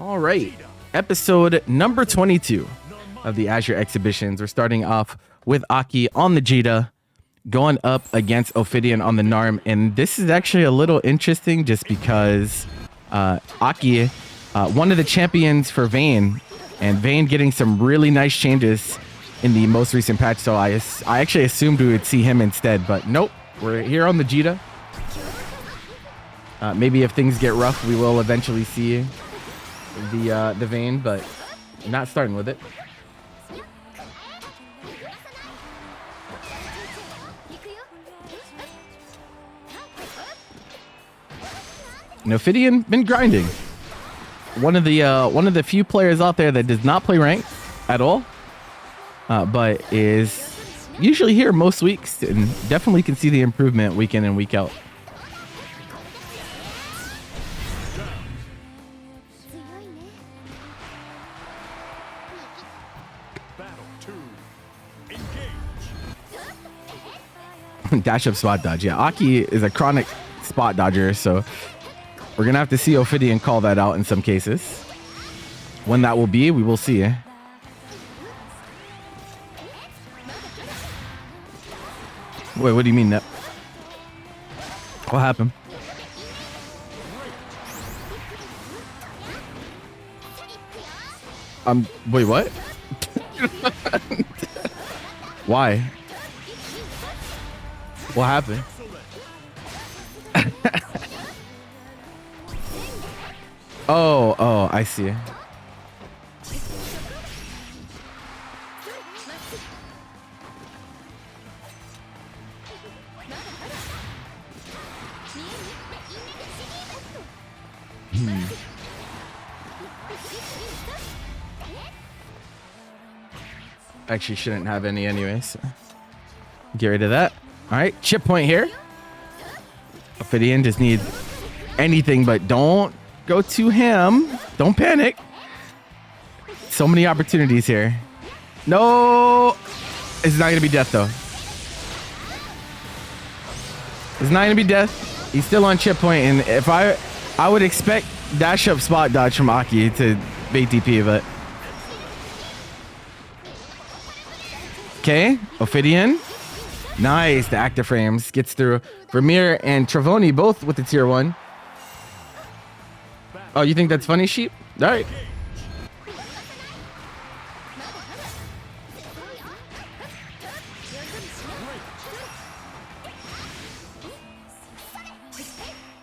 All right, episode number 22 of the Azure Exhibitions. We're starting off with Aki on the Djeeta, going up against Ophidian on the Narm, and this is actually a little interesting just because Aki, one of the champions for Vane, and Vane getting some really nice changes in the most recent patch, so I actually assumed we would see him instead, but nope, we're here on the Djeeta. Maybe if things get rough, we will eventually see the Vane, but not starting with it. And Ophidian been grinding. One of the few players out there that does not play ranked at all, but is usually here most weeks and definitely can see the improvement week in and week out. Dash up spot dodge. Yeah, Aki is a chronic spot dodger, so we're gonna have to see Ophidian call that out in some cases. When that will be, we will see. Wait, what do you mean that? What happened? Wait, what? Why? What happened? Oh, I see. Actually shouldn't have any anyways. Get rid of that. All right, chip point here. Ophidian just needs anything, but don't go to him. Don't panic. So many opportunities here. No, it's not gonna be death though. It's not gonna be death. He's still on chip point, and if I would expect dash up spot dodge from Aki to bait DP, but okay, Ophidian. Nice, the active frames gets through. Grimnir and Trevoni both with the tier 1. Oh, you think that's funny, sheep? All right.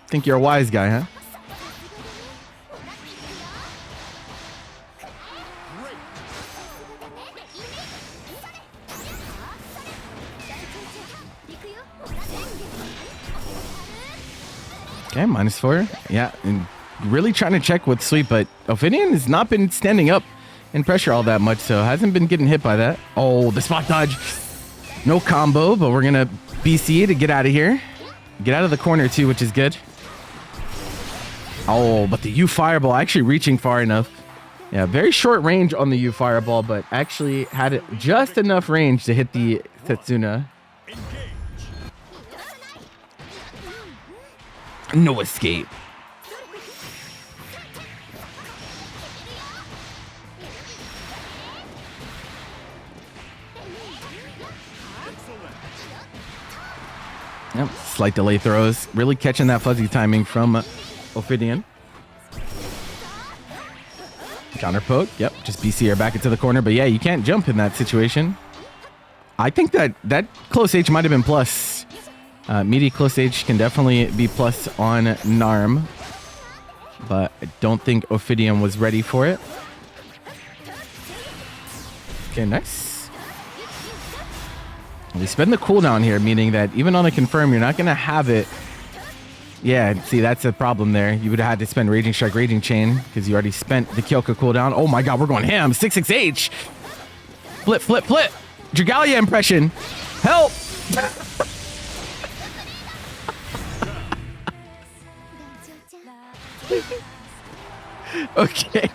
Think you're a wise guy, huh? Okay, -4. Yeah, and really trying to check with sweep, but Ophidian has not been standing up in pressure all that much, so hasn't been getting hit by that. Oh, the spot dodge. No combo, but we're gonna BC to get out of here. Get out of the corner too, which is good. Oh, but the U fireball actually reaching far enough. Yeah, very short range on the U fireball, but actually had just enough range to hit the Setsuna. No escape. Yep, slight delay throws. Really catching that fuzzy timing from Ophidian. Counter poke. Yep, just BC her back into the corner. But yeah, you can't jump in that situation. I think that close H might have been plus. Meaty close H can definitely be plus on Narm, but I don't think Ophidian was ready for it. Okay, nice. We spend the cooldown here, meaning that even on the confirm, you're not going to have it. Yeah, see, that's the problem there. You would have had to spend Raging Strike, Raging Chain, because you already spent the Kyoka cooldown. Oh my god, we're going ham. 6-6H. Flip, flip, flip. Dragalia impression. Help. Okay.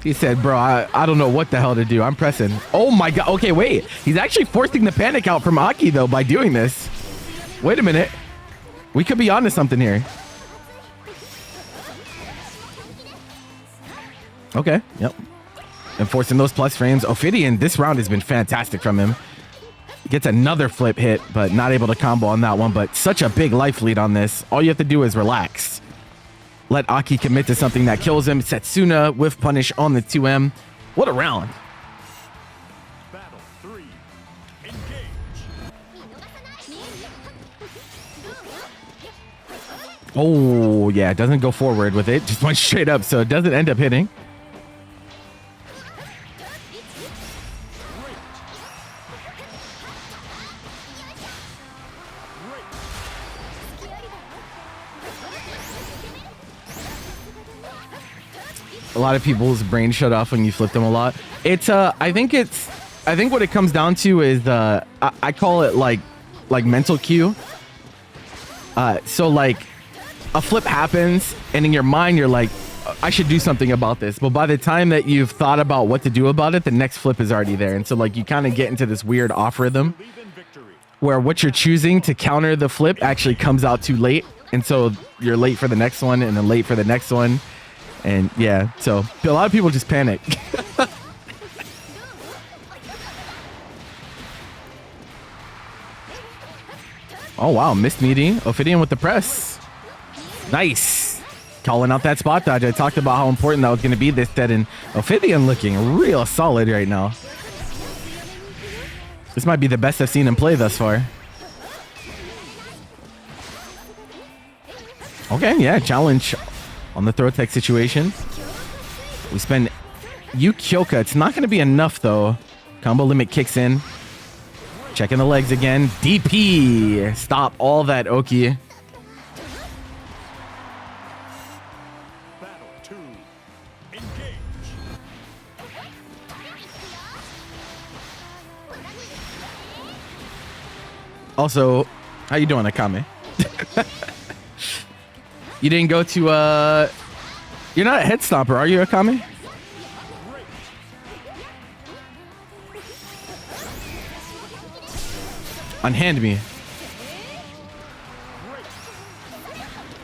He said, bro, I don't know what the hell to do. I'm pressing. Oh my god. Okay, wait. He's actually forcing the panic out from Aki, though, by doing this. Wait a minute. We could be onto something here. Okay, yep. Enforcing those plus frames. Ophidian, this round has been fantastic from him. Gets another flip hit, but not able to combo on that one. But such a big life lead on this. All you have to do is relax. Let Aki commit to something that kills him. Setsuna with punish on the 2M. What a round. Battle 3. Engage. Oh, yeah, doesn't go forward with it. Just went straight up, so it doesn't end up hitting. A lot of people's brain shut off when you flip them a lot. It's I think what it comes down to is I call it like mental cue. So like a flip happens and in your mind you're like, I should do something about this, but by the time that you've thought about what to do about it, the next flip is already there. And so like you kind of get into this weird off rhythm where what you're choosing to counter the flip actually comes out too late, and so you're late for the next one and then late for the next one. And yeah, so a lot of people just panic. Oh, wow. Missed meeting. Ophidian with the press. Nice. Calling out that spot dodge. I talked about how important that was going to be this set, and Ophidian looking real solid right now. This might be the best I've seen him play thus far. Okay, yeah, challenge on the throw tech situation. We spend Yukioka. It's not going to be enough, though. Combo limit kicks in. Checking the legs again. DP. Stop all that, Oki. Battle 2. Engage. Also, how you doing, Akame? You didn't go to, you're not a head stomper, are you, Akame? Unhand me.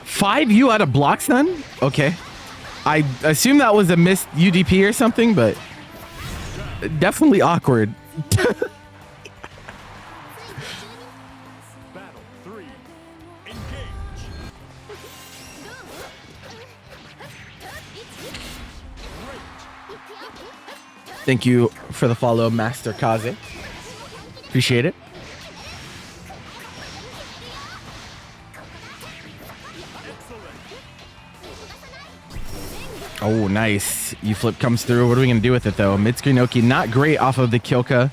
5U out of blocks then? Okay. I assume that was a missed UDP or something, but definitely awkward. Battle 3. Engage. Thank you for the follow, Master Kaze. Appreciate it. Oh, nice. U-flip comes through. What are we going to do with it, though? Mid-screen Oki, not great off of the Kyoka.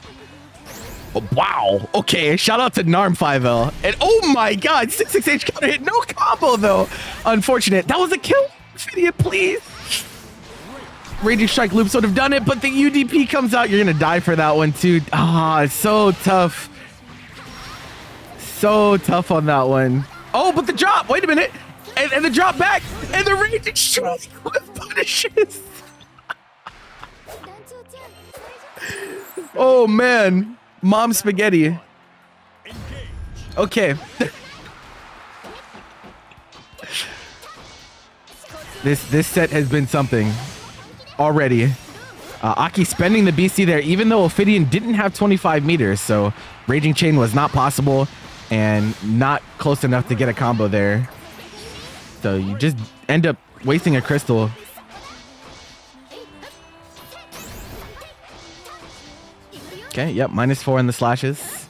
Oh, wow. Okay, shout out to Narm 5L. And oh my god, 668 counter hit. No combo, though. Unfortunate. That was a kill. Ophidian, please. Raging Strike Loops would have done it, but the UDP comes out. You're going to die for that one, too. Ah, it's so tough. So tough on that one. Oh, but the drop. Wait a minute. And the drop back. And the Raging Strike with punishes. Oh, man. Mom spaghetti. Okay. This set has been something already. Aki spending the BC there, even though Ophidian didn't have 25 meters, so Raging Chain was not possible and not close enough to get a combo there. So you just end up wasting a crystal. Okay, yep, -4 in the slashes.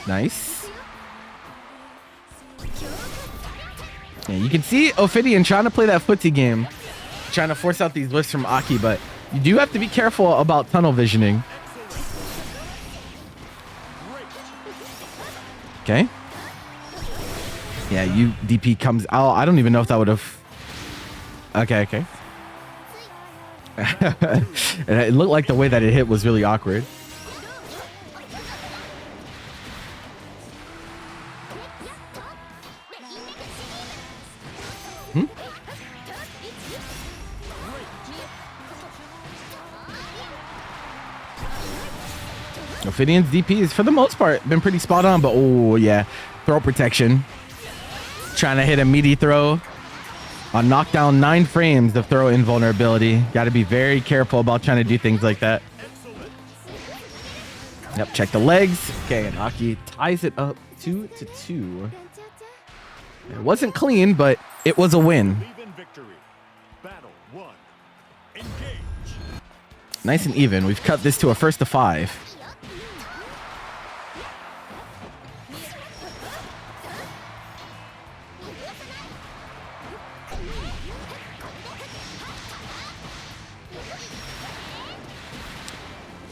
Nice. Yeah, you can see Ophidian trying to play that footsie game, trying to force out these lifts from Aki, but you do have to be careful about tunnel visioning. Okay. Yeah, UDP comes out. I don't even know if that would have... Okay. It looked like the way that it hit was really awkward. Ophidian's DP is, for the most part, been pretty spot on, but oh, yeah. Throw protection. Trying to hit a meaty throw. On knockdown 9 frames of throw invulnerability. Got to be very careful about trying to do things like that. Yep, check the legs. Okay, and Aki ties it up 2-2. It wasn't clean, but it was a win. Even victory. Battle 1. Engage. Nice and even. We've cut this to a 1st to 5.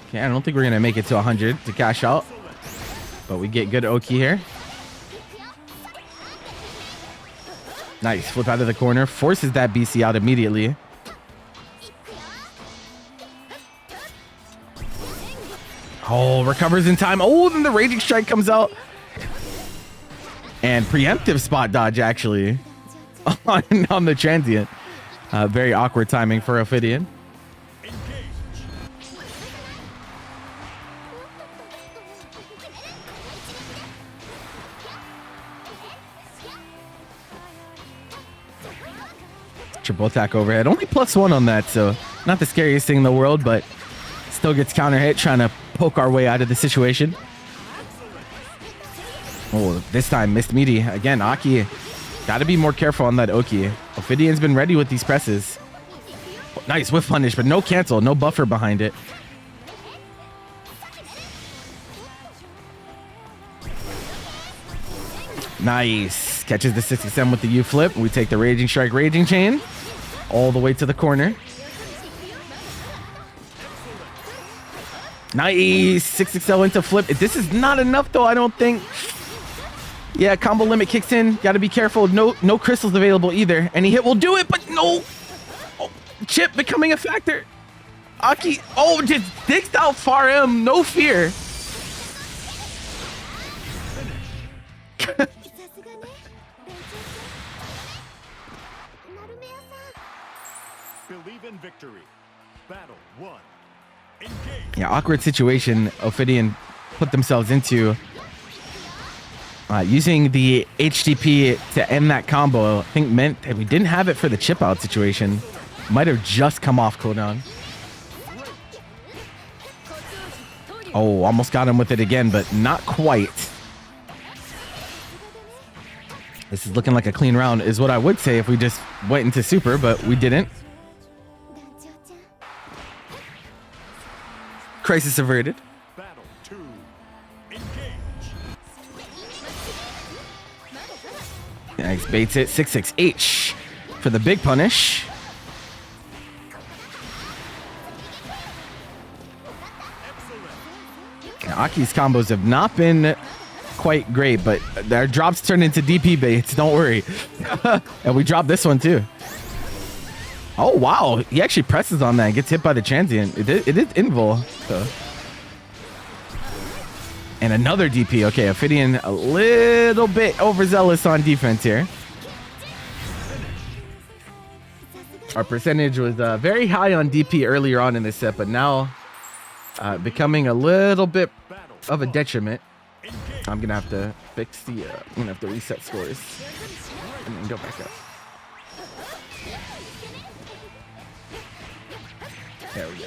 Okay, I don't think we're gonna make it to 100 to cash out, but we get good Oki here. Nice, flip out of the corner, forces that BC out immediately. Oh, recovers in time. Oh, then the Raging Strike comes out. And preemptive spot dodge, actually, on the transient. Very awkward timing for Ophidian. Triple attack overhead. Only +1 on that, so not the scariest thing in the world, but still gets counter hit, trying to poke our way out of the situation. Oh, this time missed meaty. Again, Aki, got to be more careful on that Oki. Ophidian's been ready with these presses. Oh, nice whiff punish, but no cancel, no buffer behind it. Nice. Catches the 6XM with the U flip. We take the Raging Strike Raging Chain all the way to the corner. Nice. 6XL into flip. This is not enough, though, I don't think. Yeah, combo limit kicks in. Got to be careful. No crystals available either. Any hit will do it, but no. Oh, chip becoming a factor. Aki, oh, just digs out far M. No fear. Believe in victory. Battle 1. Engage. Yeah, awkward situation Ophidian put themselves into. Using the HTP to end that combo, I think meant that we didn't have it for the chip out situation. Might have just come off cooldown. Oh, almost got him with it again, but not quite. This is looking like a clean round, is what I would say if we just went into super, but we didn't. Crisis averted. Battle 2. Engage. Nice, baits it. 6-6-H for the big punish. Now, Aki's combos have not been quite great, but their drops turn into DP baits. Don't worry. And we dropped this one too. Oh, wow. He actually presses on that and gets hit by the transient. It is invul. So. And another DP. Okay, Ophidian a little bit overzealous on defense here. Our percentage was very high on DP earlier on in this set, but now becoming a little bit of a detriment. I'm going to have to fix the... I'm going to have to reset scores and then go back up. There we go.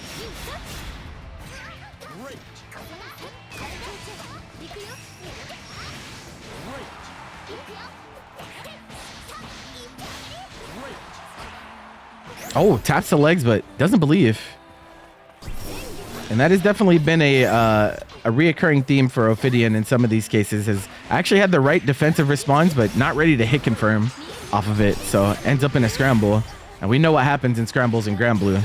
Oh, taps the legs, but doesn't believe. And that has definitely been a reoccurring theme for Ophidian in some of these cases. Has actually had the right defensive response, but not ready to hit confirm off of it. So ends up in a scramble. And we know what happens in scrambles in Granblue.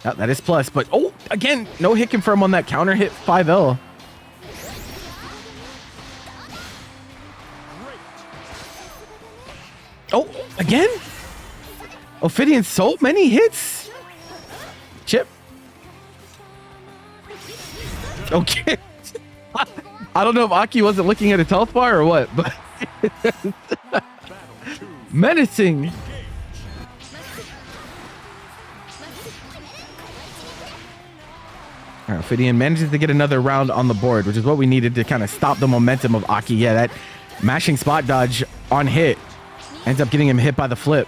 Oh, that is plus, but oh, again, no hit confirm on that counter hit 5L. Oh, again? Ophidian, so many hits. Chip. Okay. I don't know if Aki wasn't looking at his health bar or what, but menacing. All right, Ophidian manages to get another round on the board, which is what we needed to kind of stop the momentum of Aki. Yeah, that mashing spot dodge on hit ends up getting him hit by the flip.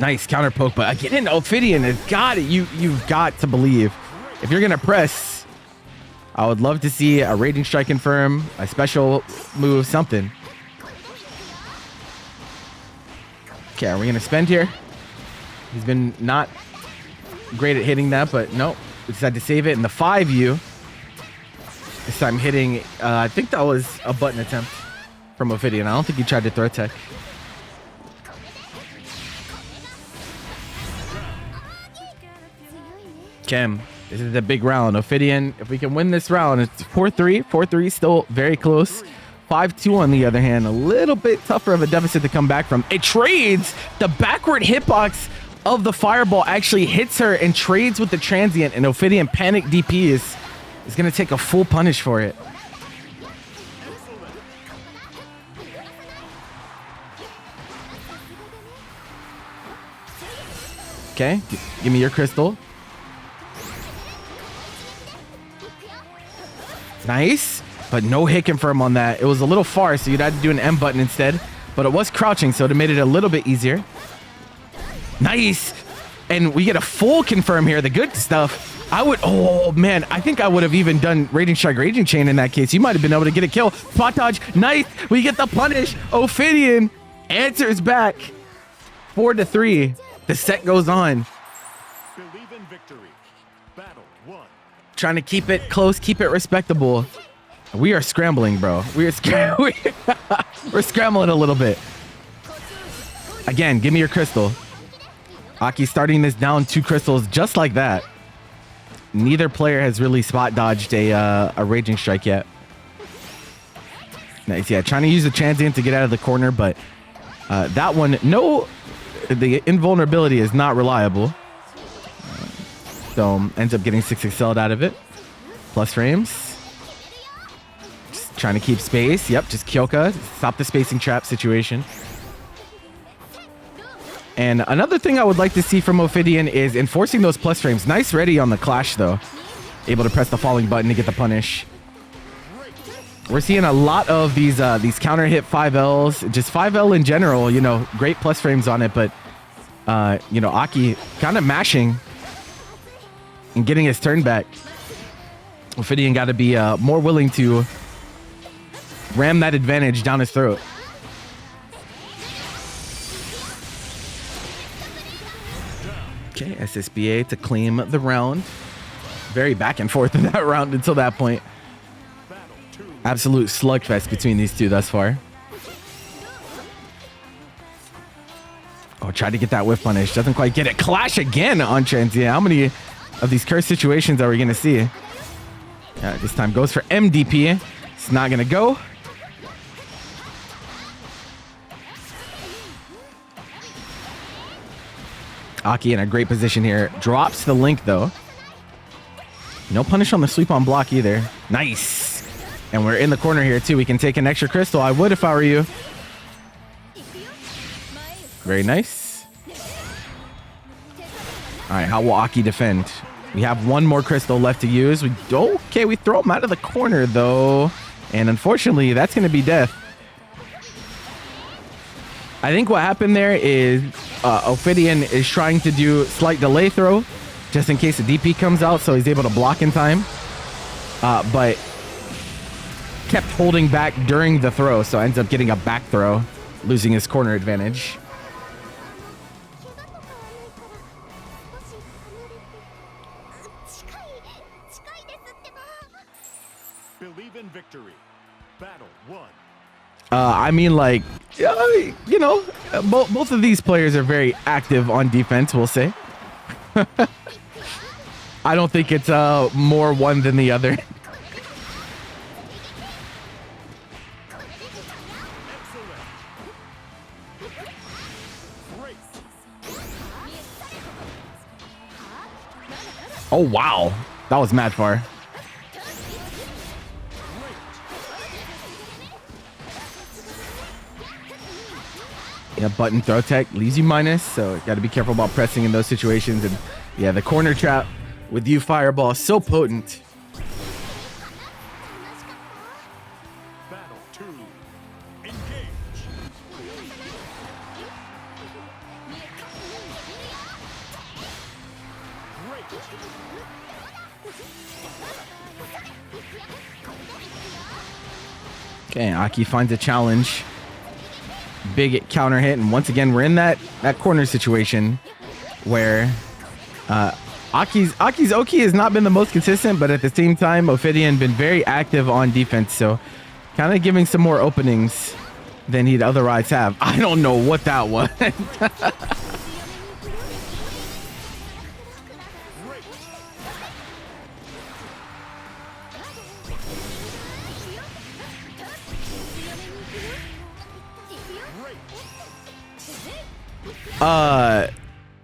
Nice counter poke, but again, Ophidian has got it. You've got to believe. If you're gonna press, I would love to see a Raging Strike confirm, a special move, something. Okay, are we gonna spend here? He's been not great at hitting that, but no, we decided to save it in the 5U. This time hitting, I think that was a button attempt from Ophidian. I don't think he tried to throw tech. Kim, this is a big round. Ophidian, if we can win this round, it's 4-3. 4-3, still very close. 5-2 on the other hand, a little bit tougher of a deficit to come back from. It trades. The backward hitbox of the fireball actually hits her and trades with the transient, and Ophidian panic DP is going to take a full punish for it. Okay, give me your crystal. Nice, but no hit confirm on that. It was a little far, so you'd have to do an M button instead, but it was crouching, so it made it a little bit easier. Nice, and we get a full confirm here, the good stuff. I would, oh man, I think I would have even done Raging Strike, Raging Chain in that case. You might have been able to get a kill. Spot dodge, nice, we get the punish. Ophidian answers back. 4-3, the set goes on. Believe in victory. Battle 1. Trying to keep it close, keep it respectable. We are scrambling, bro. We're scrambling a little bit. Again, give me your crystal. Aki starting this down 2 crystals just like that. Neither player has really spot dodged a Raging Strike yet. Nice, yeah, trying to use the transient to get out of the corner, but that one, no, the invulnerability is not reliable. So ends up getting 6 excelled out of it. Plus frames. Just trying to keep space. Yep, just Kyoka. Stop the spacing trap situation. And another thing I would like to see from Ophidian is enforcing those plus frames. Nice ready on the clash though. Able to press the falling button to get the punish. We're seeing a lot of these counter hit 5Ls, just 5L in general, you know, great plus frames on it, but you know, Aki kind of mashing and getting his turn back. Ophidian got to be more willing to ram that advantage down his throat. Okay, SSBA to claim the round. Very back and forth in that round until that point. Absolute slugfest between these two thus far. Oh, tried to get that whiff punish. Doesn't quite get it. Clash again on transient. How many of these cursed situations are we going to see? This time goes for MDP. It's not going to go. Aki in a great position here. Drops the link though. No punish on the sweep on block either. Nice. And we're in the corner here too. We can take an extra crystal. I would if I were you. Very nice. All right, how will Aki defend? We have one more crystal left to use. Okay, we throw him out of the corner though. And unfortunately, that's going to be death. I think what happened there is Ophidian is trying to do slight delay throw just in case the DP comes out, so he's able to block in time. But kept holding back during the throw, so ends up getting a back throw, losing his corner advantage. Believe in victory. Battle 1. I mean, like, you know, both of these players are very active on defense, we'll say. I don't think it's more one than the other. Oh, wow. That was mad far. Yeah, button throw tech leaves you minus, so got to be careful about pressing in those situations and Yeah, the corner trap with you Fireball, so potent. Battle 2. Engage. Great. Okay, Aki finds a challenge. Big counter hit, and once again, we're in that corner situation where Aki's Oki has not been the most consistent, but at the same time, Ophidian been very active on defense, so kind of giving some more openings than he'd otherwise have. I don't know what that was.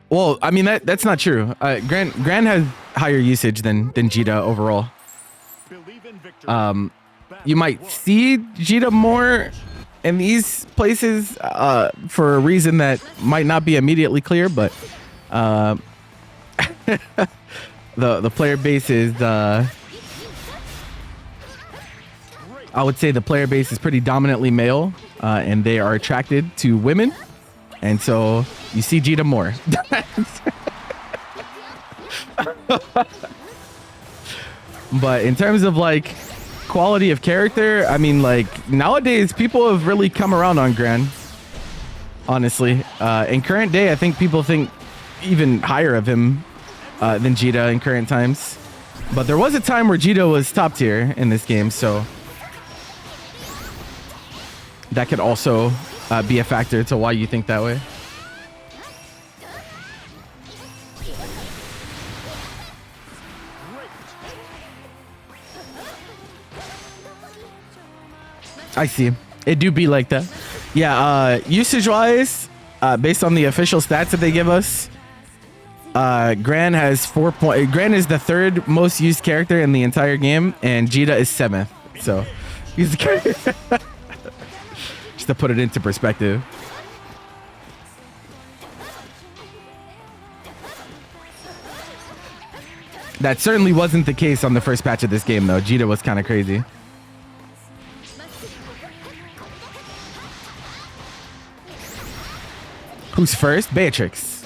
Well, I mean that's not true. Gran has higher usage than Djeeta overall. Believe in victory. You might see Djeeta more in these places for a reason that might not be immediately clear, but the player base is I would say the player base is pretty dominantly male, and they are attracted to women. And so you see Djeeta more. But in terms of like quality of character, I mean, like nowadays people have really come around on Gran. Honestly, in current day, I think people think even higher of him than Djeeta in current times. But there was a time where Djeeta was top tier in this game, so that could also be a factor to why you think that way. I see. It do be like that. Yeah, usage wise, based on the official stats that they give us, Gran has 4 point. Gran is the third most used character in the entire game, and Djeeta is 7th. So he's the character. Just to put it into perspective. That certainly wasn't the case on the first patch of this game, though. Djeeta was kind of crazy. Who's first? Beatrix.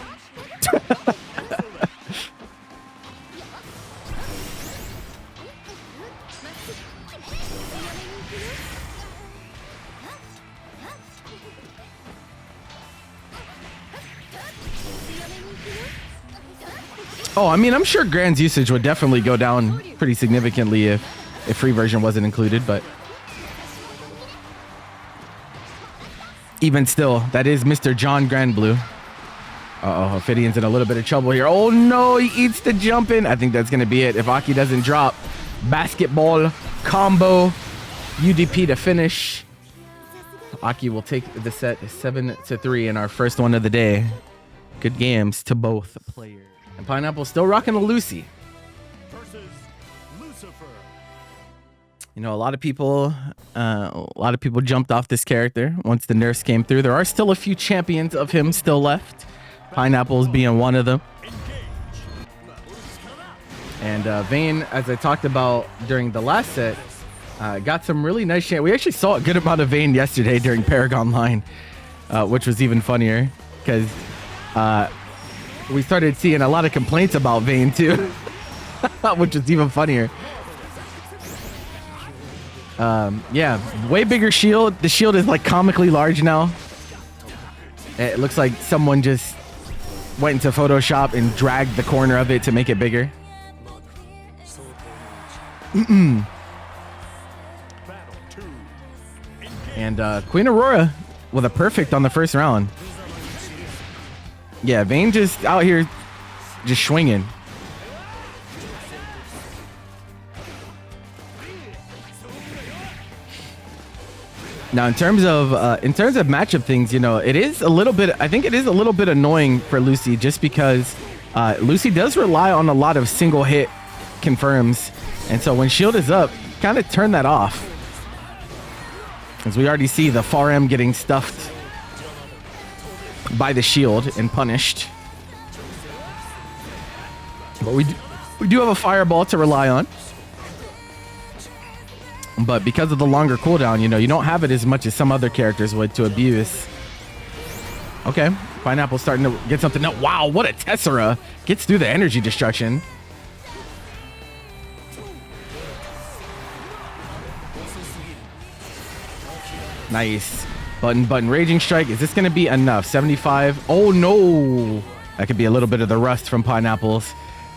Oh, I mean, I'm sure Gran's usage would definitely go down pretty significantly if free version wasn't included, but even still, that is Mr. John Granblue. Uh-oh, Ophidian's in a little bit of trouble here. Oh no, he eats the jump in. I think that's gonna be it if Aki doesn't drop. Basketball combo, UDP to finish. Aki will take the set 7-3 in our first one of the day. Good games to both players. And Pineapple still rocking a Lucy. Versus Lucifer. You know, a lot of people jumped off this character once the nerfs came through. There are still a few champions of him still left. Pineapples being one of them. And Vane, as I talked about during the last set, got some really nice We actually saw a good amount of Vane yesterday during Paragon Line, which was even funnier because we started seeing a lot of complaints about Vane too, which is even funnier. Yeah, way bigger shield. The shield is like comically large now. It looks like someone just went into Photoshop and dragged the corner of it to make it bigger. And Queen Aurora with a perfect on the first round. Yeah, Vane just out here just swinging. Now, in terms of matchup things, you know, it is a little bit. I think it is a little bit annoying for Lucy, just because Lucy does rely on a lot of single hit confirms, and so when shield is up, kind of turn that off. As we already see the far M getting stuffed by the shield and punished. But we do have a fireball to rely on. But because of the longer cooldown, you know, you don't have it as much as some other characters would to abuse. Okay, Pineapple's starting to get something. Now, wow, what a Tessera. Gets through the energy destruction. Nice. Button, Raging Strike. Is this going to be enough? 75. Oh, no. That could be a little bit of the rust from Pineapples.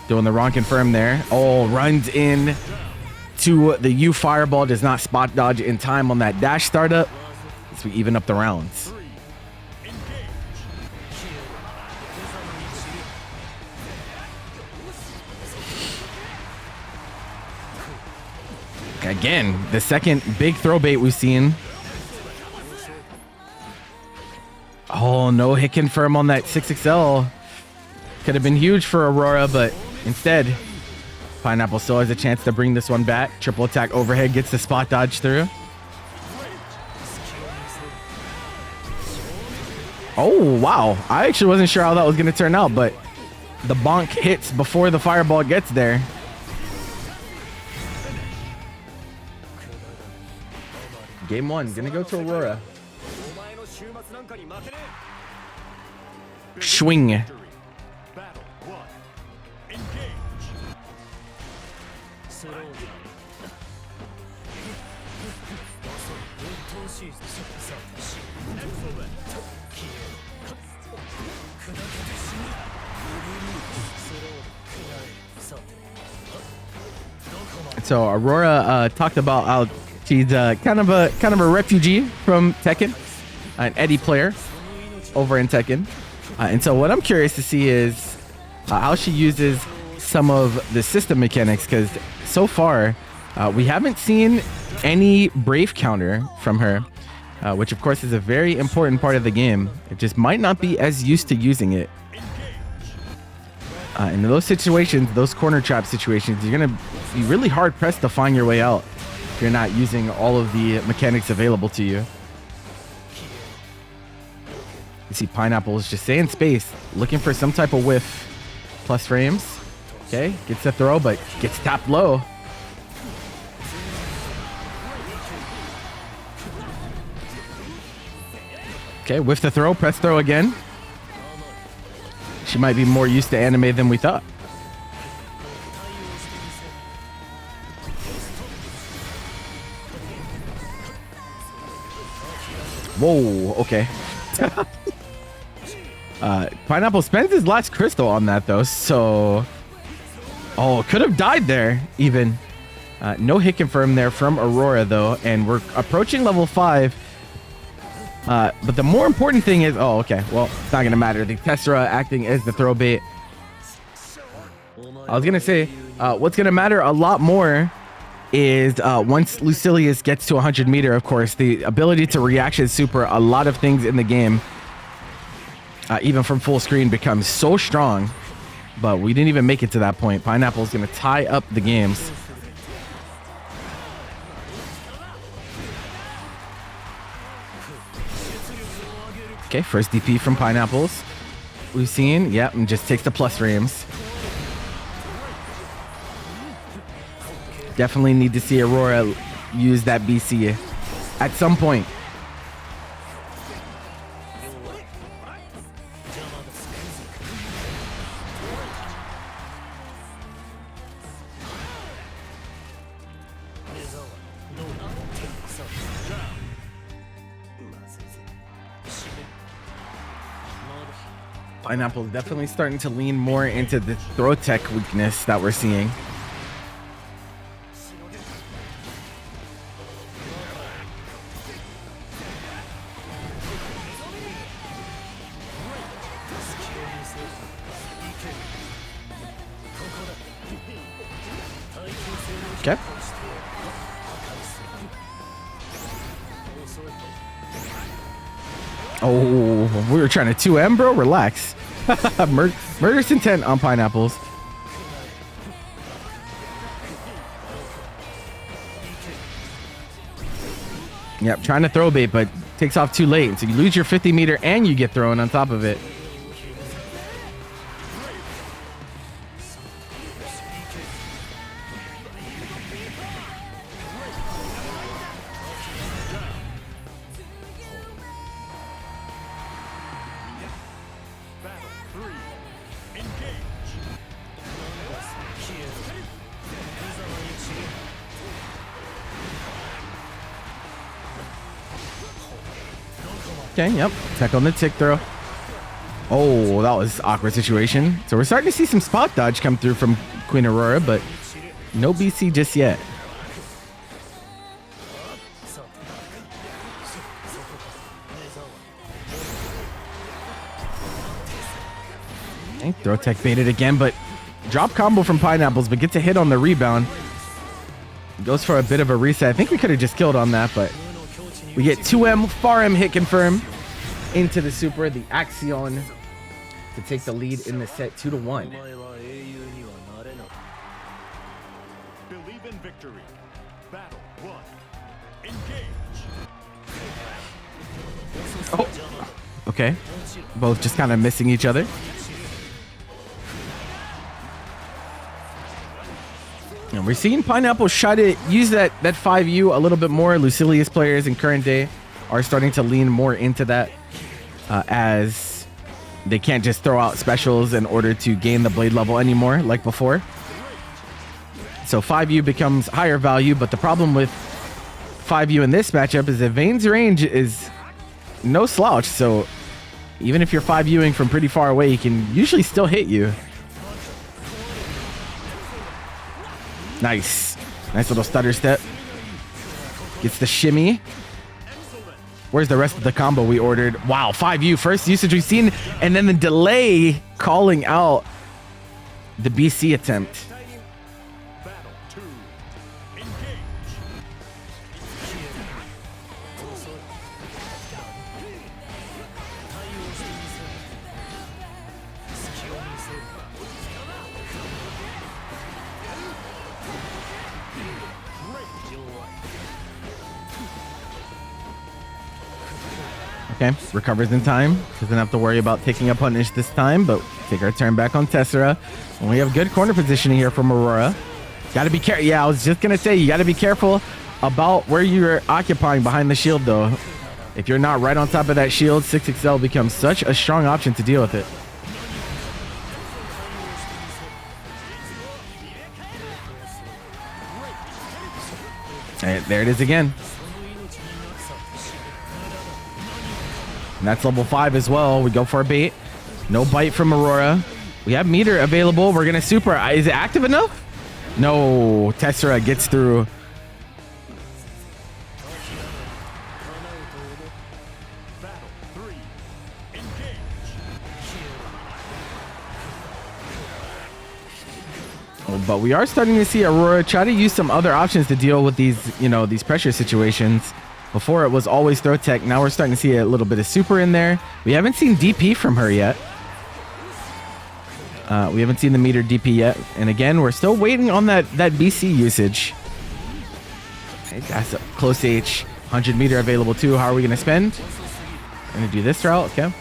Doing the wrong confirm there. Oh, runs in to the U Fireball. Does not spot dodge in time on that dash startup. So we even up the rounds. Again, the second big throw bait we've seen. Oh, no hit confirm on that 6XL. Could have been huge for Aurora, but instead, Pineapple still has a chance to bring this one back. Triple attack overhead, gets the spot dodge through. Oh, wow. I actually wasn't sure how that was going to turn out, but the bonk hits before the fireball gets there. Game one, gonna go to Aurora. Swing. Battle 1. Engage. So Aurora talked about how she's kind of a refugee from Tekken, an Eddie player over in Tekken. And so what I'm curious to see is how she uses some of the system mechanics, because so far we haven't seen any Brave counter from her, which of course is a very important part of the game. It just might not be as used to using it. In those situations, those corner trap situations, you're going to be really hard pressed to find your way out if you're not using all of the mechanics available to you. You see Pineapple is just staying space, looking for some type of whiff. Plus frames. Okay, gets the throw, but gets tapped low. Okay, whiff the throw, press throw again. She might be more used to anime than we thought. Whoa, okay. Pineapple spends his last crystal on that though, so... Oh, could have died there, even. No hit confirm there from Aurora though, and we're approaching level 5. But the more important thing is... Oh, okay, well, it's not gonna matter. The Tessera acting as the throw bait. I was gonna say, what's gonna matter a lot more is once Lucilius gets to 100 meter, of course, the ability to reaction super a lot of things in the game, even from full screen, becomes so strong. But we didn't even make it to that point. Pineapple's gonna tie up the games. Okay, first DP from Pineapples. We've seen, yep, and just takes the plus frames. Definitely need to see Aurora use that BC at some point. Pineapple is definitely starting to lean more into the throw tech weakness that we're seeing. Okay. Oh, we were trying to 2M, bro. Relax. Murderous intent on Pineapples. Yep, trying to throw bait, but takes off too late. So you lose your 50 meter and you get thrown on top of it. Okay, yep. Tech on the tick throw. Oh, that was awkward situation. So we're starting to see some spot dodge come through from Queen Aurora, but no BC just yet. Okay, throw tech baited again, but drop combo from Pineapples, but gets a hit on the rebound. Goes for a bit of a reset. I think we could have just killed on that, but we get 2M, far M hit confirm into the super, the Axion, to take the lead in the set 2-1. Believe in victory. Battle 1. Engage. Oh, okay. Both just kind of missing each other. And we're seeing Pineapple try to use that 5U a little bit more. Lucilius players in current day are starting to lean more into that as they can't just throw out specials in order to gain the blade level anymore like before. So 5U becomes higher value, but the problem with 5U in this matchup is that Vane's range is no slouch. So even if you're 5Uing from pretty far away, he can usually still hit you. Nice. Nice little stutter step. Gets the shimmy. Where's the rest of the combo we ordered? Wow, 5U, first usage we've seen, and then the delay calling out the BC attempt. Battle 2. Engage. Okay, recovers in time. Doesn't have to worry about taking a punish this time, but take our turn back on Tessera. And we have good corner positioning here from Aurora. Got to be careful. Yeah, I was just going to say, you got to be careful about where you're occupying behind the shield, though. If you're not right on top of that shield, 6XL becomes such a strong option to deal with it. And there it is again. And that's level 5 as well. We go for a bait. No bite from Aurora. We have meter available. We're going to super. Is it active enough? No. Tessera gets through. Battle 3. Engage. Oh, but we are starting to see Aurora try to use some other options to deal with these, you know, these pressure situations. Before it was always throw tech. Now we're starting to see a little bit of super in there. We haven't seen DP from her yet. We haven't seen the meter DP yet. And again, we're still waiting on that BC usage. Okay, that's a close H. 100 meter available too. How are we going to spend? We're going to do this route. Okay.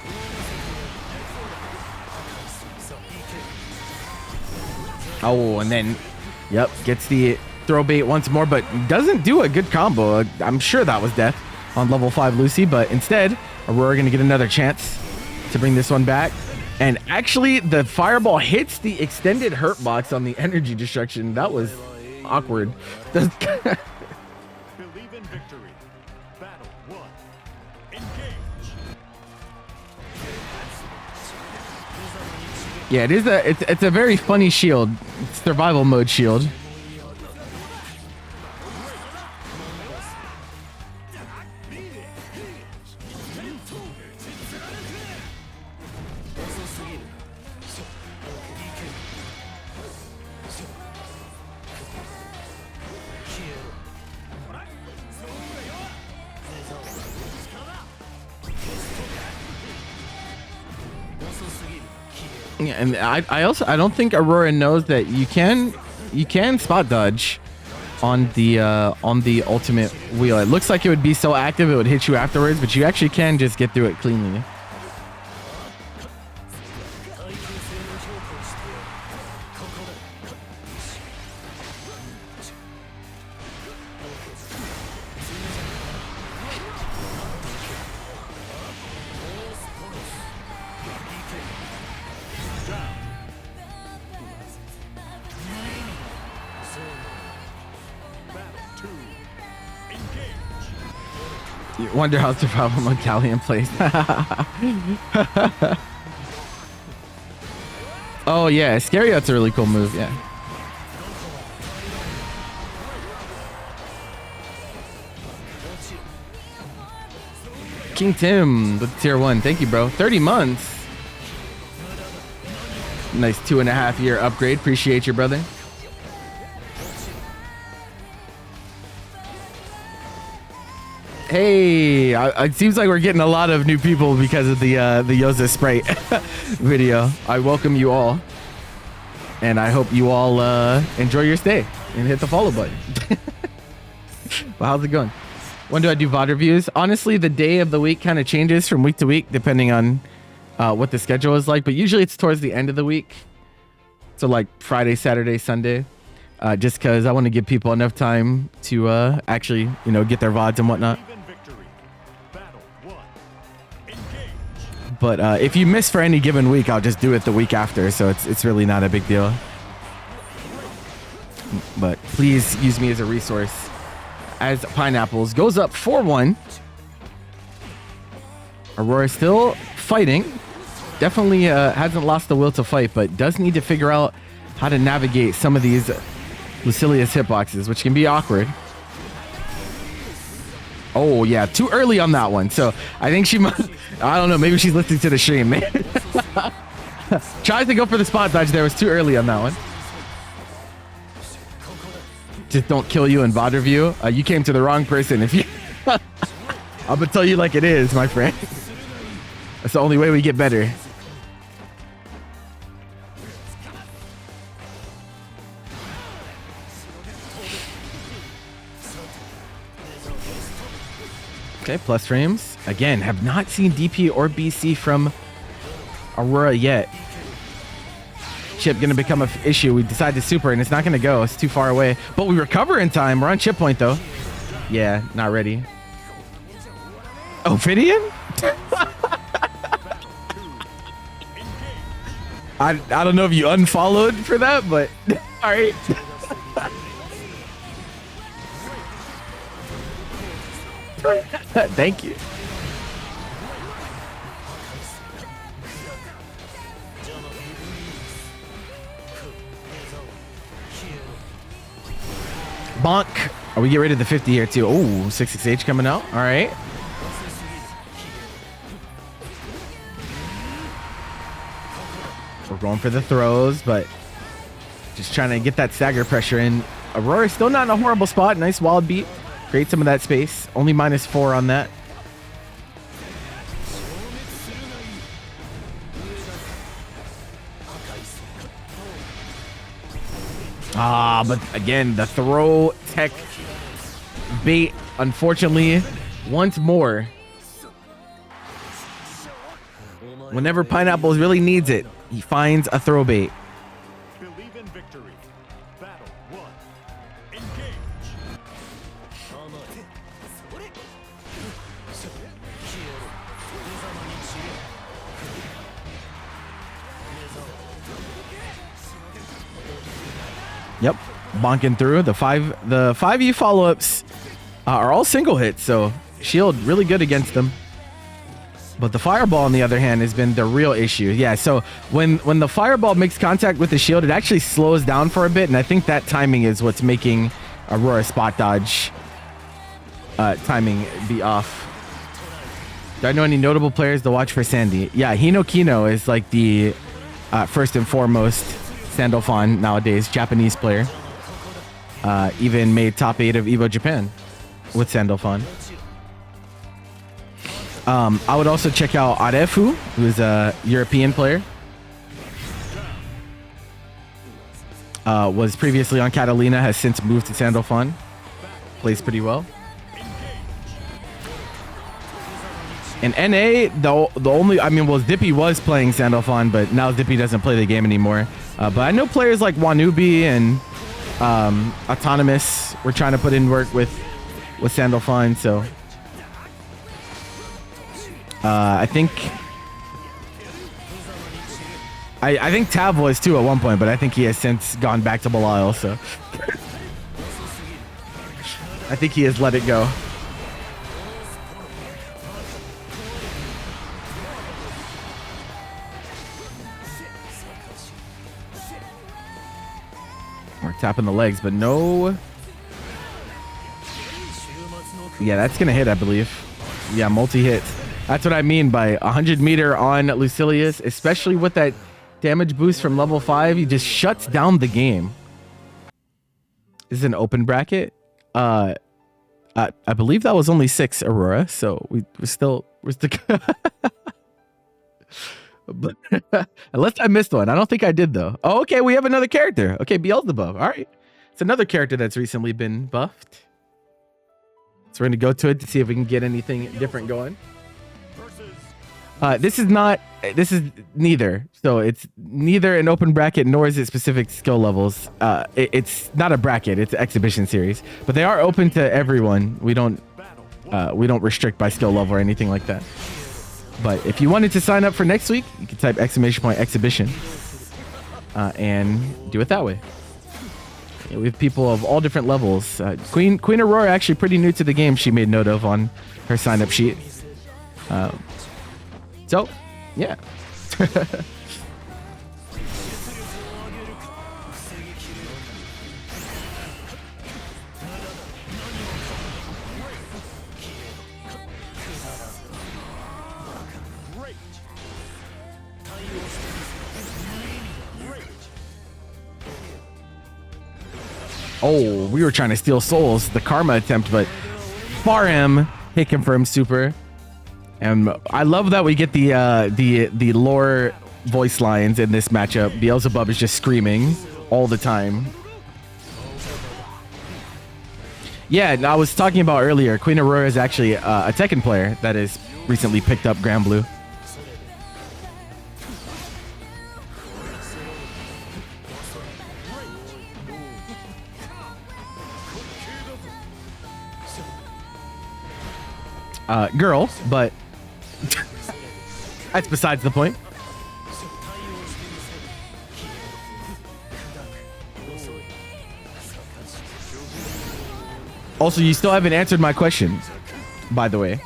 Oh, and then, yep, gets the throw bait once more, but doesn't do a good combo. I'm sure that was death on level 5 Lucy, but instead, Aurora going to get another chance to bring this one back. And actually, the fireball hits the extended hurt box on the energy destruction. That was awkward. Believe in victory. Battle 1. Engage. Yeah, it's a very funny shield. It's survival mode shield. Yeah, and I don't think Aurora knows that you can spot dodge on the ultimate wheel. It looks like it would be so active it would hit you afterwards, but you actually can just get through it cleanly. You wonder how's the problem when Galleon plays. Oh yeah, Iscariot's a really cool move, yeah. King Tim with tier 1. Thank you, bro. 30 months. Nice 2.5 year upgrade. Appreciate you, brother. Hey, it seems like we're getting a lot of new people because of the Yoza Sprite video. I welcome you all, and I hope you all enjoy your stay and hit the follow button. Well, how's it going? When do I do VOD reviews? Honestly, the day of the week kind of changes from week to week depending on what the schedule is like, but usually it's towards the end of the week. So like Friday, Saturday, Sunday, just because I want to give people enough time to actually, you know, get their VODs and whatnot. But if you miss for any given week, I'll just do it the week after, so it's really not a big deal. But please use me as a resource. As Pineapples goes up 4-1. Aurora still fighting. Definitely hasn't lost the will to fight, but does need to figure out how to navigate some of these Lucilius hitboxes, which can be awkward. Oh yeah, too early on that one. So I think she must, I don't know, maybe she's listening to the stream, man. Tries to go for the spot dodge there, was too early on that one. Just don't kill you in VOD review. You came to the wrong person. If you, I'm gonna tell you like it is, my friend. That's the only way we get better. Okay, plus frames. Again, have not seen DP or BC from Aurora yet. Chip gonna become an issue. We decide to super and it's not gonna go. It's too far away. But we recover in time. We're on chip point though. Yeah, not ready. Ophidian? I don't know if you unfollowed for that, but all right. Thank you. Bonk. Oh, we get rid of the 50 here too. Oh, 66H coming out. All right. We're going for the throws, but just trying to get that stagger pressure in. Aurora's still not in a horrible spot. Nice wild beat. Create some of that space. Only -4 on that. Ah, but again, the throw tech bait, unfortunately, once more. Whenever Pineapples really needs it, he finds a throw bait. Believe in victory. Battle 1. Engage. Yep, bonking through. The 5E follow-ups are all single hits, so shield really good against them. But the fireball, on the other hand, has been the real issue. Yeah, so when the fireball makes contact with the shield, it actually slows down for a bit, and I think that timing is what's making Aurora spot dodge timing be off. Do I know any notable players to watch for Sandy? Yeah, Hino Kino is like the first and foremost Sandalphon nowadays, Japanese player. Even made top 8 of Evo Japan with Sandalphon. I would also check out Arefu, who is a European player. Was previously on Katalina, has since moved to Sandalphon. Plays pretty well. And NA, the only, I mean, well, Zippy was playing Sandalphon, but now Zippy doesn't play the game anymore. But I know players like Wanubi and Autonomous were trying to put in work with Sandalphon, so I think Tav was too at one point, but I think he has since gone back to Belial, so I think he has let it go. tapping the legs, but no. Yeah, that's gonna hit, I believe. Yeah, multi-hit. That's what I mean by 100 meter on Lucilius, especially with that damage boost from level 5. He just shuts down the game. This is an open bracket. I believe that was only 6 Aurora, so we're still but unless I missed one. I don't think I did though. Oh, okay, we have another character. Okay, Beelzebub. All right. It's another character that's recently been buffed. So we're gonna go to it to see if we can get anything different going. This is neither. So it's neither an open bracket nor is it specific skill levels. It's not a bracket, it's an exhibition series. But they are open to everyone. We don't restrict by skill level or anything like that. But if you wanted to sign up for next week, you can type !exhibition and do it that way. Yeah, we have people of all different levels. Queen Aurora, actually pretty new to the game, she made note of on her sign up sheet. So, yeah. Oh, we were trying to steal souls, the karma attempt, but far him, hit confirm super. And I love that we get the lore voice lines in this matchup. Beelzebub is just screaming all the time. Yeah, and I was talking about earlier, Queen Aurora is actually a Tekken player that has recently picked up Granblue. Girl, but that's besides the point. Also, you still haven't answered my question, by the way.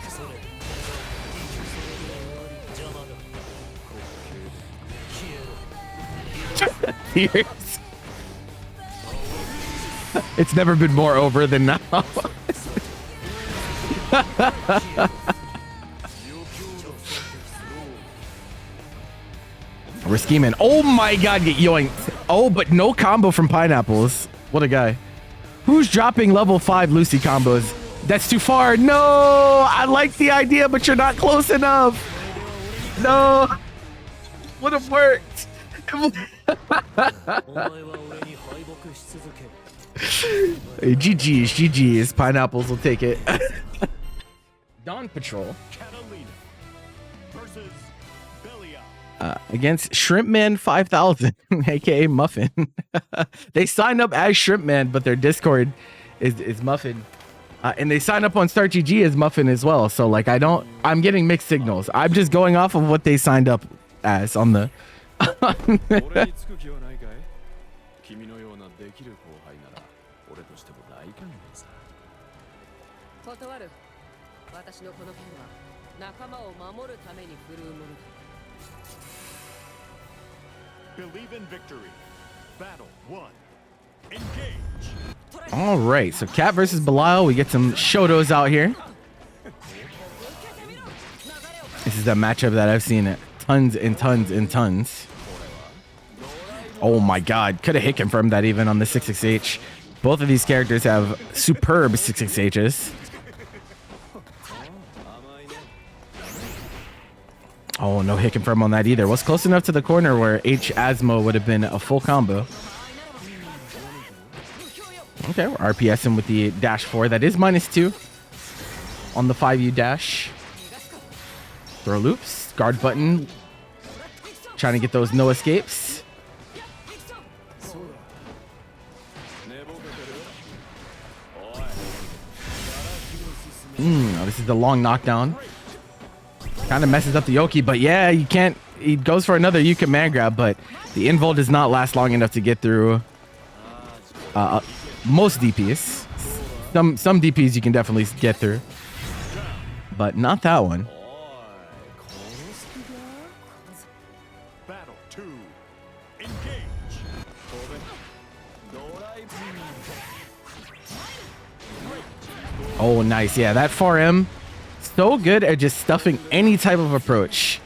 Tears. It's never been more over than now. We're scheming. Oh my god, get yoinked. Oh, but no combo from Pineapples. What a guy. Who's dropping level 5 Lucy combos? That's too far. No, I like the idea, but you're not close enough. No. Would have worked. Hey, GG's. Pineapples will take it. DawnPatrol. Katalina versus Belial. Against Shrimpman 5000, aka Muffin. They signed up as Shrimpman, but their Discord is Muffin. And they sign up on StartGG as Muffin as well. So like I'm getting mixed signals. I'm just going off of what they signed up as on the 君のようなできる後輩なら俺としても大歓迎さ。断る。私のこの剣は仲間を守るために振るうものだ。 Believe in victory. Battle 1. Engage. All right, so Cat versus Belial. We get some Shotos out here. This is a matchup that I've seen tons and tons and tons. Oh my god, could have hit confirmed that even on the 6xh. Both of these characters have superb 6xhs. Oh, no hit confirm on that either. Was close enough to the corner where H Asmo would have been a full combo. Okay, we're RPSing with the dash 4. That is -2 on the 5U dash. Throw loops, guard button. Trying to get those no escapes. Oh, this is the long knockdown. Kind of messes up the Yoki, but yeah, you can't. He goes for another Yuka man grab, but the invul does not last long enough to get through most DPs. Some DPs you can definitely get through, but not that one. Battle 2. Engage. Oh, nice. Yeah, that 4M, so good at just stuffing any type of approach.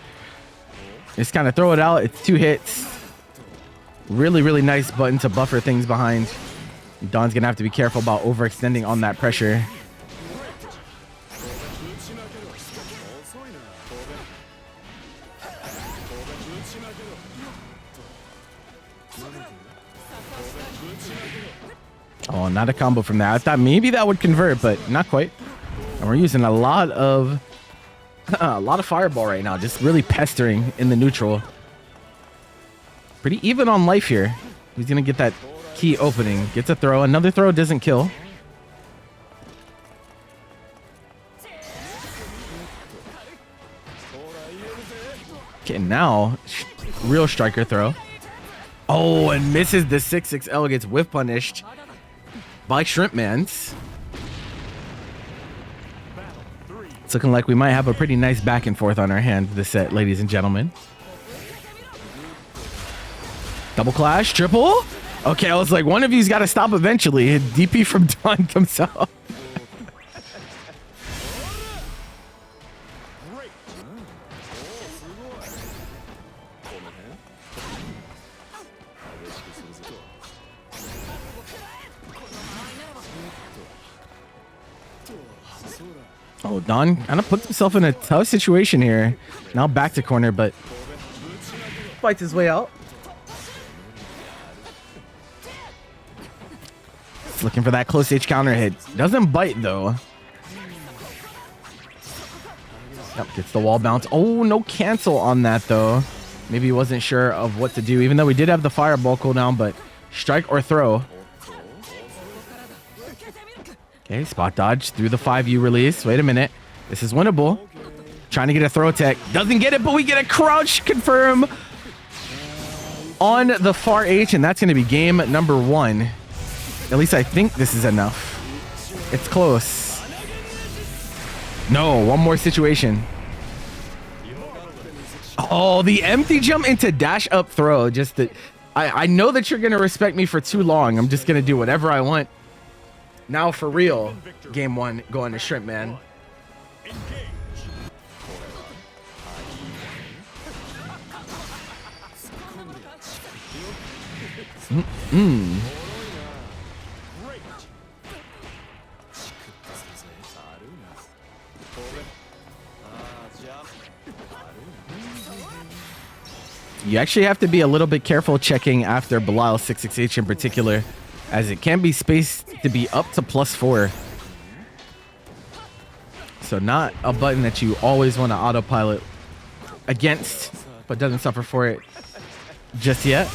Just kind of throw it out. It's 2 hits. Really, really nice button to buffer things behind. Dawn's going to have to be careful about overextending on that pressure. Oh, not a combo from that. I thought maybe that would convert, but not quite. And we're using a lot of fireball right now, just really pestering in the neutral. Pretty even on life here. He's gonna get that key opening. Gets a throw. Another throw doesn't kill. Okay, now real striker throw. Oh, and misses the 6-6L. Gets whiff punished by Shrimpmans. It's looking like we might have a pretty nice back and forth on our hands this set, ladies and gentlemen. Double clash, triple. Okay, I was like, one of you's got to stop eventually. DP from Dawn comes out. Oh, Dawn kind of puts himself in a tough situation here. Now back to corner, but fights his way out. He's looking for that close H counter hit. Doesn't bite though. Yep, gets the wall bounce. Oh, no cancel on that though. Maybe he wasn't sure of what to do, even though we did have the fireball cooldown, but strike or throw. Okay, spot dodge through the 5U release. Wait a minute. This is winnable. Trying to get a throw tech. Doesn't get it, but we get a crouch confirm on the far H, and that's going to be game number 1. At least I think this is enough. It's close. No, one more situation. Oh, the empty jump into dash up throw. Just that I know that you're going to respect me for too long. I'm just going to do whatever I want. Now for real, game 1 going to Shrimpman. You actually have to be a little bit careful checking after Belial 668 in particular, as it can be spaced to be up to +4. So not a button that you always want to autopilot against, but doesn't suffer for it just yet.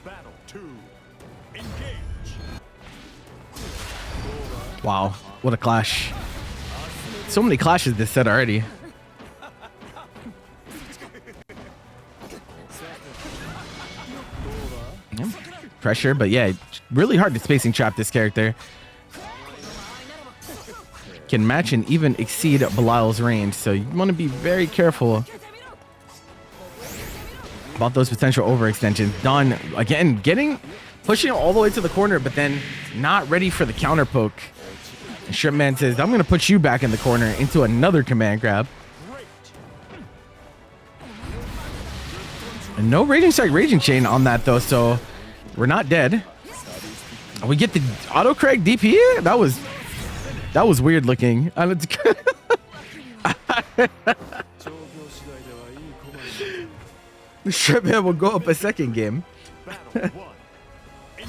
Battle 2. Engage. Wow, what a clash. So many clashes this set already. Yeah. Pressure, but yeah, really hard to spacing trap this character. Can match and even exceed Belial's range, so you want to be very careful about those potential overextensions. Dawn, again, pushing him all the way to the corner, but then not ready for the counter poke. And Shrimpman says, I'm going to put you back in the corner into another command grab. And no Raging Strike, Raging Chain on that, though, so we're not dead. We get the auto Craig DP? That was weird looking. The Shrimpman will go up a second game. Battle 1. Engage.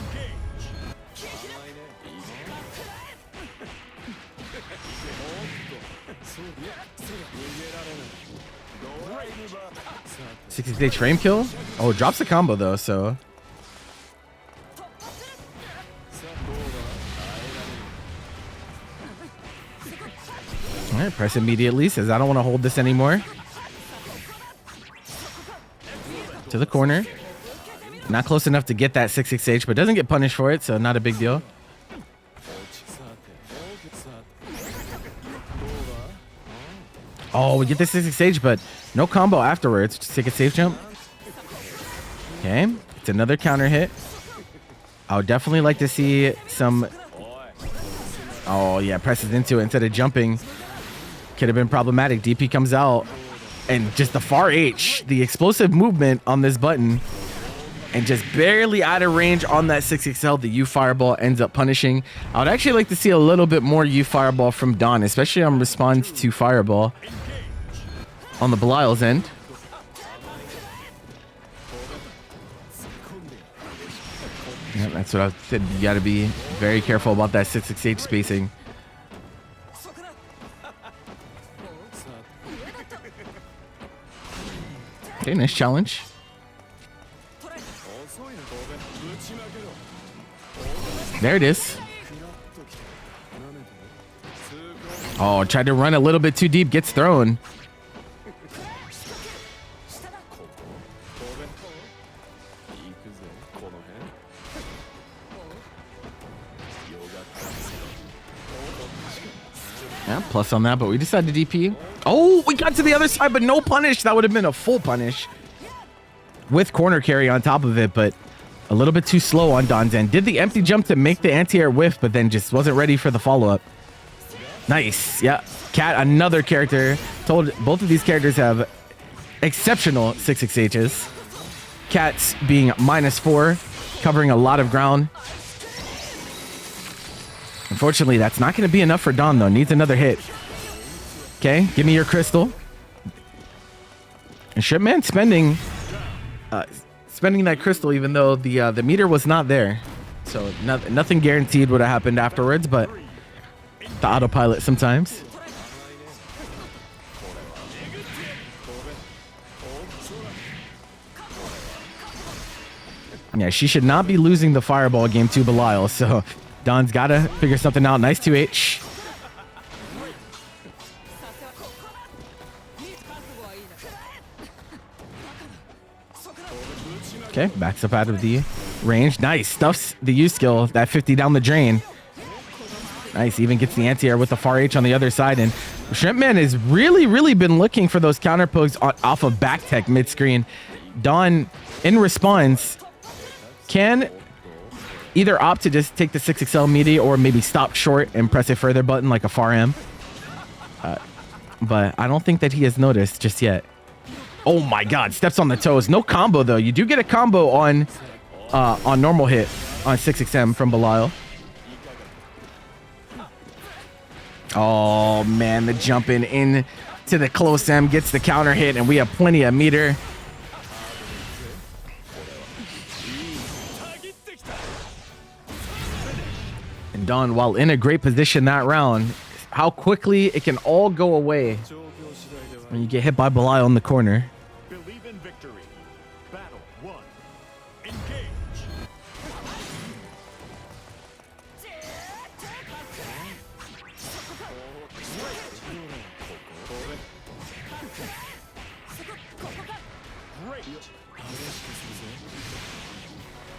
Day frame kill? Oh, drops the combo though, so. All right, press immediately. Says, I don't want to hold this anymore. to the corner. Not close enough to get that 6-6H, but doesn't get punished for it, so not a big deal. Oh, we get the 6-6H, but no combo afterwards. Just take a safe jump. Okay, it's another counter hit. I would definitely like to see some... Oh, yeah, presses into it instead of jumping. Could have been problematic. DP comes out, and just the far H, the explosive movement on this button, and just barely out of range on that 6XL, the U Fireball ends up punishing. I would actually like to see a little bit more U Fireball from Dawn, especially on response to Fireball on the Belial's end. Yeah, that's what I said. You got to be very careful about that 6-6H spacing. Okay, nice challenge. There it is. Oh, tried to run a little bit too deep. Gets thrown. Yeah, plus on that, but we decided to DP. Oh, we got to the other side, but no punish. That would have been a full punish with corner carry on top of it, but a little bit too slow on Dawn's end. Did the empty jump to make the anti-air whiff, but then just wasn't ready for the follow-up. Nice. Yeah. Cat, another character. Told both of these characters have exceptional 6-6Hs. Cat's being -4, covering a lot of ground. Unfortunately, that's not going to be enough for Dawn, though. Needs another hit. Okay, give me your crystal. And Shipman spending that crystal, even though the meter was not there. So nothing guaranteed would have happened afterwards, but the autopilot sometimes. Yeah, she should not be losing the fireball game to Belial, so Dawn's got to figure something out. Nice 2H. Okay, backs up out of the range. Nice. Stuffs the U skill. That 50 down the drain. Nice. Even gets the anti-air with the far H on the other side. And Shrimpman has really been looking for those counter pokes off of back tech mid-screen. Dawn, in response, can either opt to just take the 6XL meaty or maybe stop short and press a further button like a far M. But I don't think that he has noticed just yet. Oh my God, steps on the toes. No combo though. You do get a combo on normal hit on 6XM from Belial. Oh man, the jumping in to the close M gets the counter hit, and we have plenty of meter. And Dawn, while in a great position that round, how quickly it can all go away when you get hit by Belial in the corner. Believe in victory. Battle 1. Engage.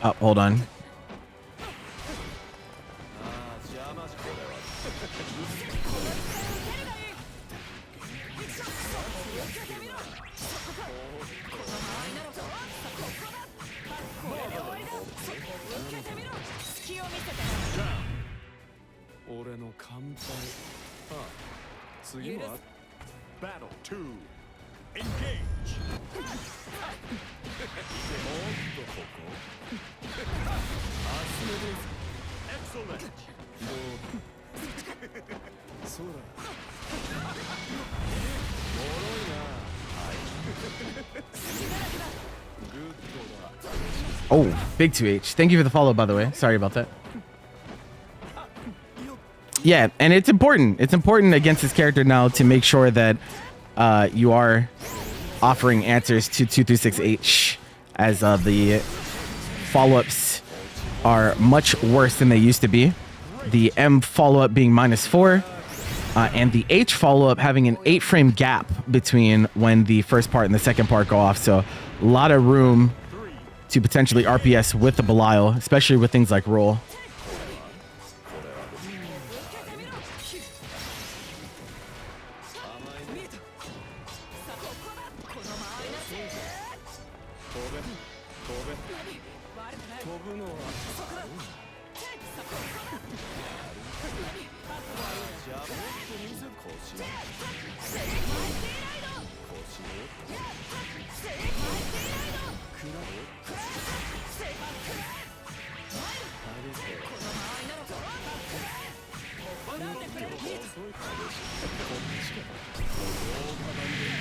Oh, hold on. Battle 2. Engage. Excellent. Oh, big 2H. Thank you for the follow, by the way. Sorry about that. Yeah, and it's important. It's important against this character now to make sure that you are offering answers to 236H, as the follow-ups are much worse than they used to be. The M follow-up being -4, and the H follow-up having an 8-frame gap between when the first part and the second part go off. So a lot of room to potentially RPS with the Belial, especially with things like roll.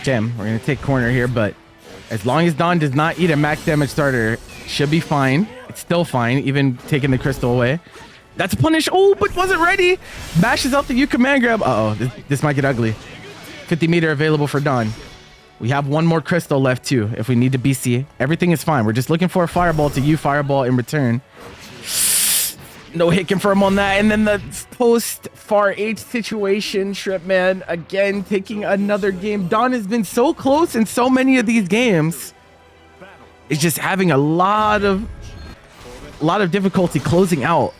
Okay, we're going to take corner here, but as long as Dawn does not eat a max damage starter, should be fine. It's still fine, even taking the crystal away. That's a punish. Oh, but wasn't ready. Bashes out the U command grab. Uh-oh, this might get ugly. 50 meter available for Dawn. We have one more crystal left too if we need to BC. Everything is fine. We're just looking for a fireball to U fireball in return. No hit confirm on that. And then the post far H situation, Shrimp Man again taking another game. Dawn has been so close in so many of these games. It's just having a lot of difficulty closing out.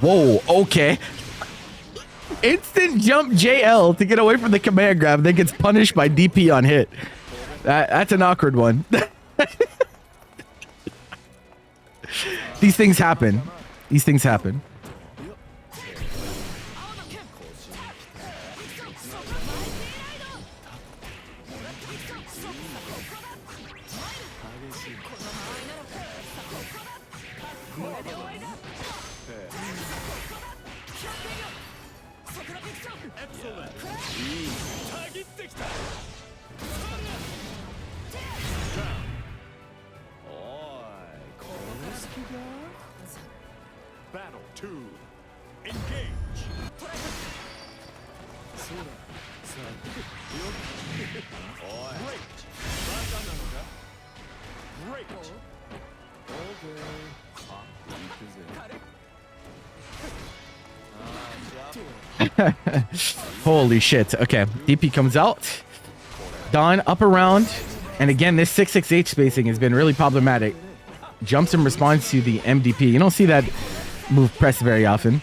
Whoa, okay. Instant jump JL to get away from the command grab, then gets punished by DP on hit. That's an awkward one. These things happen. These things happen. Battle 2. Engage. Great. Holy shit. Okay, DP comes out. Dawn up around. And again, this 6-6-H spacing has been really problematic. Jumps in response to the MDP. You don't see that move pressed very often. I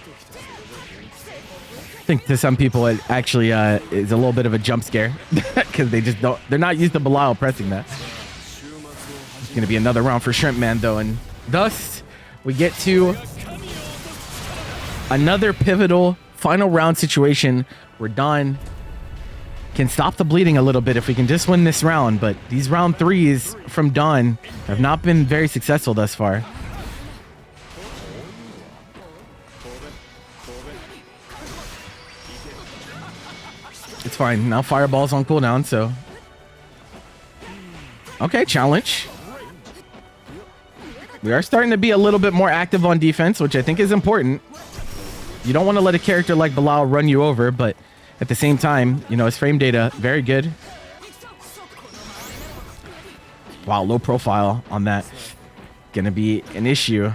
think to some people it actually is a little bit of a jump scare because they're not used to Belial pressing that. It's going to be another round for Shrimp Man though, and thus we get to another pivotal final round situation where Dawn can stop the bleeding a little bit if we can just win this round, but these round threes from Dawn have not been very successful thus far. It's fine. Now Fireball's on cooldown, so... Okay, challenge. We are starting to be a little bit more active on defense, which I think is important. You don't want to let a character like Belial run you over, but at the same time, you know, his frame data, very good. Wow, low profile on that. Gonna be an issue.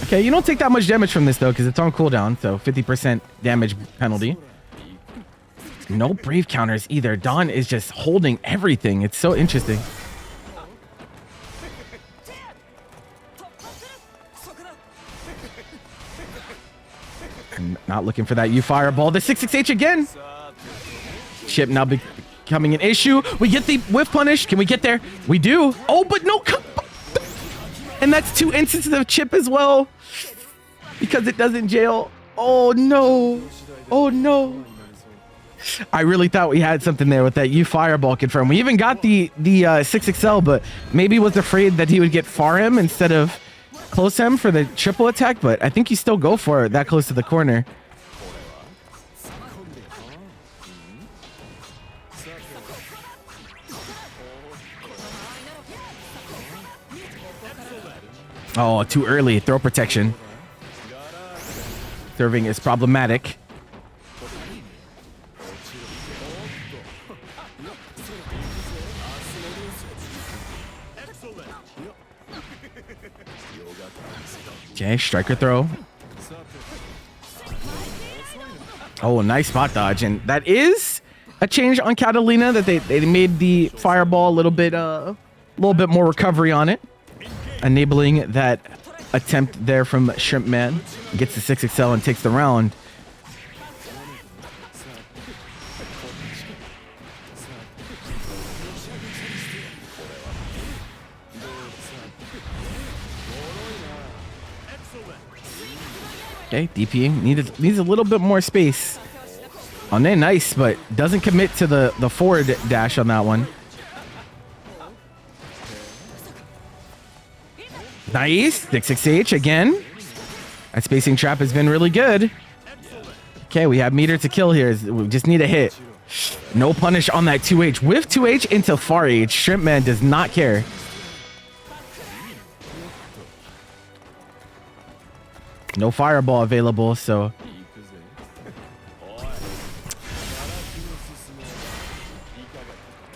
Okay, you don't take that much damage from this though, because it's on cooldown, so 50% damage penalty. No brave counters either. Dawn is just holding everything. It's so interesting. I'm not looking for that U fireball. The 6-6-H again. Chip now becoming an issue. We get the whiff punish. Can we get there? We do. Oh, but no. And that's 2 instances of chip as well. Because it doesn't jail. Oh, no. Oh, no. I really thought we had something there with that U fireball confirmed. We even got the 6XL, but maybe was afraid that he would get far him instead of close him for the triple attack. But I think you still go for it that close to the corner. Oh, too early. Throw protection. Serving is problematic. Okay, striker throw. Oh, nice spot dodge. And that is a change on Katalina, that they made the fireball a little bit more recovery on it, enabling that attempt there from Shrimp Man. Gets the 6XL and takes the round. Okay, DP needs a little bit more space. On there, nice, but doesn't commit to the forward dash on that one. Nice, 6XH again. That spacing trap has been really good. Okay, we have meter to kill here. We just need a hit. No punish on that 2H. With 2H into far H, Shrimp Man does not care. No fireball available, so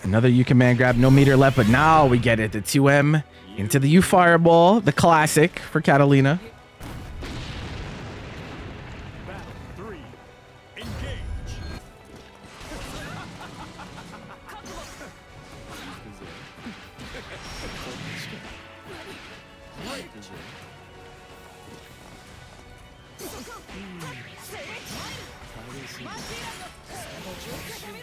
another U command grab, no meter left, but now we get it. The 2M into the U fireball, the classic for Katalina. Battle 3. Engage.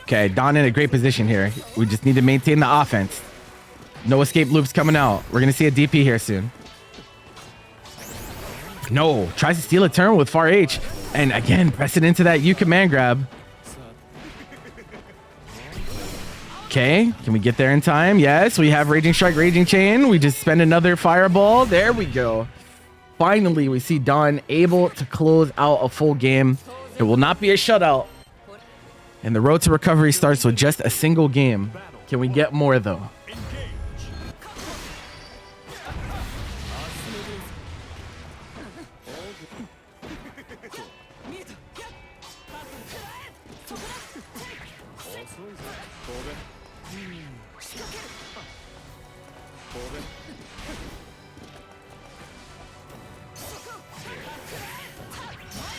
Okay, Dawn in a great position here. We just need to maintain the offense. No escape loops coming out. We're going to see a DP here soon. No, tries to steal a turn with far H. And again, press it into that U command grab. Okay, can we get there in time? Yes, we have Raging Strike, Raging Chain. We just spend another fireball. There we go. Finally, we see Dawn able to close out a full game. It will not be a shutout. And the road to recovery starts with just a single game. Can we get more, though?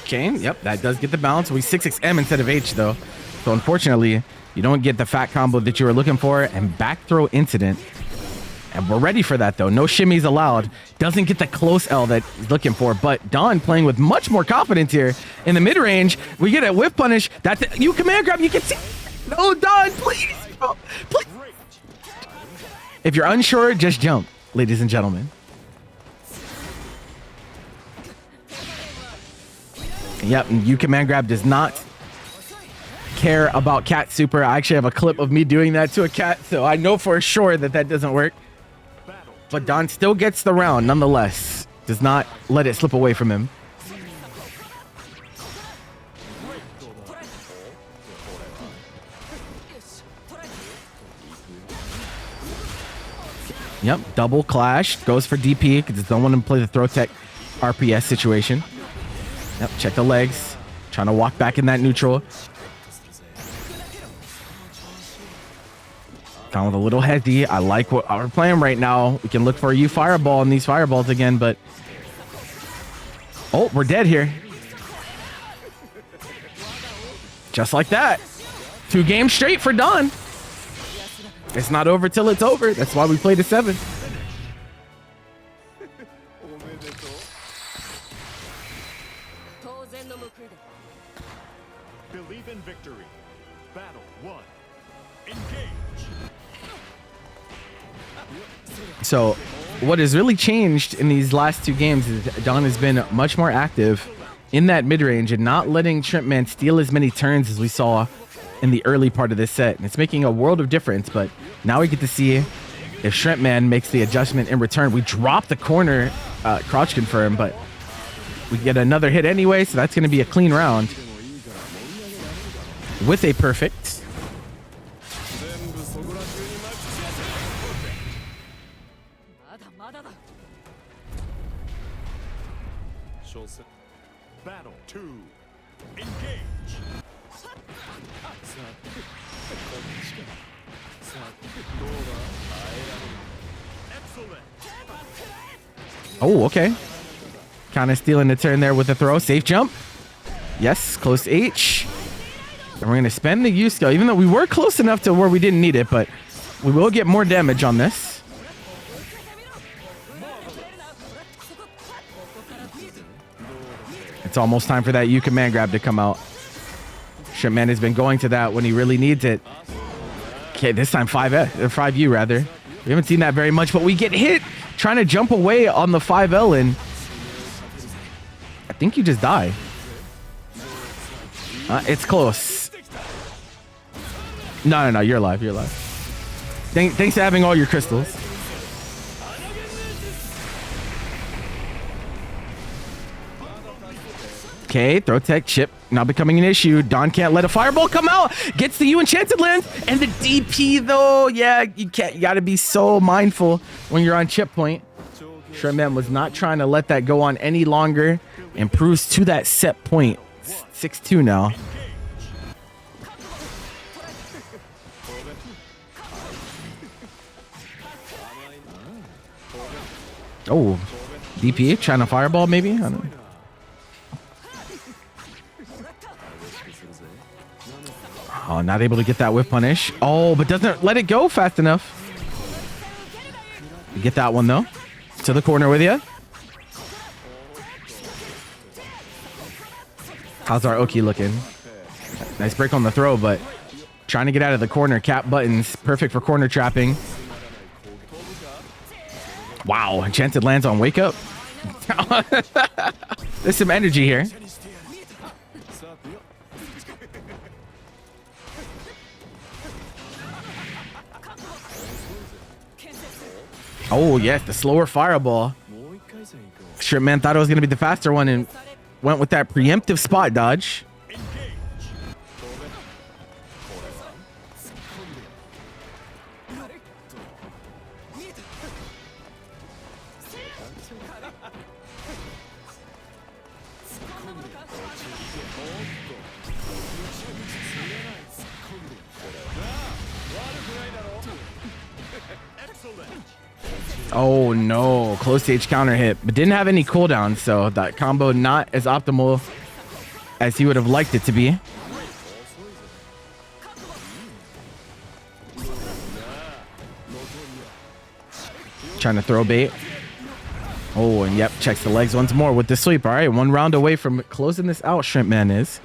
Okay, yep, that does get the balance. We 6XM instead of H, though. So unfortunately, you don't get the fat combo that you were looking for, and back throw incident. And we're ready for that, though. No shimmies allowed. Doesn't get the close L that he's looking for, but Dawn playing with much more confidence here. In the mid-range, we get a whiff punish. That's it. You command grab, you can see. No, Dawn, please. Oh, please. If you're unsure, just jump, ladies and gentlemen. Yep, and U command grab does not care about cat super. I actually have a clip of me doing that to a cat, so I know for sure that that doesn't work. But Dawn still gets the round nonetheless. Does not let it slip away from him. Yep, double clash. Goes for DP because don't want him to play the throw tech RPS situation. Yep, check the legs. Trying to walk back in that neutral. Gone with a little heady. I like what we're playing right now. We can look for a U fireball in these fireballs again, but... Oh, we're dead here. Just like that. 2 games straight for Dawn. It's not over till it's over. That's why we played a 7. Believe in victory. Battle 1. Engage. So what has really changed in these last 2 games is Dawn has been much more active in that mid-range and not letting Shrimp Man steal as many turns as we saw in the early part of this set. And it's making a world of difference, but now we get to see if Shrimp Man makes the adjustment in return. We drop the corner crouch confirm, but we get another hit anyway, so that's going to be a clean round. with a perfect. Battle 2. Engage. Excellent. Oh, okay. Kind of stealing the turn there with the throw. Safe jump. Yes, close to H. And we're going to spend the U skill, even though we were close enough to where we didn't need it, but we will get more damage on this. It's almost time for that U command grab to come out. Shipman has been going to that when he really needs it. Okay, this time 5U rather. We haven't seen that very much, but we get hit trying to jump away on the 5L, and I think you just die. It's close. No, you're alive. You're alive. Thanks for having all your crystals. Okay, throw tech chip now becoming an issue. Dawn can't let a fireball come out. Gets the U enchanted land and the DP though. Yeah, you gotta be so mindful when you're on chip point. Shredman was not trying to let that go on any longer. Improves to that set point. 6-2 now. Oh, DP trying to fireball maybe? I don't know. Oh, not able to get that whip punish. Oh, but doesn't let it go fast enough. You get that one though. To the corner with you. How's our Oki looking? Nice break on the throw, but trying to get out of the corner. Cap buttons, perfect for corner trapping. Wow, enchanted lands on wake up. There's some energy here. Oh, yes, the slower fireball. Shipman thought it was going to be the faster one and went with that preemptive spot dodge. Oh no, close to H counter hit, but didn't have any cooldown, so that combo not as optimal as he would have liked it to be. Trying to throw bait. Oh, and yep, checks the legs once more with the sweep. All right, one round away from closing this out, Shrimpman is.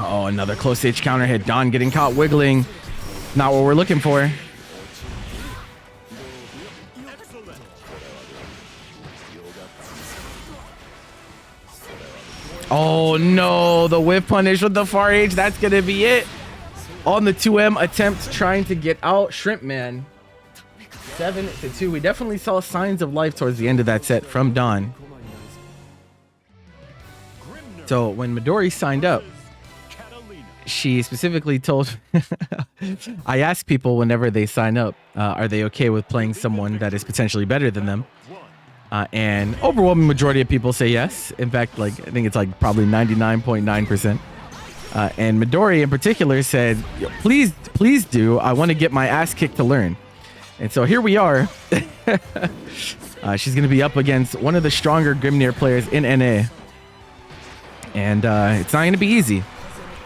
Oh, another close H counter hit. Dawn getting caught wiggling. Not what we're looking for. Oh no, the whip punish with the far H. That's gonna be it. On the 2M attempt trying to get out. Shrimpman 7-2. We definitely saw signs of life towards the end of that set from Dawn. So when Midorii signed up, she specifically told I ask people whenever they sign up, are they okay with playing someone that is potentially better than them? And overwhelming majority of people say yes. In fact, like I think it's like probably 99.9%. And Midorii in particular said, please do. I want to get my ass kicked to learn. And so here we are. She's going to be up against one of the stronger Grimnir players in NA. And it's not going to be easy.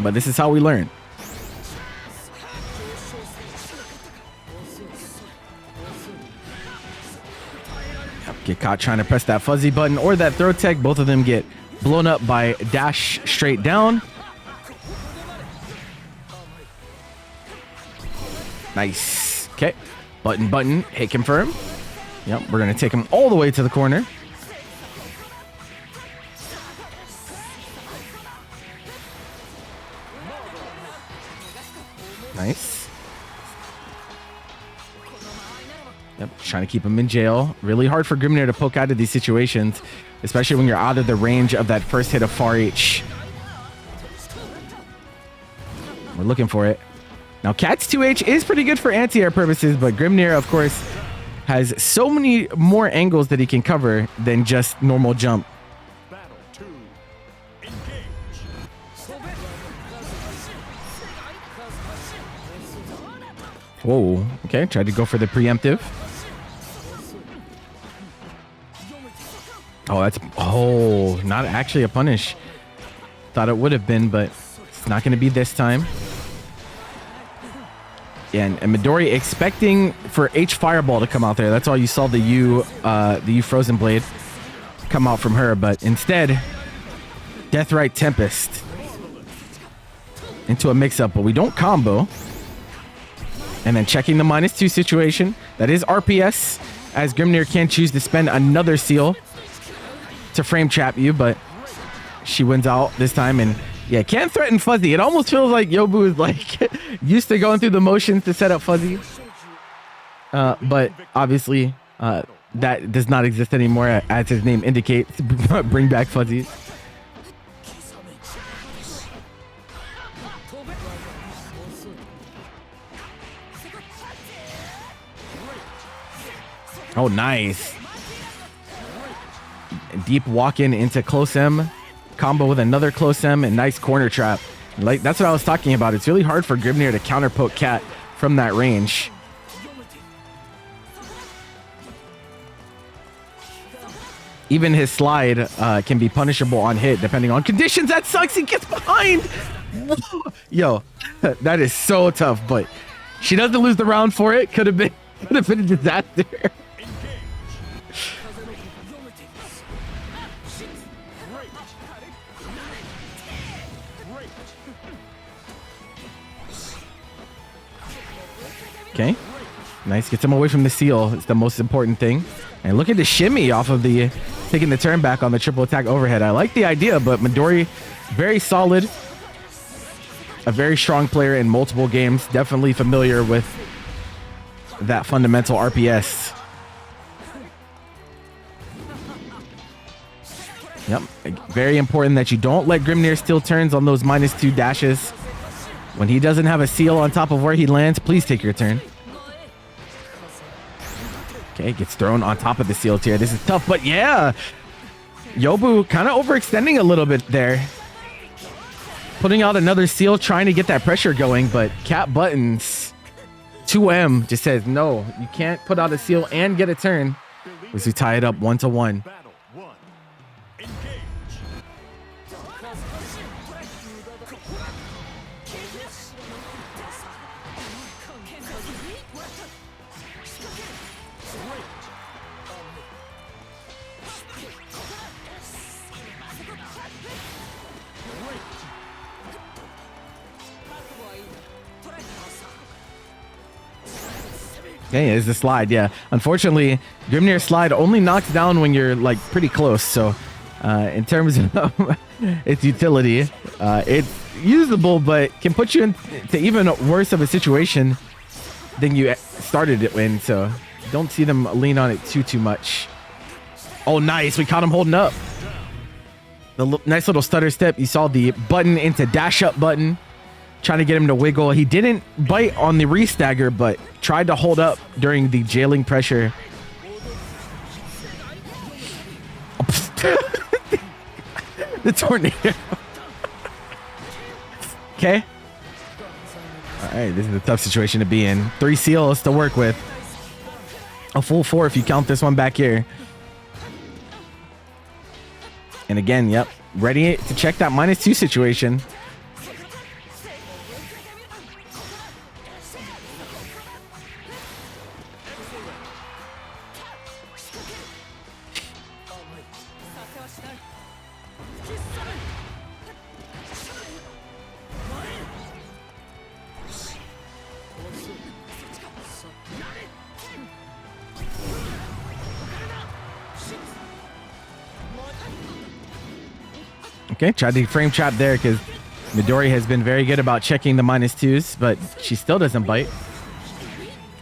But this is how we learn. Get caught trying to press that fuzzy button or that throw tech. Both of them get blown up by dash straight down. Nice. Okay. Button, hit confirm. Yep, we're going to take him all the way to the corner. Nice. Yep, trying to keep him in jail. Really hard for Grimnir to poke out of these situations, especially when you're out of the range of that first hit of Far H. We're looking for it. Now, Cat's 2H is pretty good for anti-air purposes, but Grimnir, of course, has so many more angles that he can cover than just normal jump. Battle 2. Engage. Whoa. Okay, tried to go for the preemptive. Oh, that's... Oh, not actually a punish. Thought it would have been, but it's not going to be this time. Yeah, and Midorii expecting for H Fireball to come out there. That's all you saw the U Frozen Blade come out from her, but instead, Deathrite Tempest into a mix-up, but we don't combo. And then checking the -2 situation. That is RPS, as Grimnir can choose to spend another seal to frame trap you, but she wins out this time. And yeah, can't threaten Fuzzy. It almost feels like Yobu is like used to going through the motions to set up Fuzzy. But obviously that does not exist anymore, as his name indicates. Bring back Fuzzy. Oh, nice. Deep walk in into close M. Combo with another close M and nice corner trap. Like, that's what I was talking about. It's really hard for Grimnir to counter poke Cat from that range. Even his slide can be punishable on hit depending on conditions. That sucks. He gets behind. Yo, that is so tough, but she doesn't lose the round for it. Could have been a disaster. Okay, nice. Gets him away from the seal. It's the most important thing. And look at the shimmy off of the taking the turn back on the triple attack overhead. I like the idea, but Midorii, very solid. A very strong player in multiple games. Definitely familiar with that fundamental RPS. Yep, very important that you don't let Grimnir steal turns on those -2 dashes. When he doesn't have a seal on top of where he lands, please take your turn. Okay, gets thrown on top of the seal tier. This is tough, but yeah. Yobu kind of overextending a little bit there. Putting out another seal, trying to get that pressure going, but Cat Buttons 2M just says, no, you can't put out a seal and get a turn. As we tie it up 1-1. Battle 1. Engage. Okay, it's the slide, yeah. Unfortunately, Grimnir's slide only knocks down when you're like pretty close. So in terms of its utility, it's usable, but can put you into even worse of a situation than you started it in. So don't see them lean on it too much. Oh, nice. We caught him holding up. The nice little stutter step. You saw the button into dash up button. Trying to get him to wiggle. He didn't bite on the restagger, but tried to hold up during the jailing pressure. The tornado. Okay. All right, this is a tough situation to be in. 3 seals to work with. A full 4 if you count this one back here. And again, yep, ready to check that -2 situation. Okay, tried to frame trap there because Midorii has been very good about checking the -2s, but she still doesn't bite.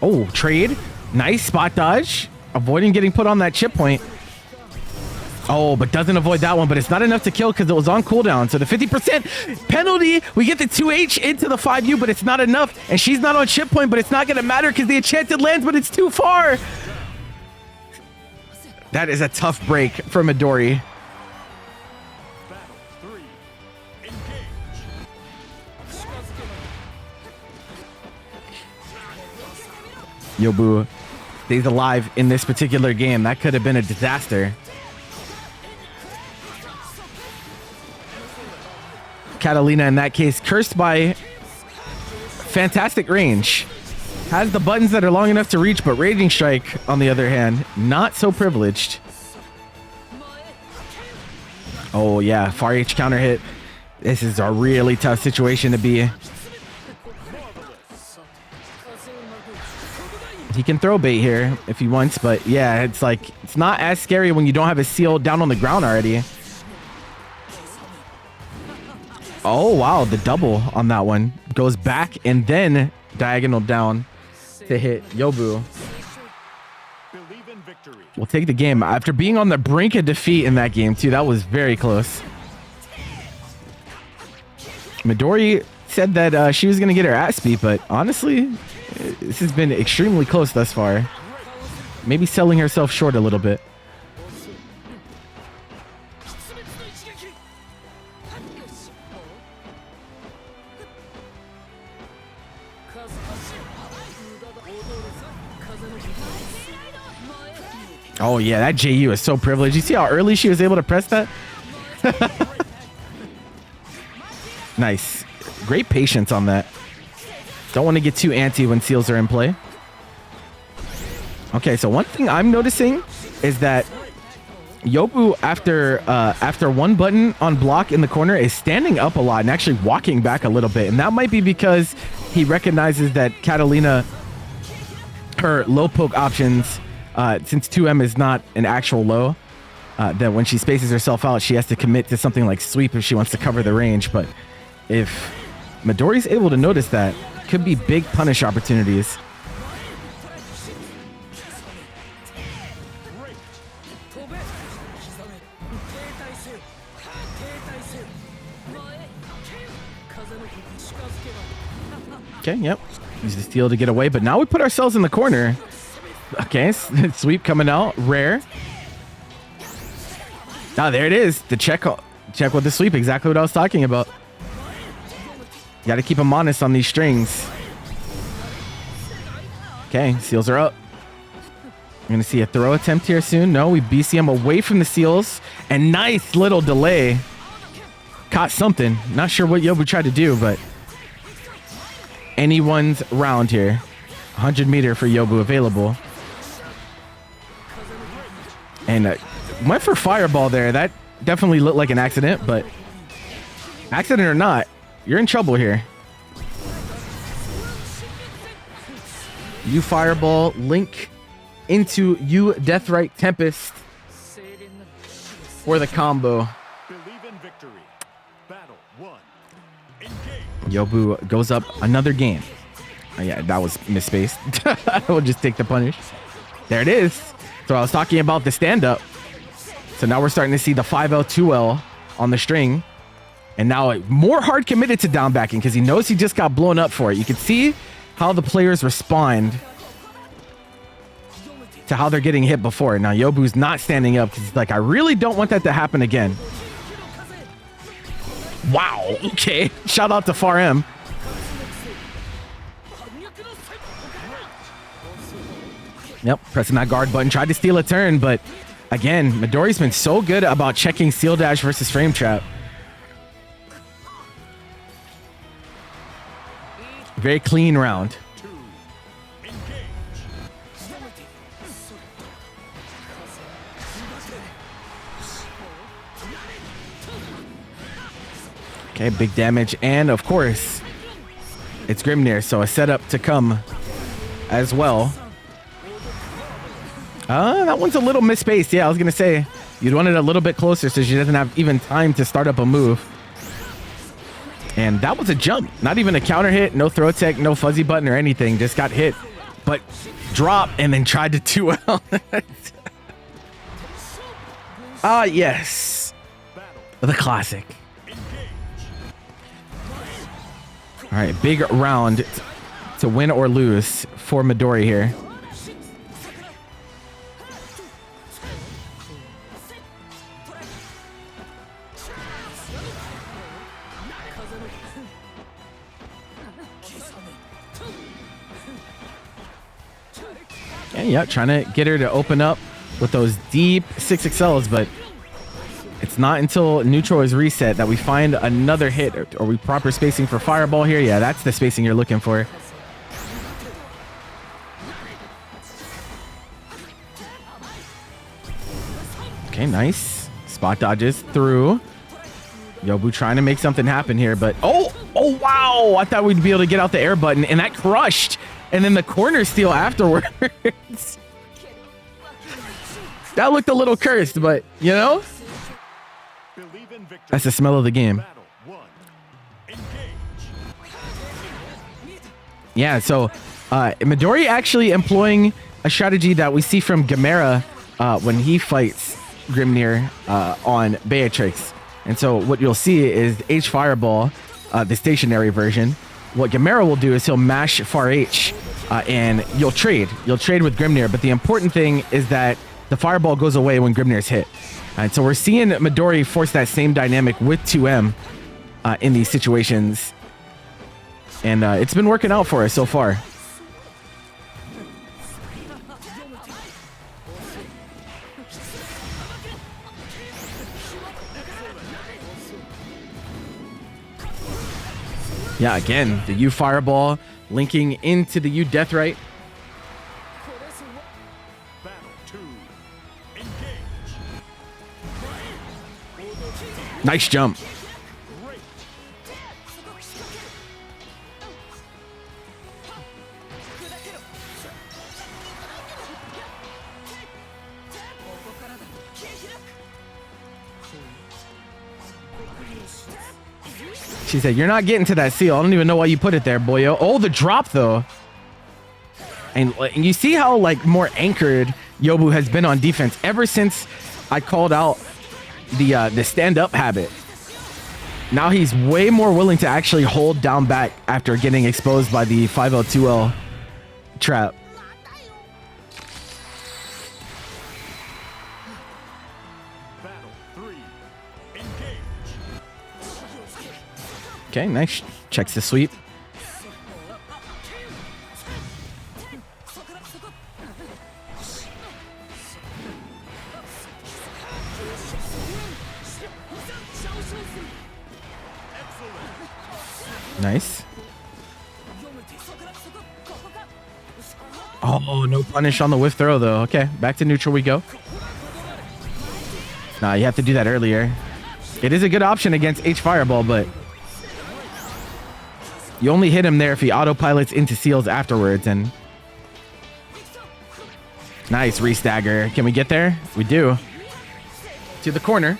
Oh, trade. Nice spot dodge. Avoiding getting put on that chip point. Oh, but doesn't avoid that one, but it's not enough to kill because it was on cooldown. So the 50% penalty, we get the 2H into the 5U, but it's not enough. And she's not on chip point, but it's not going to matter because the enchanted lands, but it's too far. That is a tough break for Midorii. Yobu stays alive in this particular game. That could have been a disaster. Katalina, in that case, cursed by fantastic range. Has the buttons that are long enough to reach, but Raging Strike, on the other hand, not so privileged. Oh, yeah. Far H counter hit. This is a really tough situation to be in. He can throw bait here if he wants, but yeah, it's like, it's not as scary when you don't have a seal down on the ground already. Oh, wow. The double on that one goes back and then diagonal down to hit Yobu. We'll take the game after being on the brink of defeat in that game, too. That was very close. Midorii said that she was going to get her ass beat, but honestly, this has been extremely close thus far. Maybe selling herself short a little bit. Oh, yeah, that JU is so privileged. You see how early she was able to press that? Nice. Great patience on that. Don't want to get too antsy when seals are in play. Okay, so one thing I'm noticing is that Yobu, after one button on block in the corner, is standing up a lot and actually walking back a little bit. And that might be because he recognizes that Katalina, her low poke options, since 2M is not an actual low, that when she spaces herself out, she has to commit to something like sweep if she wants to cover the range. But if Midorii's able to notice that, could be big punish opportunities. Okay, yep. Use the steal to get away, but now we put ourselves in the corner. Okay, sweep coming out, rare. Ah, there it is. The check with the sweep, exactly what I was talking about. Got to keep him honest on these strings. Okay, seals are up. I'm going to see a throw attempt here soon. No, we BC him away from the seals. And nice little delay. Caught something. Not sure what Yobu tried to do, but anyone's round here. 100 meter for Yobu available. And went for fireball there. That definitely looked like an accident, but accident or not, you're in trouble here. You fireball, link into you Deathrite Tempest for the combo. Yobu goes up another game. Oh, yeah, that was misspaced. We'll just take the punish. There it is. So I was talking about the stand-up. So now we're starting to see the 5L, 2L on the string. And now more hard committed to down backing because he knows he just got blown up for it. You can see how the players respond to how they're getting hit before. Now Yobu's not standing up because he's like, I really don't want that to happen again. Wow. Okay. Shout out to Far M. Yep, pressing that guard button. Tried to steal a turn, but again, Midorii's been so good about checking seal dash versus frame trap. Very clean round. Okay, big damage. And of course, it's Grimnir, so a setup to come as well. That one's a little misspaced. Yeah, I was going to say, You'd want it a little bit closer so she doesn't have even time to start up a move. And that was a jump. Not even a counter hit, no throw tech, no fuzzy button or anything. Just got hit, but dropped and then tried to 2L. Ah, yes. The classic. All right, big round to win or lose for Midorii here. And yeah, trying to get her to open up with those deep 6XLs, but it's not until neutral is reset that we find another hit. Are we proper spacing for fireball here? Yeah, that's the spacing you're looking for. Okay, nice. Spot dodges through. Yobu trying to make something happen here, but oh wow! I thought we'd be able to get out the air button, and that crushed. And then the corner steal afterwards. That looked a little cursed, but you know, that's the smell of the game. Yeah, so Midorii actually employing a strategy that we see from Gamera when he fights Grimnir on Beatrix. And so what you'll see is H Fireball, the stationary version. What Gamera will do is he'll mash far H and you'll trade with Grimnir. But the important thing is that the fireball goes away when Grimnir's hit. And so we're seeing Midorii force that same dynamic with 2M in these situations. And it's been working out for us so far. Yeah, again, the U Fireball linking into the U Deathrite. Nice jump. She said, "You're not getting to that seal. I don't even know why you put it there, boyo." Oh, the drop though. And you see how like more anchored Yobu has been on defense ever since I called out the stand-up habit. Now he's way more willing to actually hold down back after getting exposed by the 5L2L trap. Okay, nice. Checks the sweep. Nice. Oh, no punish on the whiff throw though. Okay, back to neutral we go. Nah, you have to do that earlier. It is a good option against H Fireball, but you only hit him there if he autopilots into seals afterwards. And nice re-stagger. Can we get there? We do. To the corner.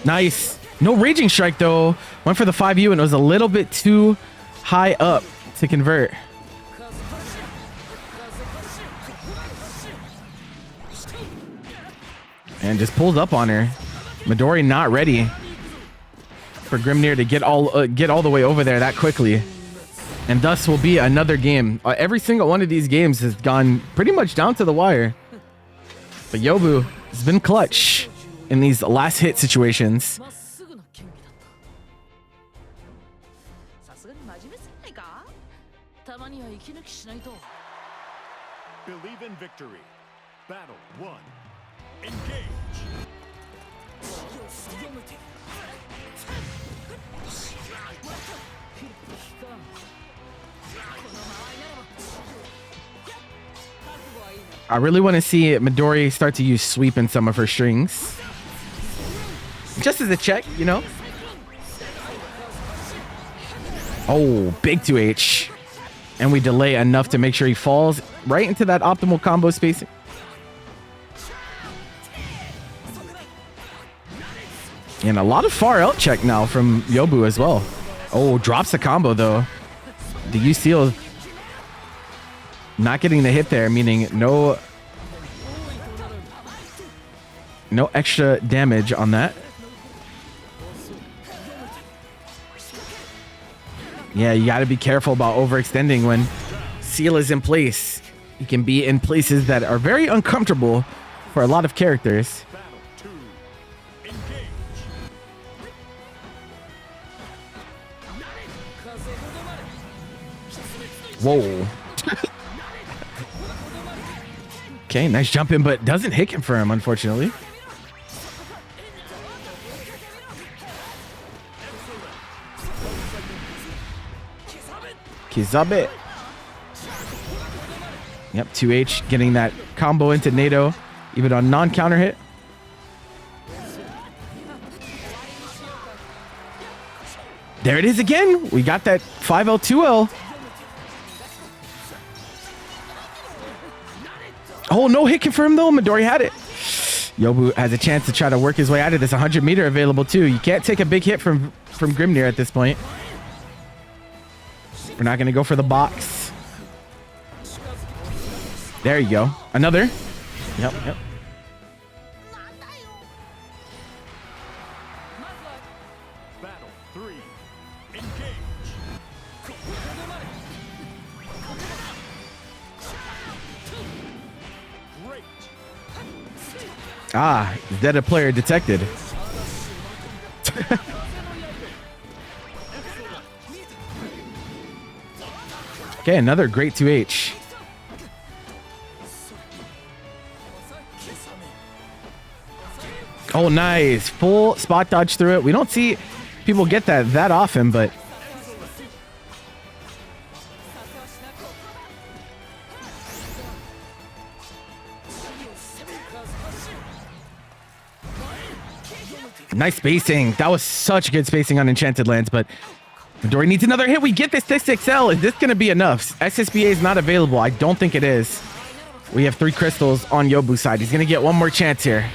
Nice. No raging strike though. Went for the 5U and it was a little bit too high up to convert. And just pulls up on her. Midorii not ready for Grimnir to get all the way over there that quickly. And thus will be another game. Every single one of these games has gone pretty much down to the wire. But Yobu has been clutch in these last hit situations. Believe in victory. Battle 1. Engage. I really want to see Midorii start to use sweep in some of her strings. Just as a check, you know? Oh, big 2H. And we delay enough to make sure he falls right into that optimal combo spacing. And a lot of far out check now from Yobu as well. Oh, drops the combo though. The U seal not getting the hit there, meaning no extra damage on that. Yeah, you got to be careful about overextending when seal is in place. You can be in places that are very uncomfortable for a lot of characters. Whoa. Okay, nice jump in, but doesn't hit him for him, unfortunately. Kizabe. Yep, 2H getting that combo into NATO, even on non-counter hit. There it is again. We got that 5L, 2L. Oh, no hit confirmed though. Midorii had it. Yobu has a chance to try to work his way out of this. 100 meter available too. You can't take a big hit from Grimnir at this point. We're not going to go for the box. There you go. Another. Yep. Battle 3. Engage. Great. Ah, dead a player detected. Okay, another great 2H. Oh, nice. Full spot dodge through it. We don't see people get that often, but nice spacing. That was such good spacing on Enchanted Lands, but Midorii needs another hit. We get this 6XL. Is this going to be enough? SSBA is not available. I don't think it is. We have 3 crystals on Yobu's side. He's going to get one more chance here.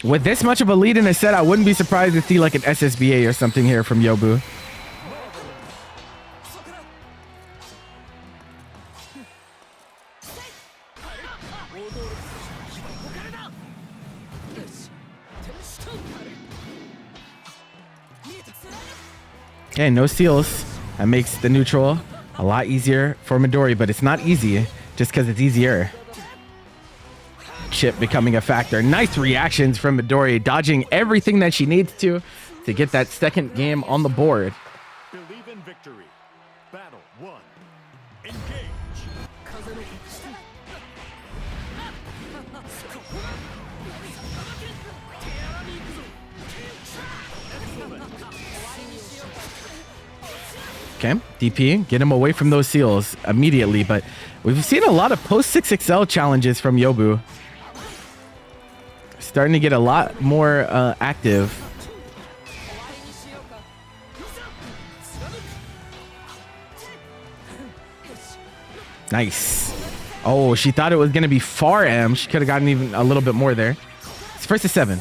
With this much of a lead in a set, I wouldn't be surprised to see like an SSBA or something here from Yobu. Okay, no seals. That makes the neutral a lot easier for Midorii, but it's not easy just because it's easier. Chip becoming a factor. Nice reactions from Midorii, dodging everything that she needs to get that second game on the board. Believe in victory. Battle 1. Engage. Okay, DP, get him away from those seals immediately, but we've seen a lot of post 6XL challenges from Yobu. Starting to get a lot more active. Nice. Oh, she thought it was going to be far M. She could have gotten even a little bit more there. It's first to 7.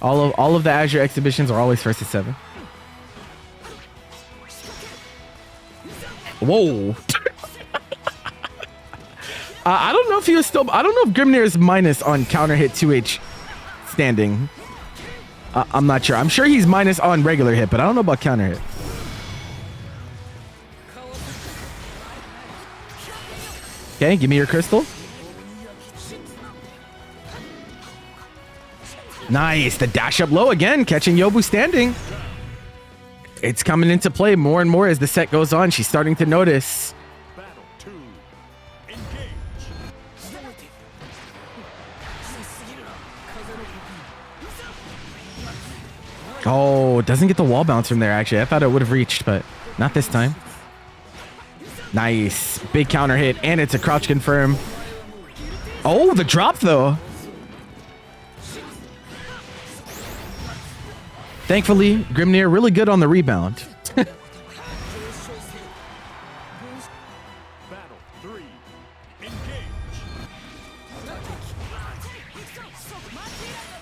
All of the Azure exhibitions are always first to 7. Whoa. I don't know if he was still... I don't know if Grimnir is minus on counter hit 2H standing. I'm not sure. I'm sure he's minus on regular hit, but I don't know about counter hit. Okay, give me your crystal. Nice. The dash up low again, catching Yobu standing. It's coming into play more and more as the set goes on. She's starting to notice. Battle 2. Engage. Oh, doesn't get the wall bounce from there, actually. I thought it would have reached, but not this time. Nice. Big counter hit, and it's a crouch confirm. Oh, the drop, though. Thankfully, Grimnir really good on the rebound. Battle 3. Engage.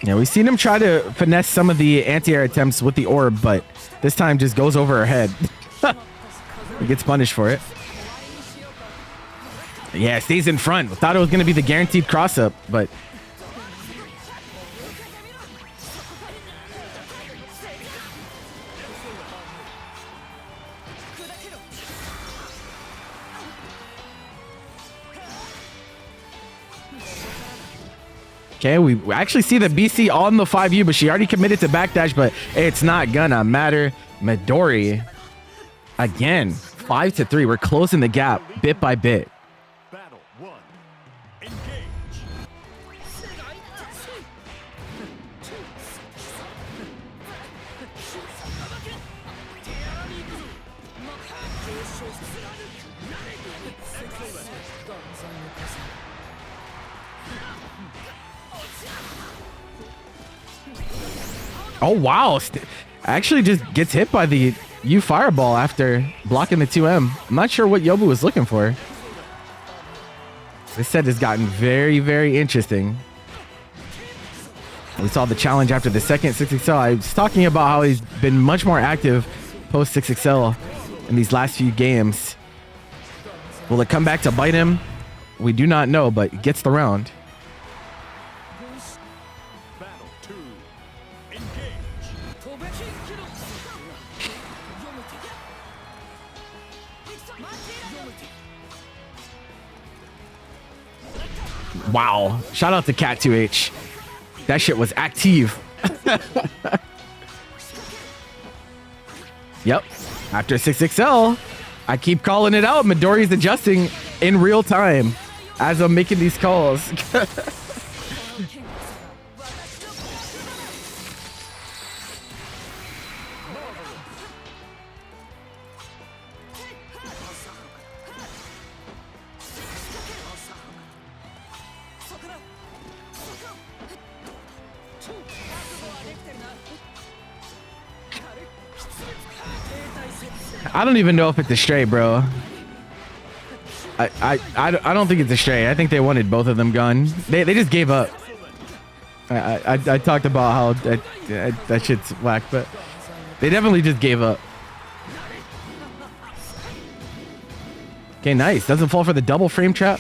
Yeah, we've seen him try to finesse some of the anti-air attempts with the orb, but this time just goes over her head. He gets punished for it. Yeah, stays in front. Thought it was going to be the guaranteed cross-up, but... Okay, we actually see the BC on the 5U, but she already committed to backdash, but it's not gonna matter. Midorii, again, 5-3. We're closing the gap bit by bit. Battle 1. Engage. Oh, wow. Actually just gets hit by the U fireball after blocking the 2M. I'm not sure what Yobu was looking for. This set has gotten very, very interesting. We saw the challenge after the second 6XL. I was talking about how he's been much more active post 6XL in these last few games. Will it come back to bite him? We do not know, but he gets the round. Battle 2. Engage. Wow. Shout out to Cat2H. That shit was active. Yep. After 6XL, I keep calling it out. Midorii's adjusting in real time as I'm making these calls. I don't even know if it's a stray, bro. I don't think it's a stray. I think they wanted both of them gone. They just gave up. I talked about how that shit's whack, but they definitely just gave up. Okay, nice. Doesn't fall for the double frame trap.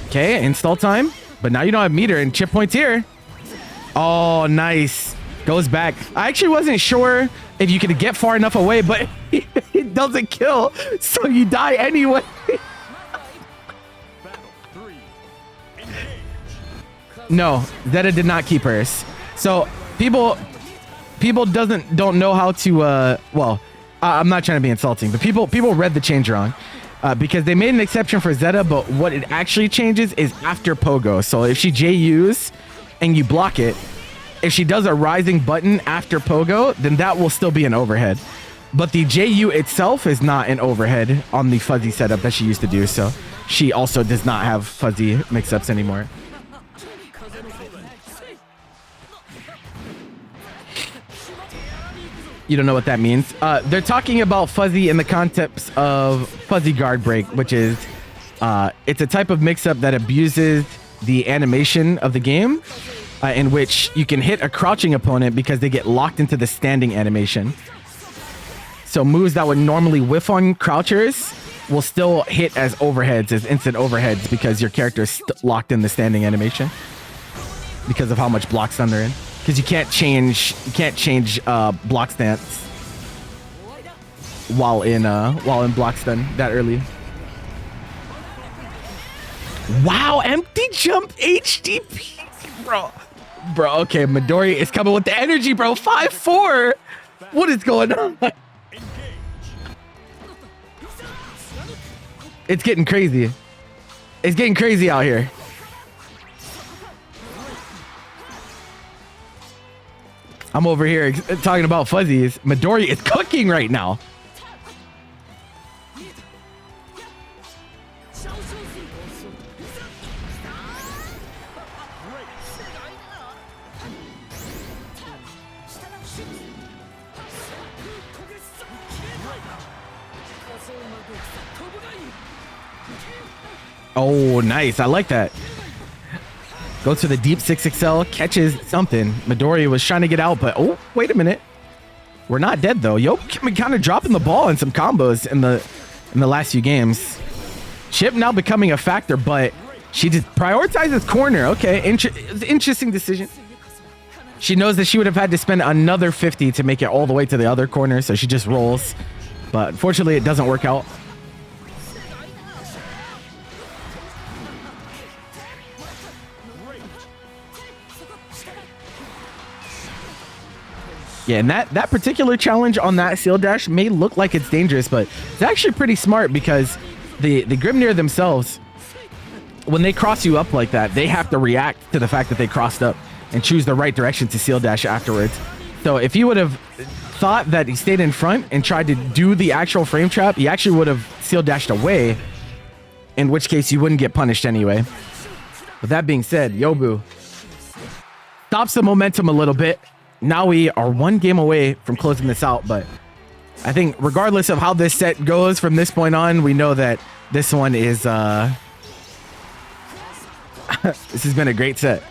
Okay, install time. But now you don't have meter and chip points here. Oh, nice. Goes back. I actually wasn't sure if you could get far enough away, but it doesn't kill, so you die anyway. Battle 3. Engage. No, Zeta did not keep hers. So people don't know how to well, I'm not trying to be insulting, but people read the change wrong. Because they made an exception for Zeta, but what it actually changes is after Pogo. So if she JUs and you block it, if she does a rising button after Pogo, then that will still be an overhead. But the JU itself is not an overhead on the fuzzy setup that she used to do. So she also does not have fuzzy mix-ups anymore. You don't know what that means. They're talking about fuzzy in the context of fuzzy guard break, which is it's a type of mix-up that abuses the animation of the game, in which you can hit a crouching opponent because they get locked into the standing animation. So moves that would normally whiff on crouchers will still hit as overheads, as instant overheads, because your character is locked in the standing animation because of how much block stun they're in. Because you can't change block stance while in block stun that early. Wow, empty jump HDP, bro. Okay, Midorii is coming with the energy, bro. 5-4. What is going on? It's getting crazy. It's getting crazy out here. I'm over here talking about fuzzies. Midorii is cooking right now. Oh, nice. I like that. Goes for the deep 6XL, catches something. Midorii was trying to get out, but oh, wait a minute. We're not dead though. Yobu kind of dropping the ball in some combos in the last few games. Chip now becoming a factor, but she just prioritizes corner. Okay, interesting decision. She knows that she would have had to spend another 50 to make it all the way to the other corner, so she just rolls. But unfortunately, it doesn't work out. Yeah, and that particular challenge on that seal dash may look like it's dangerous, but it's actually pretty smart because the Grimnir themselves, when they cross you up like that, they have to react to the fact that they crossed up and choose the right direction to seal dash afterwards. So if you would have thought that he stayed in front and tried to do the actual frame trap, he actually would have seal dashed away, in which case you wouldn't get punished anyway. With that being said, Yobu stops the momentum a little bit. Now we are one game away from closing this out, but I think regardless of how this set goes from this point on, we know that this one is this has been a great set.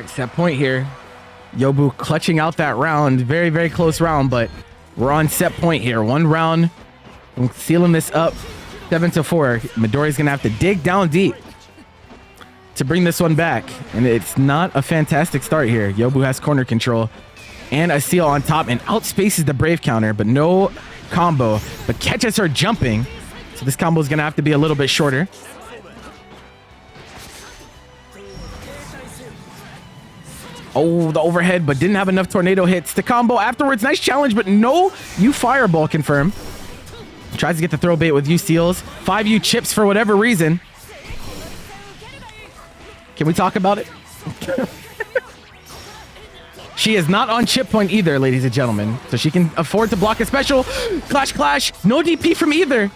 Set point here. Yobu clutching out that round. Very, very close round, but we're on set point here. One round. I'm sealing this up 7-4. Midori's gonna have to dig down deep to bring this one back, and it's not a fantastic start here. Yobu has corner control and a seal on top and outspaces the Brave counter, but no combo, but catches her jumping. So this combo is gonna have to be a little bit shorter. Oh, the overhead, but didn't have enough tornado hits. The combo afterwards. Nice challenge, but no U fireball confirmed. Tries to get the throw bait with U seals. 5U chips for whatever reason. Can we talk about it? She is not on chip point either, ladies and gentlemen. So she can afford to block a special. Clash, clash. No DP from either.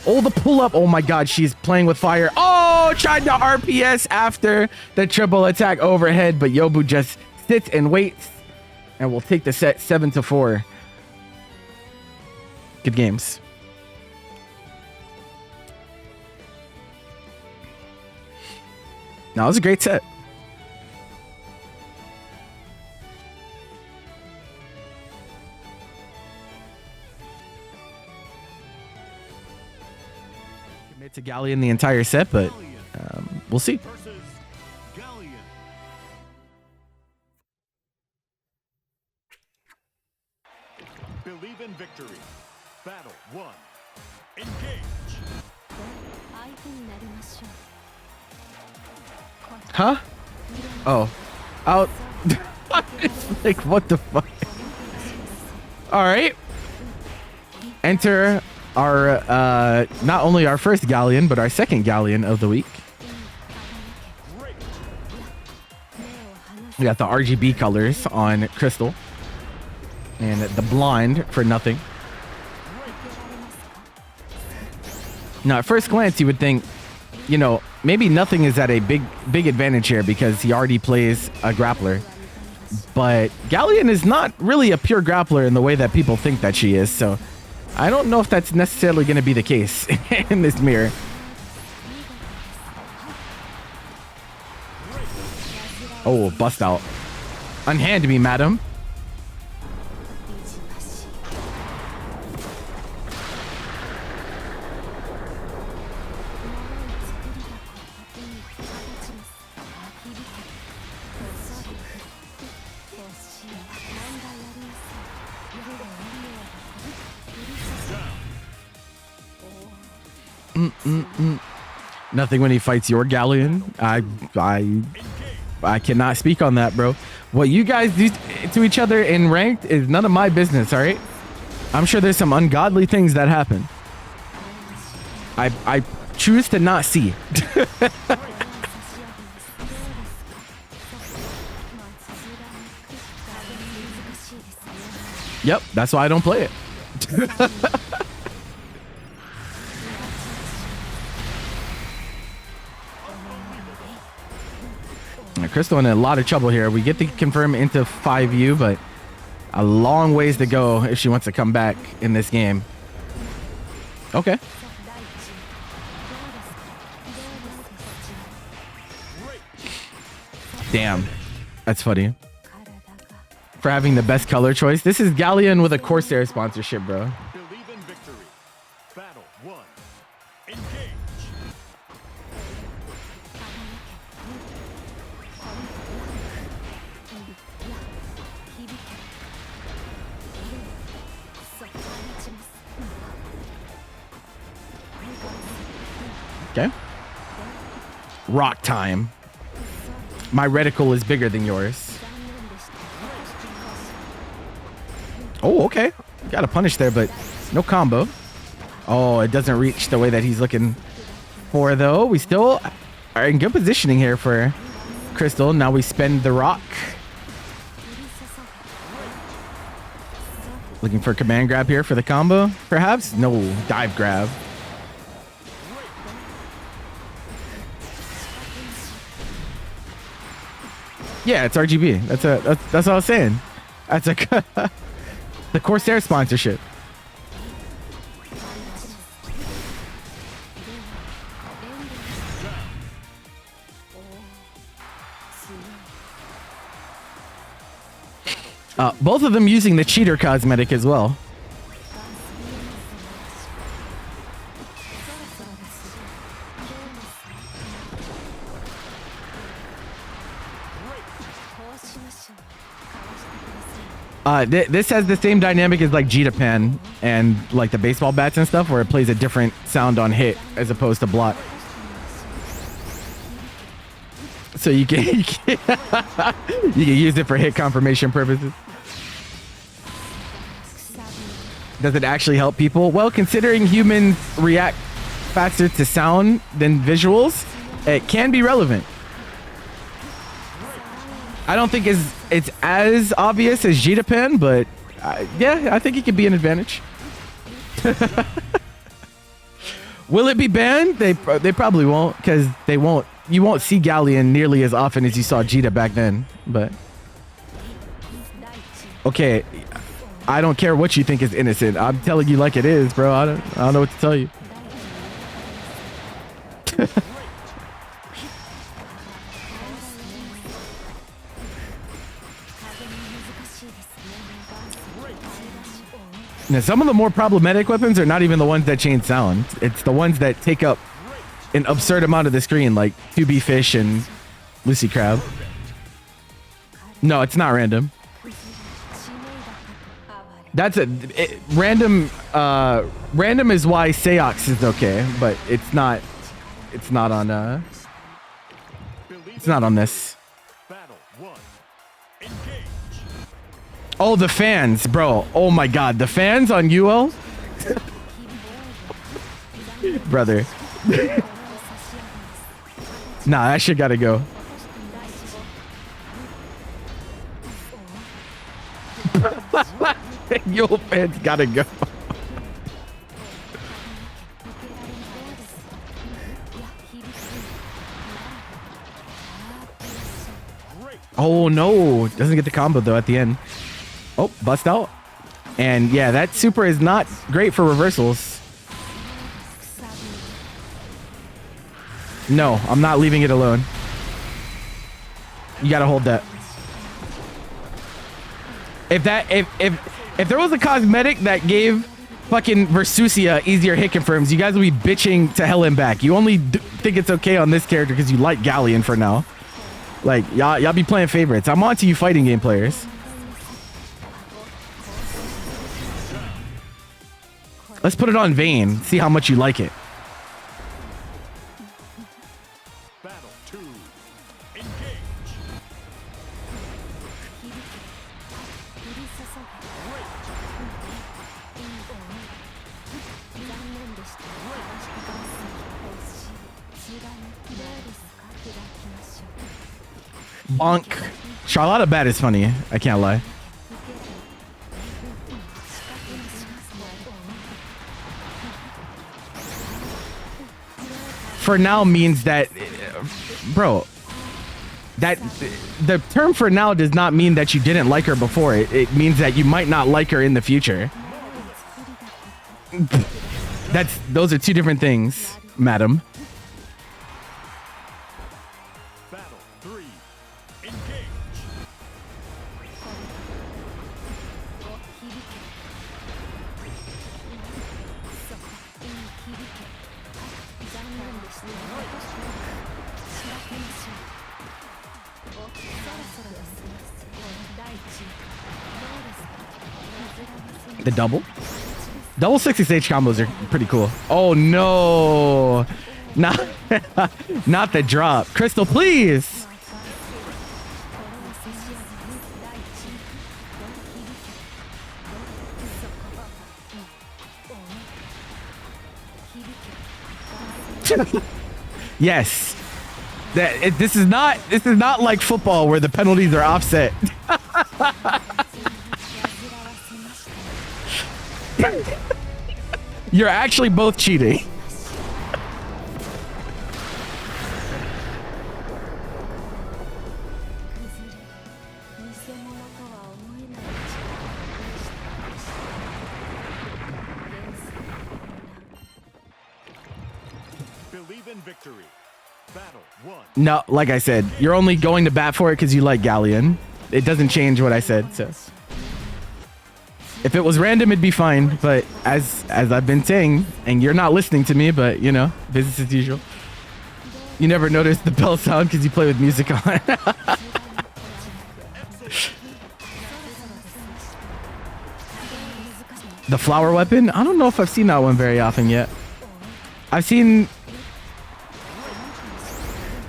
Oh, the pull up. Oh my God, she's playing with fire. Oh, tried to RPS after the triple attack overhead, but Yobu just sits and waits and will take the set 7-4. Good games. Now, it was a great set. To Galleon the entire set, but we'll see. Versus Galleon. Believe in victory. Battle 1. Engage. Huh? Oh. Out. Like, what the fuck? All right. Enter our not only our first Galleon, but our second Galleon of the week. We got the RGB colors on Crystal and the blind for nothing. Now, at first glance, you would think, you know, maybe nothing is at a big advantage here because he already plays a grappler. But Galleon is not really a pure grappler in the way that people think that she is, so I don't know if that's necessarily going to be the case in this mirror. Oh, bust out. Unhand me, madam. Nothing when he fights your Galleon. I cannot speak on that, bro. What you guys do to each other in ranked is none of my business, all right? I'm sure there's some ungodly things that happen. I choose to not see. Yep, that's why I don't play it. Crystal in a lot of trouble here. We get to confirm into 5U, but a long ways to go if she wants to come back in this game. Okay. Damn. That's funny. For having the best color choice. This is Galleon with a Corsair sponsorship, bro. Believe in victory. Battle 1. Engage. Okay. Rock time. My reticle is bigger than yours. Oh, okay. Got a punish there, but no combo. Oh, it doesn't reach the way that he's looking for, though. We still are in good positioning here for Crystal. Now we spend the rock. Looking for a command grab here for the combo, perhaps? No, dive grab. Yeah, it's RGB. That's what I was saying. That's a the Corsair sponsorship. Both of them using the cheater cosmetic as well. This has the same dynamic as like Djeeta Pen and like the baseball bats and stuff, where it plays a different sound on hit as opposed to block. So you can you can use it for hit confirmation purposes. Does it actually help people? Well, considering humans react faster to sound than visuals, it can be relevant. I don't think it's as obvious as Djeeta Pen, but yeah, I think it could be an advantage. Will it be banned? They probably won't, because you won't see Galleon nearly as often as you saw Djeeta back then. But okay, I don't care what you think is innocent. I'm telling you like it is, bro. I don't know what to tell you. Now, some of the more problematic weapons are not even the ones that change sound. It's the ones that take up an absurd amount of the screen, like 2B Fish and Lucy Crab. No, it's not random. That's random. Random is why Seox is okay, but it's not on. It's not on this. Oh, the fans, bro. Oh my God, the fans on UL, brother. Nah, that shit gotta go. Yo, fans gotta go. Oh no, doesn't get the combo though at the end. Oh, bust out. And yeah, that super is not great for reversals. No, I'm not leaving it alone. You gotta hold that. If there was a cosmetic that gave fucking Versusia easier hit confirms, you guys would be bitching to hell and back. You only think it's okay on this character because you like Galleon for now. Like, y'all be playing favorites. I'm on to you fighting game players. Let's put it on Vane. See how much you like it. Bonk. Charlotta Bat is funny. I can't lie. For now means that, bro, that the term for now does not mean that you didn't like her before. It means that you might not like her in the future. Those are two different things, madam. Battle 3. Engage. The double 66H combos are pretty cool. Oh no, not not the drop. Crystal, please. Yes. This is not like football where the penalties are offset. You're actually both cheating. Believe in victory. Battle 1. No, like I said, you're only going to bat for it because you like Galleon. It doesn't change what I said, so. If it was random, it'd be fine. But as I've been saying, and you're not listening to me, but you know, business as usual. You never notice the bell sound because you play with music on. The flower weapon? I don't know if I've seen that one very often yet. I've seen...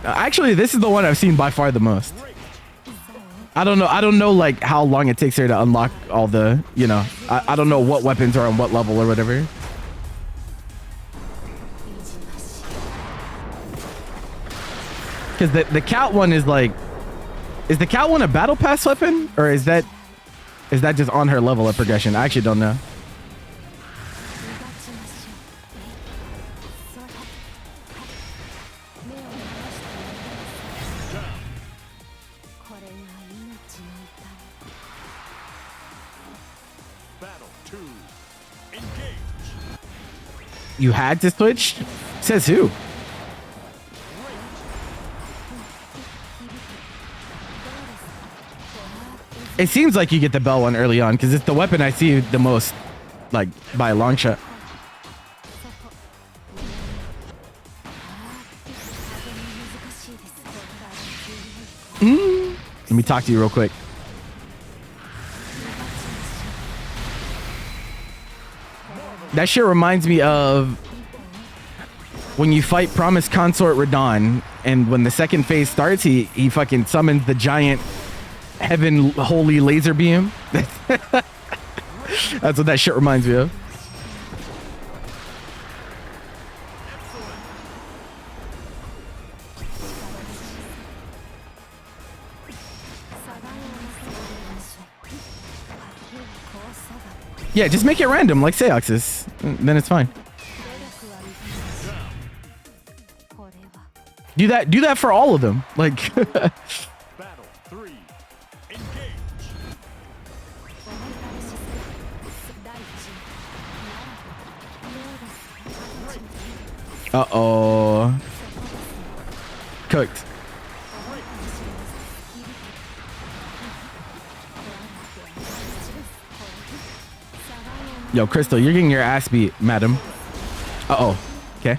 Actually, this is the one I've seen by far the most. I don't know like how long it takes her to unlock all the, you know, I don't know what weapons are on what level or whatever. Because the cat one is like, is the cat one a battle pass weapon? Or is that just on her level of progression? I actually don't know. You had to switch? Says who? It seems like you get the bell one early on because it's the weapon I see the most, like, by a long shot. Let me talk to you real quick. That shit reminds me of when you fight Promised Consort Radon, and when the second phase starts, he fucking summons the giant heaven holy laser beam. That's what that shit reminds me of. Yeah, just make it random like Seox's. Then it's fine. Do that for all of them. Like Battle 3. Engage. Uh-oh. Cooked. Yo, Crystal, you're getting your ass beat, madam. Uh-oh. Okay.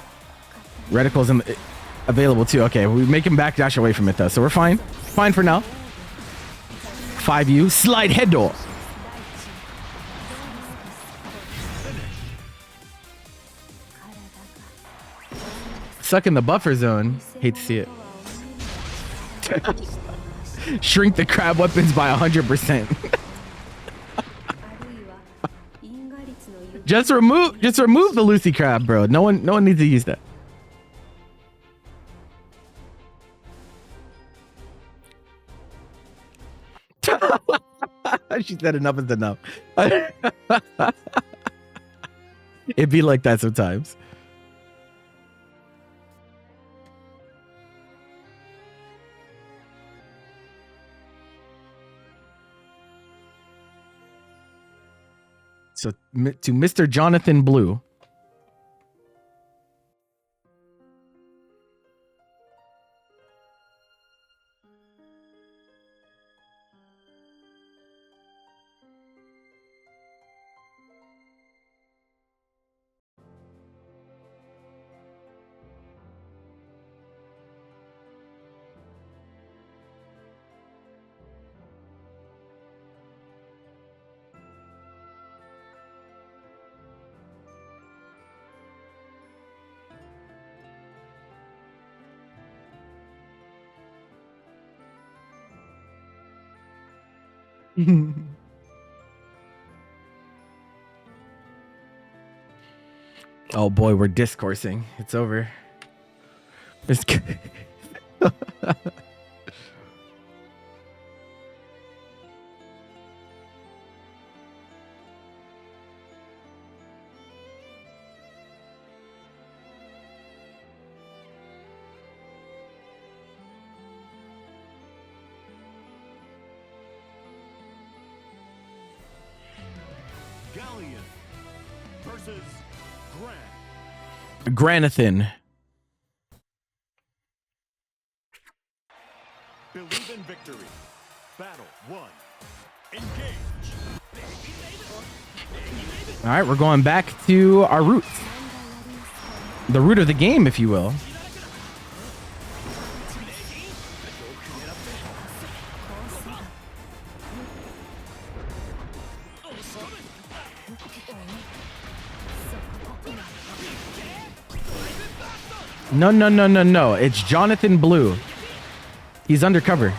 Reticle's available too. Okay, we make him back dash away from it though, so we're fine. Fine for now. 5U. Slide head door. Suck in the buffer zone. Hate to see it. Shrink the crab weapons by 100%. Just remove the Lucy crab, bro. No one needs to use that. She said enough is enough. It'd be like that sometimes. So to Mr. Jonathan Blue. Oh boy, we're discoursing. It's over. It's Galleon versus Granathan. Believe in victory. Battle 1. Engage. All right, we're going back to our roots. The root of the game, if you will. No. It's Jonathan Blue. He's undercover.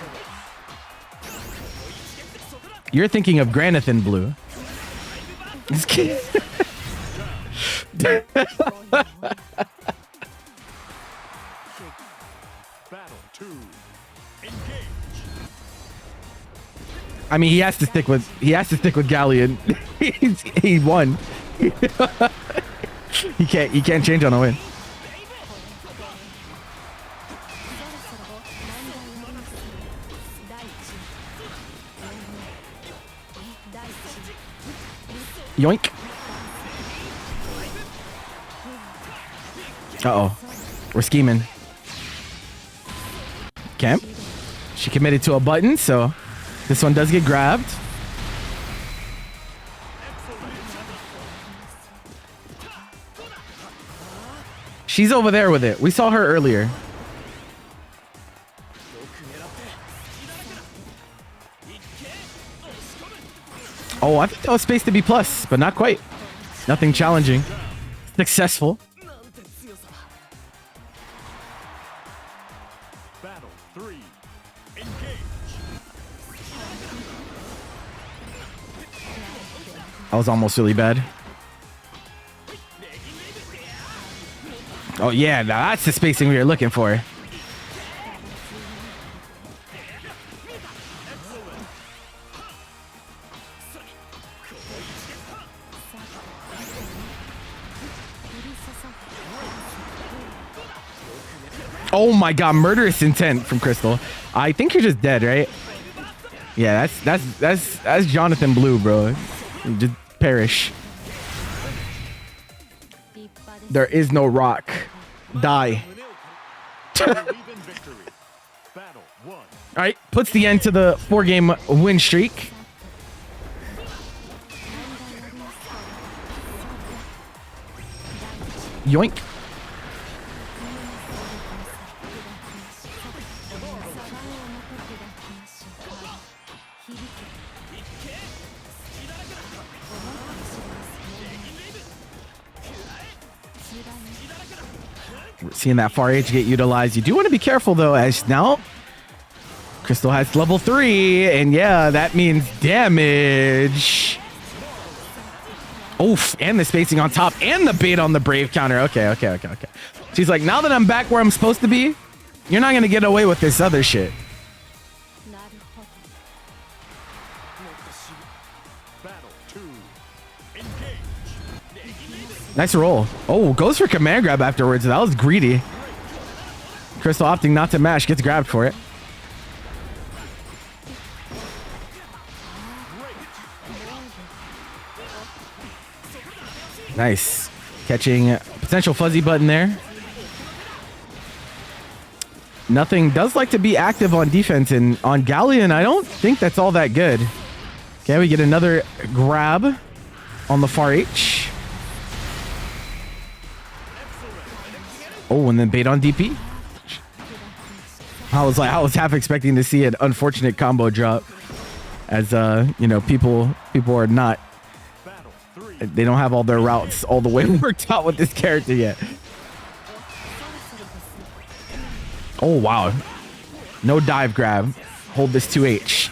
You're thinking of Granathan Blue. Just kidding. Battle 2. Engage. I mean, he has to stick with Galleon. He won. He can't change on a win. Yoink. Uh-oh. We're scheming. Okay. She committed to a button, so this one does get grabbed. She's over there with it. We saw her earlier. Oh, I think that was supposed to be plus, but not quite. Nothing challenging. Successful. Battle 3. Engage. That was almost really bad. Oh yeah, now that's the spacing we were looking for. Oh my god, murderous intent from Crystal. I think you're just dead, right? Yeah, that's Jonathan Blue, bro. Just perish. There is no rock. Die. Alright, puts the end to the 4-game win streak. Yoink. We're seeing that far edge get utilized. You do want to be careful though, as now Crystal has level 3, and yeah, that means damage. Oof, and the spacing on top and the bait on the Brave counter. Okay. She's like, now that I'm back where I'm supposed to be, you're not going to get away with this other shit. Battle 2. Engage. Nice roll. Oh, goes for command grab afterwards. That was greedy. Crystal opting not to mash, gets grabbed for it. Nice. Catching potential fuzzy button there. Nothing does like to be active on defense, and on Galleon, I don't think that's all that good. Okay, we get another grab on the far H. Oh, and then bait on DP. I was half expecting to see an unfortunate combo drop, as you know, people are not. They don't have all their routes all the way worked out with this character yet. Oh, wow. No dive grab. Hold this 2H.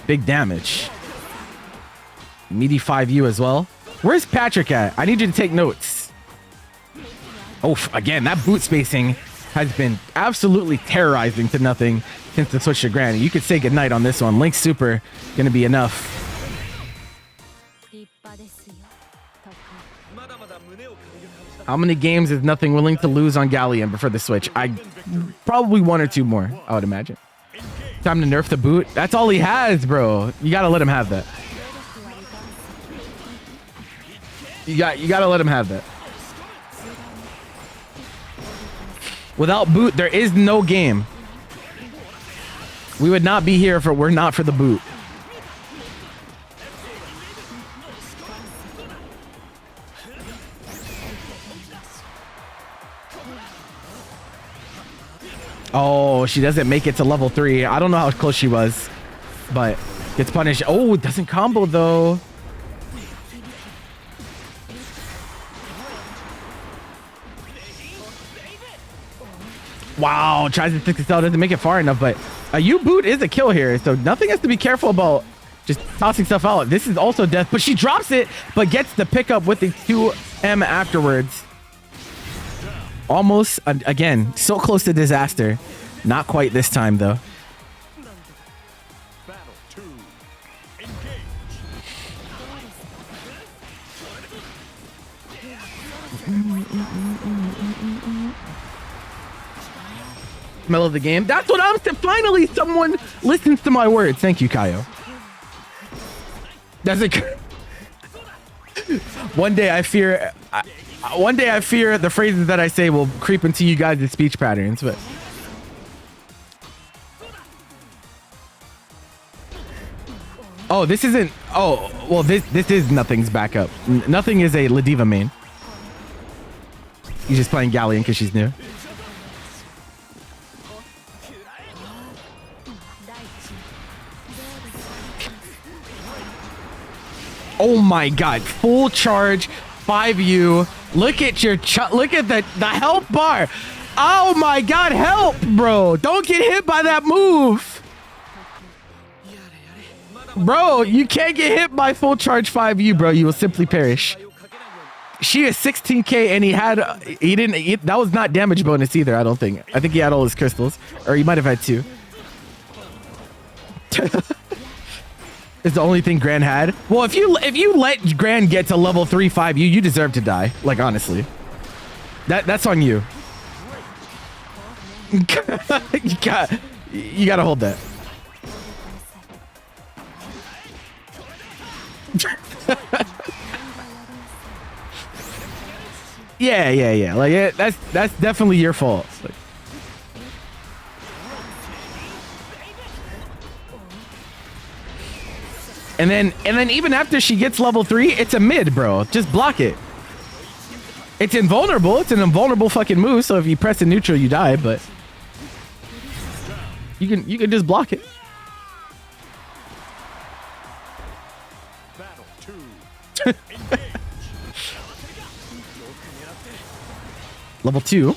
Big damage. Meaty 5U as well. Where's Patrick at? I need you to take notes. Oh, again, that boot spacing has been absolutely terrorizing to nothing since the switch to Granny. You could say goodnight on this one. Link's super going to be enough. How many games is Nothing willing to lose on Galleon before the switch? Probably 1 or 2 more, I would imagine. Time to nerf the boot. That's all he has, bro. You gotta let him have that. You gotta let him have that. Without boot, there is no game. We would not be here if it were not for the boot. Oh, she doesn't make it to level 3. I don't know how close she was, but gets punished. Oh, it doesn't combo though. Wow, tries to stick the cell, doesn't make it far enough, but a U boot is a kill here, so Nothing has to be careful about just tossing stuff out. This is also death, but she drops it, but gets the pickup with the 2M afterwards. Almost, again, so close to disaster. Not quite this time, though. Battle 2. Engage. Smell of the game. That's what I'm saying. Finally, someone listens to my words. Thank you, Kaio. That's it. One day I fear the phrases that I say will creep into you guys' speech patterns, but oh, this isn't. Oh, well, this is Nothing's backup. Nothing is a Ladiva main. He's just playing Galleon because she's new. Oh my god, full charge 5U. Look at your look at the health bar. Oh my god, help, bro. Don't get hit by that move. Bro, you can't get hit by full charge 5U, bro. You will simply perish. She is 16k and he didn't that was not damage bonus either, I don't think. I think he had all his crystals, or he might have had 2. Is the only thing Gran had. Well, if you let Gran get to level 3-5, you deserve to die. Like, honestly, that's on you. You gotta hold that. Yeah. Like that's definitely your fault. Like, And then even after she gets level 3, it's a mid, bro. Just block it. It's invulnerable. It's an invulnerable fucking move. So if you press in neutral, you die. But you can just block it. Battle 2. Level 2.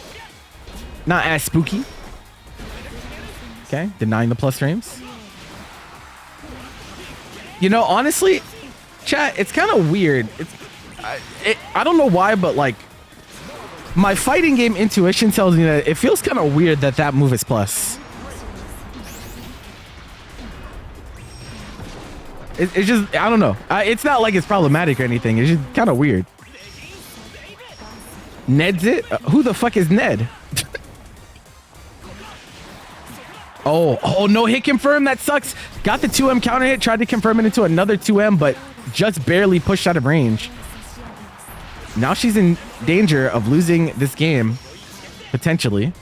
Not as spooky. Okay, denying the plus frames. You know, honestly, Chat, it's kind of weird. I don't know why, but like my fighting game intuition tells me that it feels kind of weird that that move is plus. It's just, I don't know. It's not like it's problematic or anything. It's just kind of weird. Ned's it? Who the fuck is Ned? Oh, no hit confirm. That sucks. Got the 2M counter hit. Tried to confirm it into another 2M, but just barely pushed out of range. Now she's in danger of losing this game, potentially.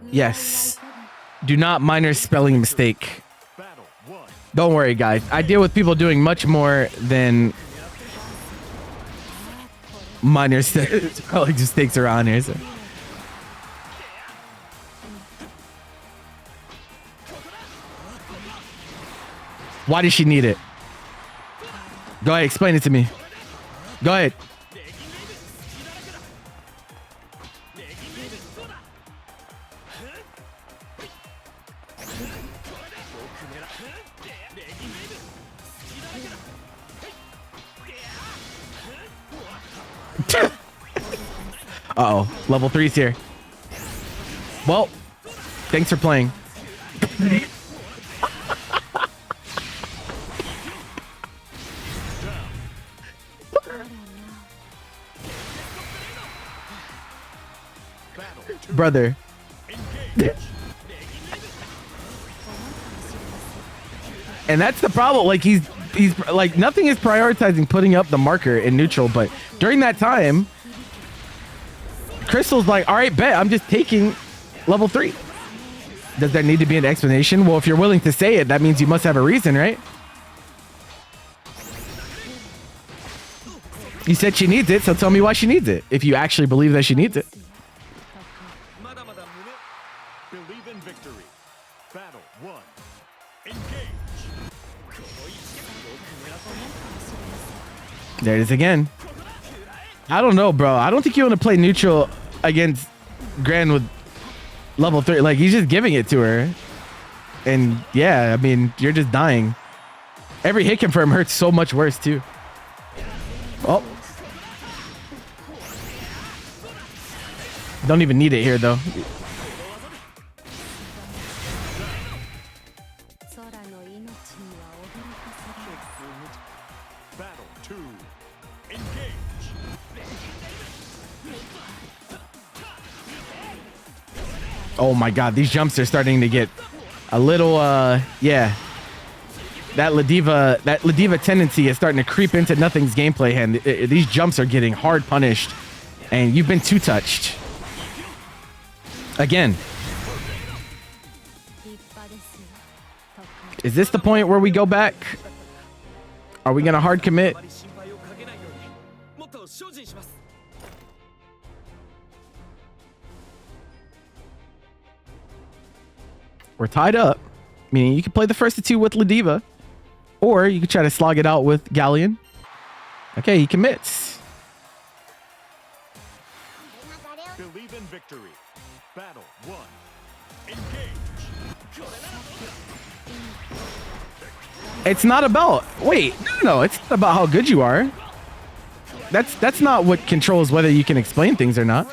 Yes. Do not minor spelling mistake. Don't worry, guys. I deal with people doing much more than minor spelling mistakes around here. So. Why does she need it? Go ahead, explain it to me. Go ahead. Uh-oh, level 3's here. Well, thanks for playing. Brother. And that's the problem. Like he's like nothing is prioritizing putting up the marker in neutral, but during that time Crystal's like, all right, bet I'm just taking level 3. Does there need to be an explanation? Well, if you're willing to say it, that means you must have a reason, right? You said she needs it, so tell me why she needs it. If you actually believe that she needs it. Believe in victory. Battle 1. Engage. There it is again. I don't know, bro. I don't think you want to play neutral against Gran with level 3. Like, he's just giving it to her. And yeah, I mean, you're just dying. Every hit confirm hurts so much worse, too. Oh. Don't even need it here, though. Battle 2. Engage. Oh my god, these jumps are starting to get a little yeah. That Ladiva tendency is starting to creep into Nothing's gameplay, and these jumps are getting hard punished, and you've been two touched. Again. Is this the point where we go back? Are we gonna hard commit? We're tied up, meaning you can play the first of two with Ladiva, or you could try to slog it out with Galleon. Okay, he commits. Believe in victory. Battle 1. Engage. It's not about, wait, no, it's not about how good you are. That's not what controls whether you can explain things or not.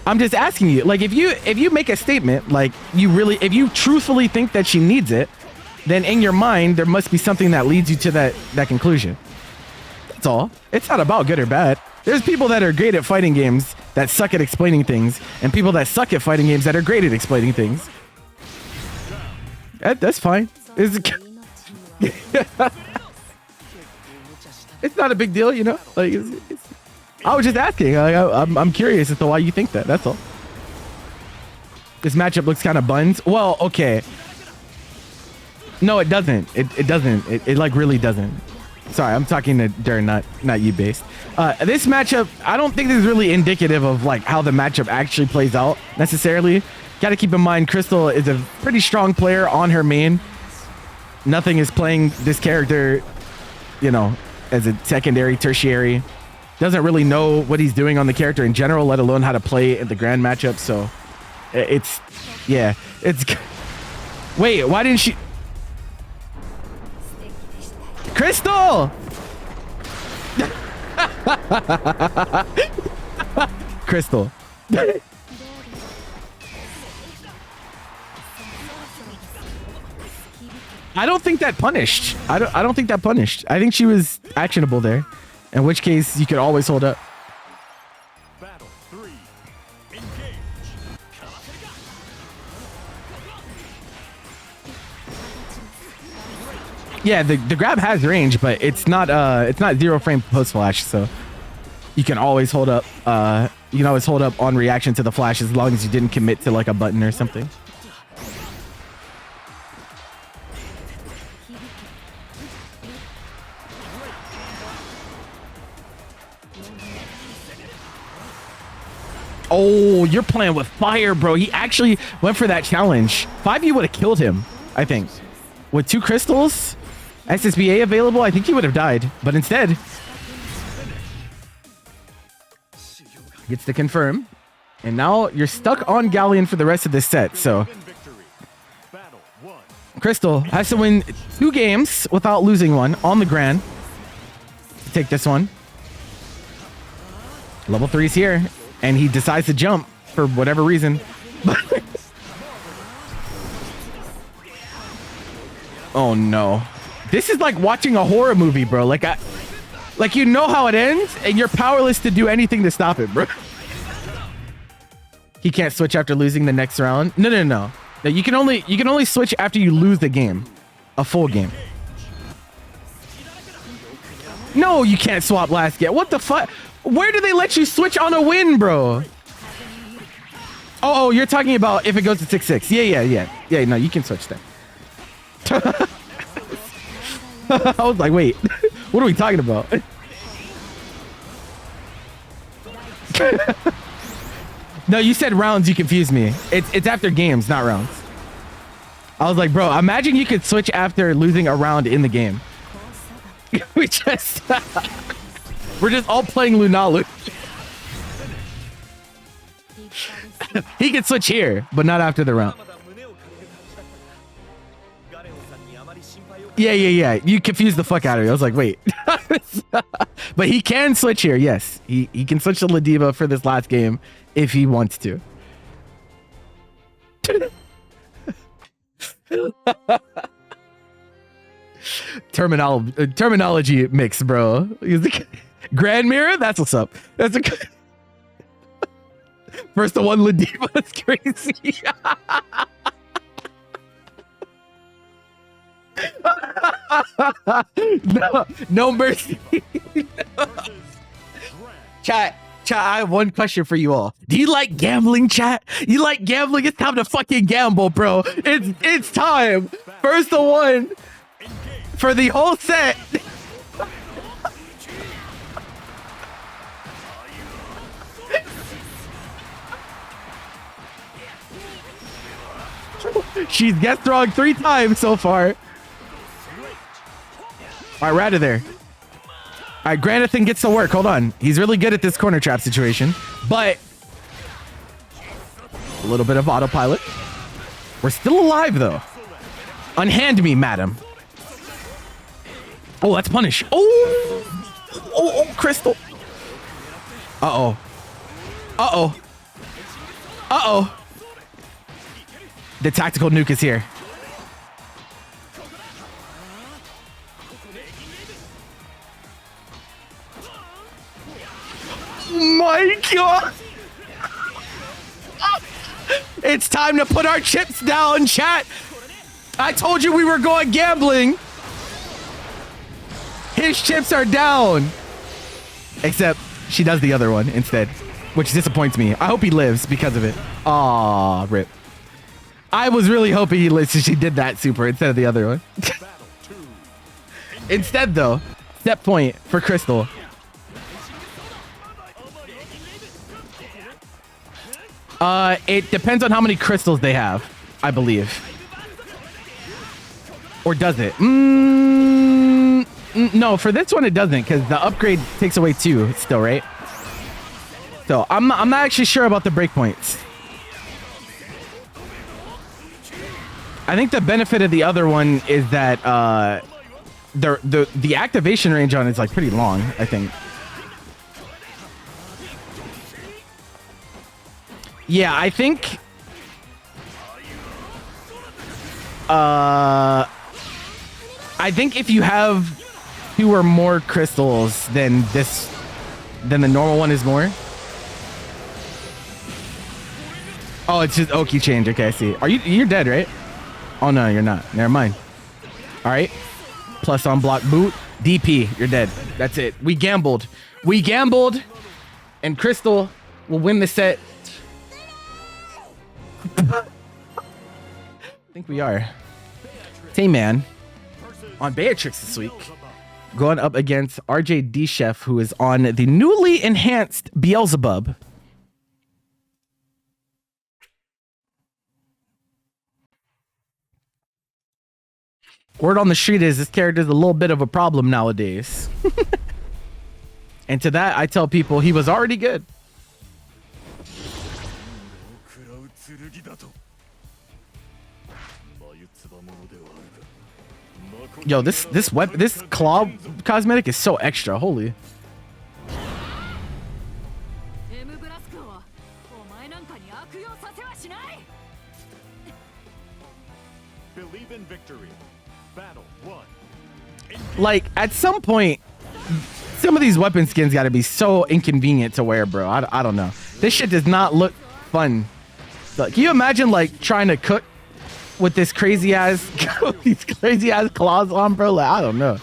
I'm just asking you, like, if you make a statement, like, if you truthfully think that she needs it, then in your mind, there must be something that leads you to that conclusion. That's all. It's not about good or bad. There's people that are great at fighting games that suck at explaining things, and people that suck at fighting games that are great at explaining things. That's fine. It's not a big deal, you know? Like, I was just asking. I'm curious as to why you think that. That's all. This matchup looks kind of buns. Well, okay. No, it doesn't. It doesn't. It like really doesn't. Sorry, I'm talking to Darren, not you based. This matchup, I don't think this is really indicative of like how the matchup actually plays out necessarily. Got to keep in mind, Crystal is a pretty strong player on her main. Nothing is playing this character, you know, as a secondary, tertiary. Doesn't really know what he's doing on the character in general, let alone how to play in the grand matchup. So it's, yeah, it's. Wait, why didn't she? Crystal! Crystal. I don't think that punished. I don't think that punished. I think she was actionable there. In which case you could always hold up. Battle 3. Engage. Yeah, the grab has range, but it's not zero frame post flash, so you can always hold up. You can always hold up on reaction to the flash as long as you didn't commit to like a button or something. Oh, you're playing with fire, bro. He actually went for that challenge. 5e would have killed him, I think. With 2 crystals, SSBA available, I think he would have died. But instead, gets to confirm. And now you're stuck on Galleon for the rest of this set. So Crystal has to win 2 games without losing one on the Grand. Take this one. Level 3's here. And he decides to jump for whatever reason. Oh no. This is like watching a horror movie, bro. Like you know how it ends and you're powerless to do anything to stop it, bro. He can't switch after losing the next round. No. You can only switch after you lose the game. A full game. No, you can't swap last game. What the fuck? Where do they let you switch on a win, bro? Oh, you're talking about if it goes to 6-6. Yeah, no, you can switch that. I was like, wait, what are we talking about? No, you said rounds, you confused me. It's after games, not rounds. I was like, bro, imagine you could switch after losing a round in the game. We're just all playing Lunalu. He can switch here, but not after the round. Yeah. You confused the fuck out of me. I was like, wait. But he can switch here. Yes, he can switch to Ladiva for this last game if he wants to. Terminology mix, bro. Granblue, that's what's up. That's a first the one Ladiva. That's crazy. No mercy. Chat, I have one question for you all. Do you like gambling, chat? You like gambling? It's time to fucking gamble, bro. It's time. First the one for the whole set. She's guessed wrong 3 times so far. All right, we're out of there. All right, Granathan gets to work. Hold on. He's really good at this corner trap situation, but a little bit of autopilot. We're still alive, though. Unhand me, madam. Oh, that's punish. Oh, Crystal. Uh-oh. The tactical nuke is here. My God. It's time to put our chips down, chat. I told you we were going gambling. His chips are down. Except she does the other one instead, which disappoints me. I hope he lives because of it. Aw, rip. I was really hoping he lives so she did that super instead of the other one. Instead, though, set point for Crystal. It depends on how many crystals they have, I believe. Or does it? No, for this one it doesn't, because the upgrade takes away 2 still, right? So I'm not actually sure about the breakpoints. I think the benefit of the other one is that the activation range on it's like pretty long, I think. Yeah, I think if you have 2 or more crystals than the normal one is more. Oh, it's just Oki change. Okay, I see. You're dead, right? Oh no, you're not. Never mind. All right. Plus on block boot. DP, you're dead. That's it. We gambled. And Crystal will win the set. I think we are. Tayman on Beatrix this week, going up against RJ Chef, who is on the newly enhanced Beelzebub. Word on the street is this character is a little bit of a problem nowadays. And to that, I tell people he was already good. Yo, this claw cosmetic is so extra. Holy. Believe in victory. Battle 1. Like, at some point, some of these weapon skins got to be so inconvenient to wear, bro. I don't know. This shit does not look fun. So, can you imagine, like, trying to cook with this crazy ass, these crazy ass claws on, bro? Like, I don't know.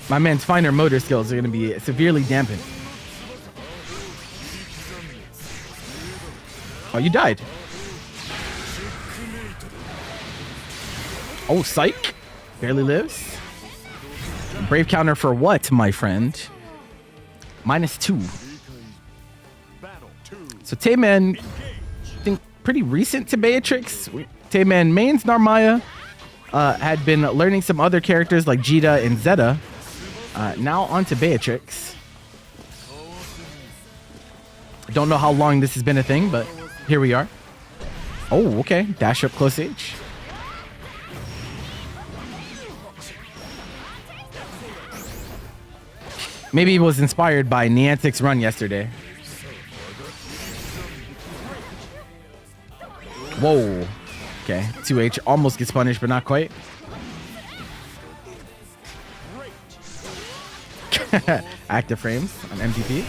My man's finer motor skills are going to be severely dampened. Oh, you died. Oh, psych. Barely lives. Brave counter for what, my friend? -2. So Tayman, I think pretty recent to Beatrix. Tayman mains Narmaya. Had been learning some other characters like Djeeta and Zeta. Now on to Beatrix. Don't know how long this has been a thing, but here we are. Oh, okay. Dash up close age. Maybe he was inspired by Niantic's run yesterday. Whoa. Okay. 2H almost gets punished, but not quite. Active frames on MVP.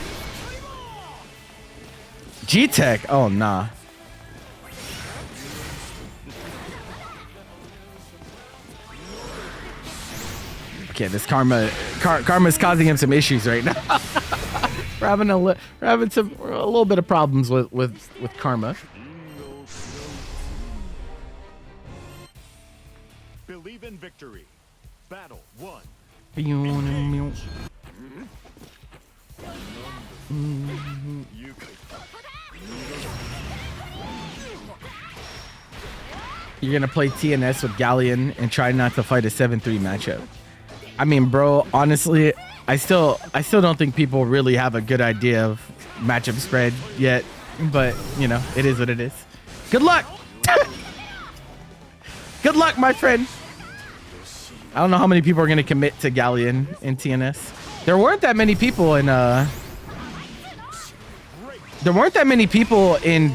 G-Tech. Oh, nah. Okay, this Karma's causing him some issues right now. we're having a little bit of problems with Karma. Believe in victory. Battle 1. You're gonna play TNS with Galleon and try not to fight a 7-3 matchup. I mean, bro, honestly, I still don't think people really have a good idea of matchup spread yet, but you know, it is what it is. Good luck. Good luck, my friend. I don't know how many people are gonna commit to Galleon in TNS. There weren't that many people in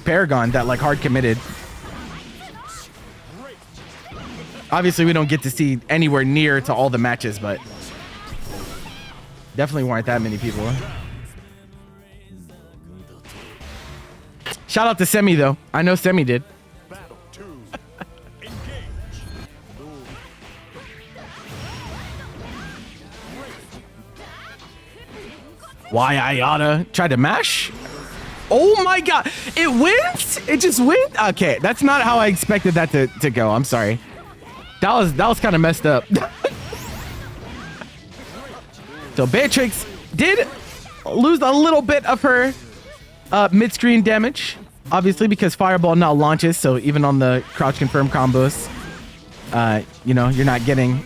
Paragon that like hard committed. Obviously, we don't get to see anywhere near to all the matches, but definitely weren't that many people. Shout out to Semi, though. I know Semi did. Battle 2. Engage. Why I oughta tried to mash? Oh my god. It wins? It just wins? Okay, that's not how I expected that to go. I'm sorry. That was kind of messed up. So Beatrix did lose a little bit of her mid-screen damage, obviously, because Fireball now launches. So even on the crouch confirm combos, you know, you're not getting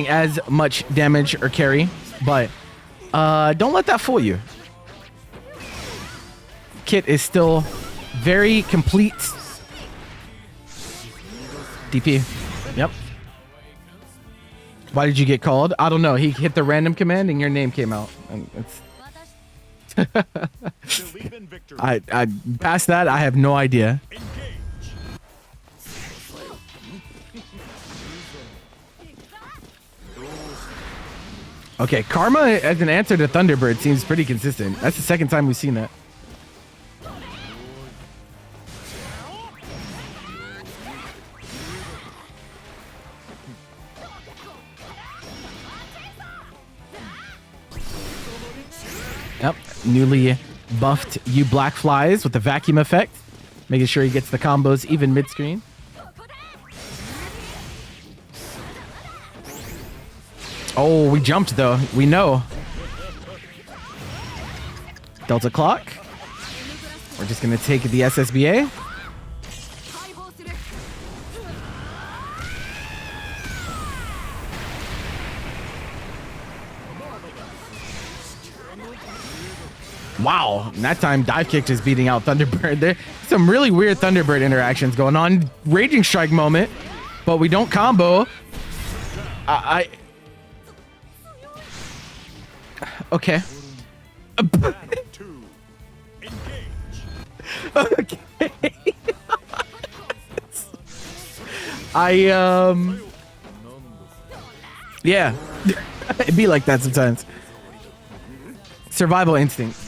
as much damage or carry. But don't let that fool you. Kit is still very complete. DP. Yep. Why did you get called? I don't know. He hit the random command and your name came out. And it's I past that, I have no idea. Okay, Karma as an answer to Thunderbird seems pretty consistent. That's the second time we've seen that. Yep, newly buffed you black flies with the vacuum effect, making sure he gets the combos even mid-screen. Oh, we jumped though. We know. Delta clock. We're just gonna take the SSBA. Wow, and that time dive kick just beating out Thunderbird. There's some really weird Thunderbird interactions going on. Raging strike moment, but we don't combo. Okay. Okay. Yeah. It'd be like that sometimes. Survival instinct.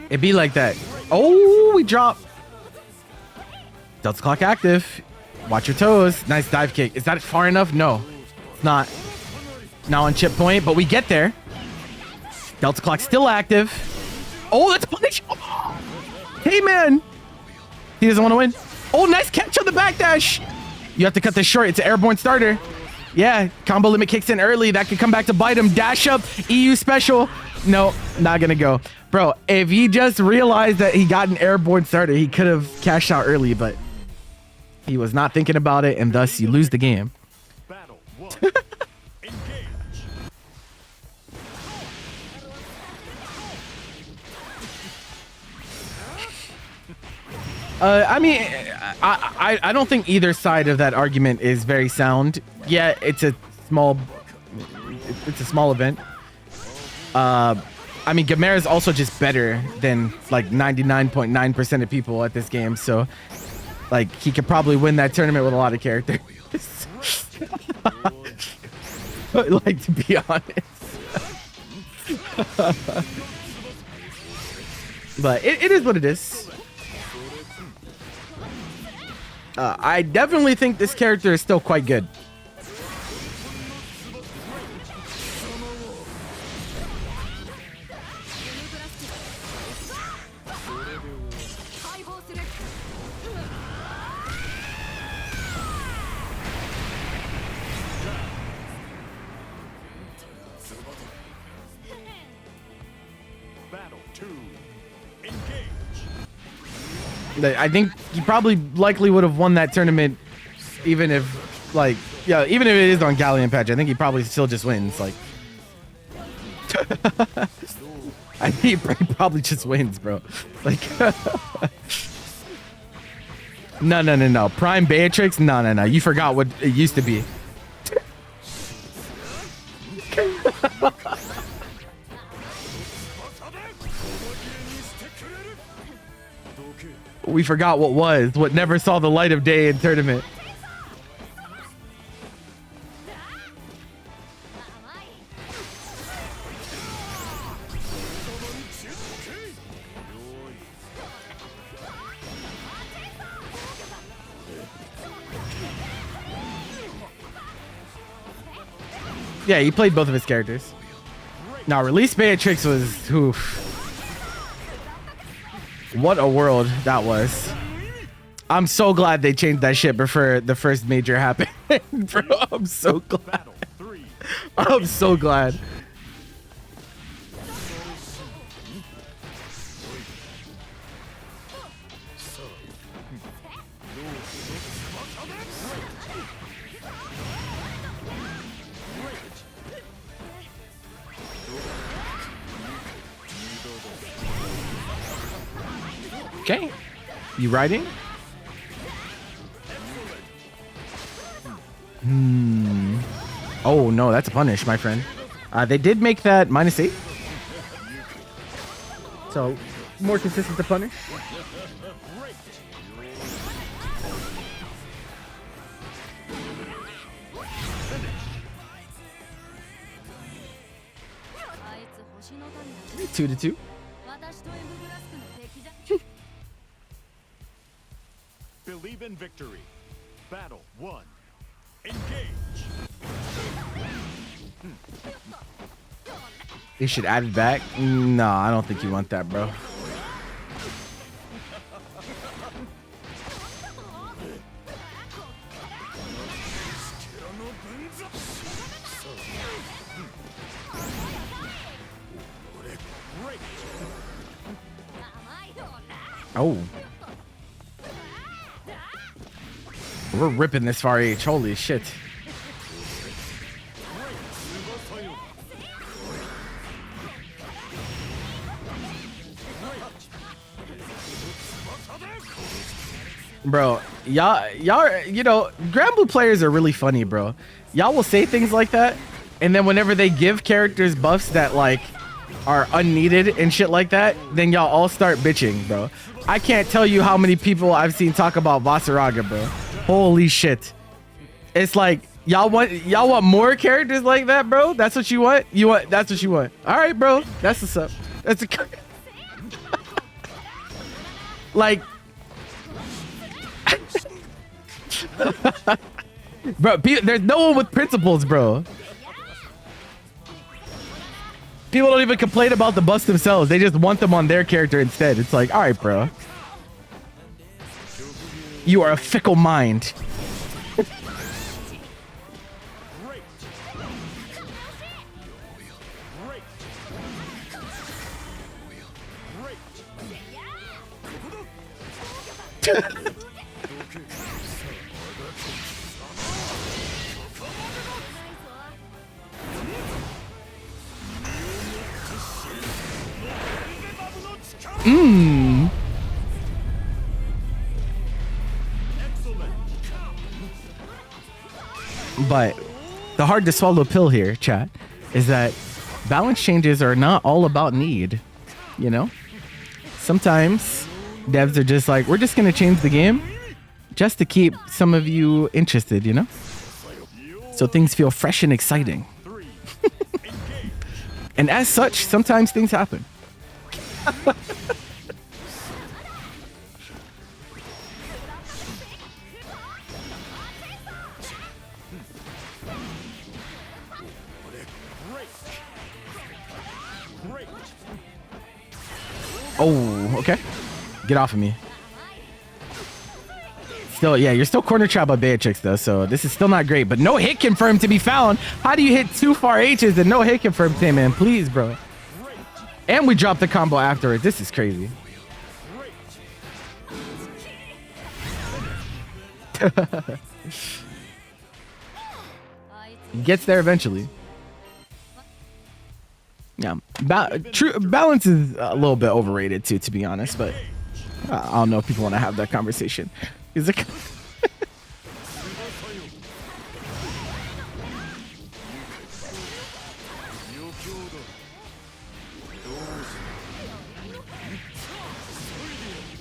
It be like that. Oh, we drop. Delta clock active. Watch your toes. Nice dive kick. Is that far enough? No, it's not. Now on chip point, but we get there. Delta clock still active. Oh, that's punish. Oh. Hey, man. He doesn't want to win. Oh, nice catch on the backdash. You have to cut this short. It's an airborne starter. Yeah, combo limit kicks in early. That could come back to bite him. Dash up. EU special. No, not going to go. Bro, if he just realized that he got an airborne starter, he could have cashed out early, but he was not thinking about it, and thus you lose the game. Battle 1. Engage. I mean, I don't think either side of that argument is very sound. Yeah, it's a small event. I mean, Grimnir is also just better than like 99.9% of people at this game, so like he could probably win that tournament with a lot of characters. Like, to be honest. But it is what it is. I definitely think this character is still quite good. I think he probably likely would have won that tournament even if, like, yeah, even if it is on Galleon patch. I think he probably still just wins. Like, I think he probably just wins, bro. Like, no. Prime Beatrix? No. You forgot what it used to be. We forgot what never saw the light of day in tournament. Yeah, he played both of his characters. Now, release Beatrix was, oof. What a world that was. I'm so glad they changed that shit before the first major happened. Bro, I'm so glad. I'm so glad. Okay, you riding? Oh no, that's a punish, my friend. They did make that -8, so more consistent to punish. Two to two. Believe in victory. Battle 1. Engage. They should add it back. No, I don't think you want that, bro. Oh. We're ripping this far H. Holy shit. Bro, y'all, you know, Granblue players are really funny, bro. Y'all will say things like that, and then whenever they give characters buffs that, like, are unneeded and shit like that, then y'all all start bitching, bro. I can't tell you how many people I've seen talk about Vasaraga, bro. Holy shit. It's like, y'all want more characters like that, bro? That's what you want? That's what you want. All right, bro. That's what's up. That's a like bro, there's no one with principles, bro. People don't even complain about the buffs themselves. They just want them on their character instead. It's like, all right, bro. You are a fickle mind. But the hard to swallow pill here, chat, is that balance changes are not all about need, you know? Sometimes devs are just like, we're just going to change the game just to keep some of you interested, you know? So things feel fresh and exciting. And as such, sometimes things happen. Oh, okay. Get off of me. Still, yeah, you're still corner trapped by Beatrix though, so this is still not great. But no hit confirmed to be found. How do you hit 2 far H's and no hit confirmed, Tayman? Please, bro. And we dropped the combo afterwards. This is crazy. Gets there eventually. Yeah, balance is a little bit overrated too, to be honest. But I don't know if people want to have that conversation. Is it?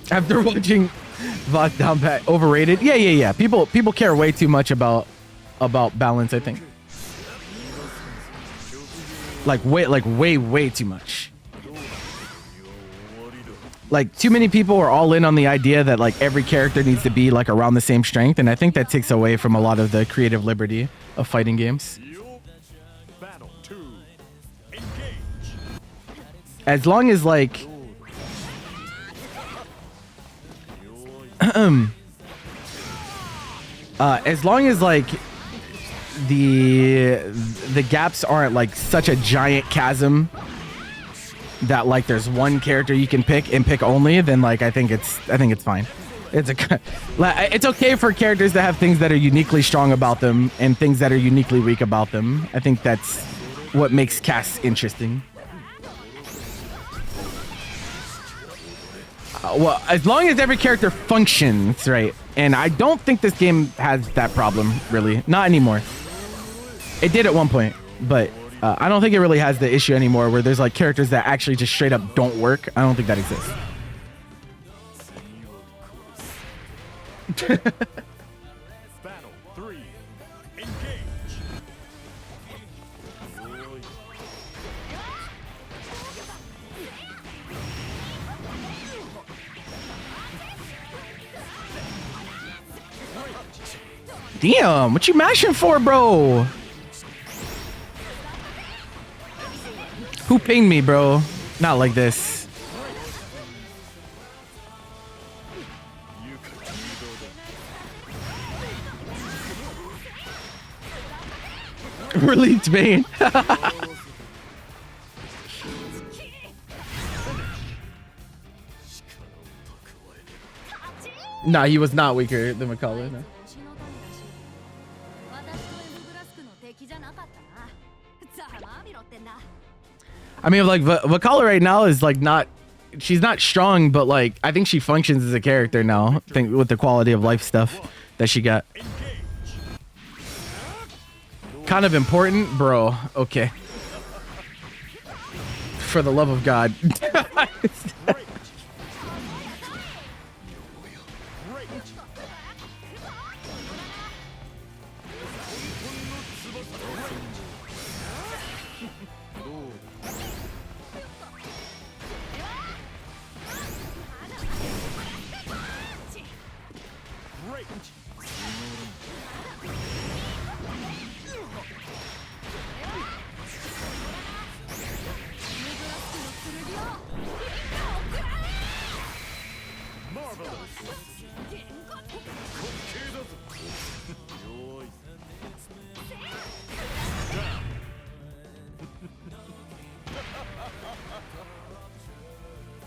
After watching Vok down pat, overrated? Yeah. People care way too much about balance, I think. Like way too much. Like too many people are all in on the idea that like every character needs to be like around the same strength, and I think that takes away from a lot of the creative liberty of fighting games. as long as like as long as like the gaps aren't like such a giant chasm that like there's one character you can pick and pick only, then like I think it's fine. It's okay for characters to have things that are uniquely strong about them and things that are uniquely weak about them. I think that's what makes casts interesting. Well, as long as every character functions, right? And I don't think this game has that problem, really. Not anymore. It did at one point, but I don't think it really has the issue anymore where there's like characters that actually just straight up don't work. I don't think that exists. Battle 3. Engage. Damn, what you mashing for, bro? Who pinged me, bro? Not like this. Release Vane. Nah, he was not weaker than McCullough. No. I mean, like Vakala right now is like not, she's not strong, but like I think she functions as a character now. I think with the quality of life stuff that she got. Kind of important, bro. Okay. For the love of God.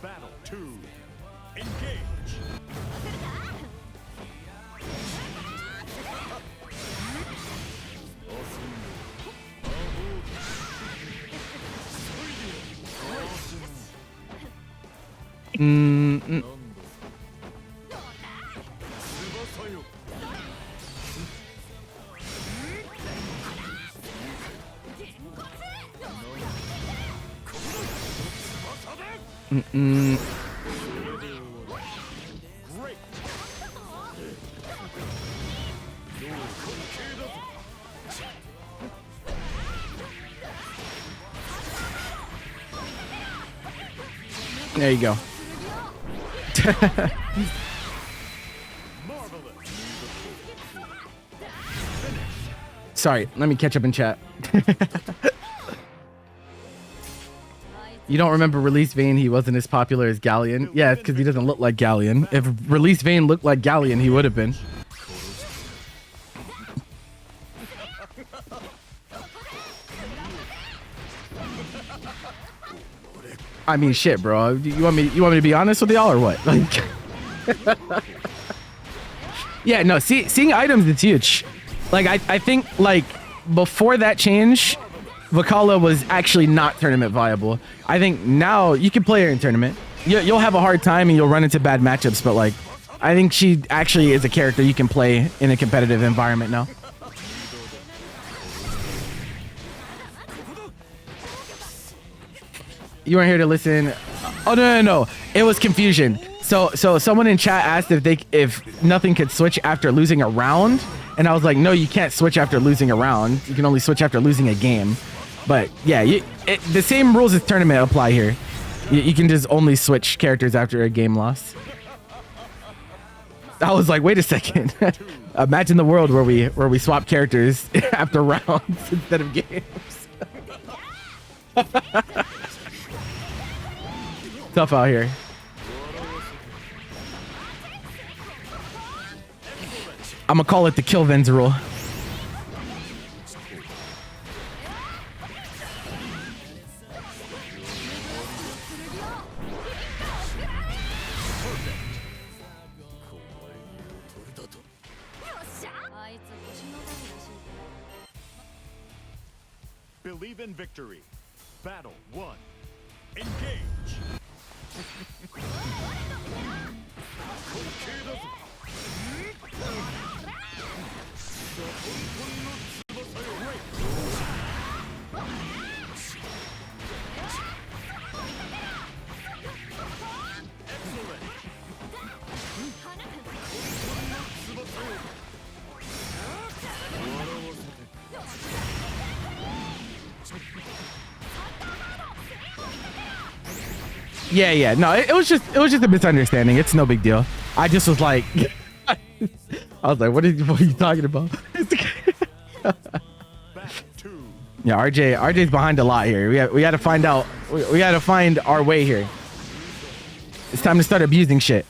Battle 2. Engage. There you go. Sorry, let me catch up in chat. You don't remember Release Vane? He wasn't as popular as Galleon. Yeah, it's because he doesn't look like Galleon. If Release Vane looked like Galleon, he would have been. I mean, shit, bro. You want me to be honest with y'all or what? Like, yeah, no. Seeing items, it's huge. Like, I think like before that change, Vakala was actually not tournament viable. I think now you can play her in tournament. You'll have a hard time and you'll run into bad matchups, but like, I think she actually is a character you can play in a competitive environment now. You weren't here to listen. Oh no. It was confusion. So someone in chat asked if nothing could switch after losing a round, and I was like, no, you can't switch after losing a round. You can only switch after losing a game. But yeah, the same rules as tournament apply here. You can just only switch characters after a game loss. I was like, wait a second. Imagine the world where we swap characters after rounds instead of games. Tough out here. I'm gonna call it the kill Vens rule. Believe in victory. Battle 1. Engage. Yeah. No, it was just a misunderstanding. It's no big deal. I just was like, I was like, what are you talking about? Yeah, RJ's behind a lot here. We got to find out. We got to find our way here. It's time to start abusing shit.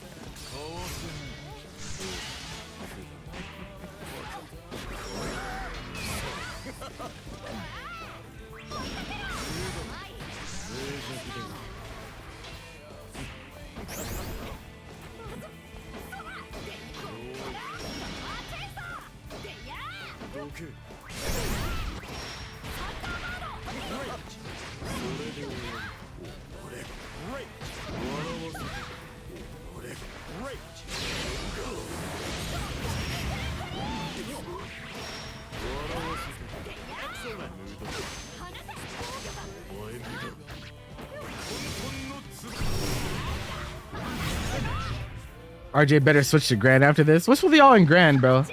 RJ better switch to Grand after this. What's with y'all in Grand, bro?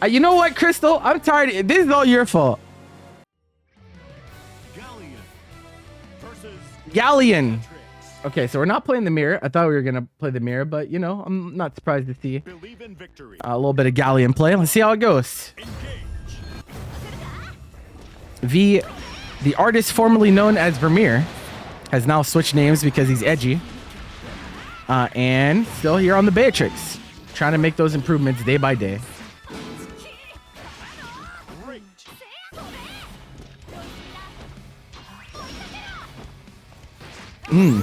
You know what, Crystal? I'm tired. This is all your fault. Galleon versus Galleon. Beatrix. Okay, so we're not playing the mirror. I thought we were gonna play the mirror, but you know, I'm not surprised to see Believe in victory. a little bit of Galleon play. Let's see how it goes. Engage. The artist formerly known as Vermeer has now switched names because he's edgy. And still here on the Beatrix, trying to make those improvements day by day. Great.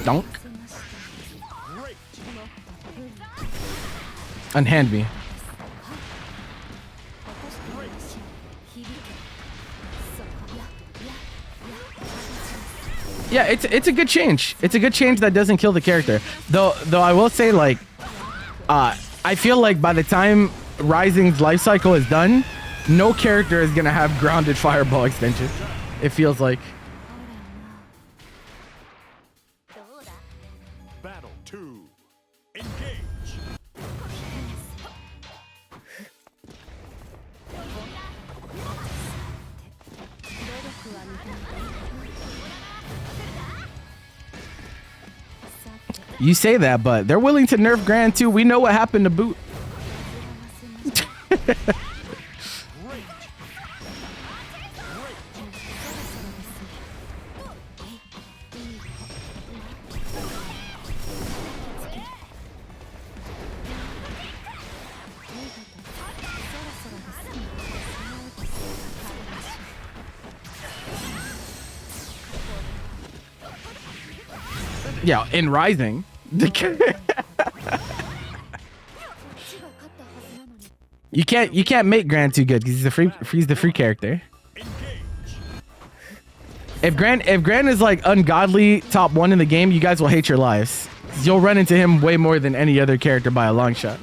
Donk. Great. Unhand me. Yeah, it's a good change. It's a good change that doesn't kill the character. Though I will say, like, I feel like by the time Rising's life cycle is done, no character is gonna have grounded fireball extension. It feels like. Battle 2. Engage. You say that, but they're willing to nerf Grand too. We know what happened to Boot. Yeah, in Rising. You can't make Grand too good because he's the free character. If Grand is like ungodly top 1 in the game, you guys will hate your lives. You'll run into him way more than any other character by a long shot.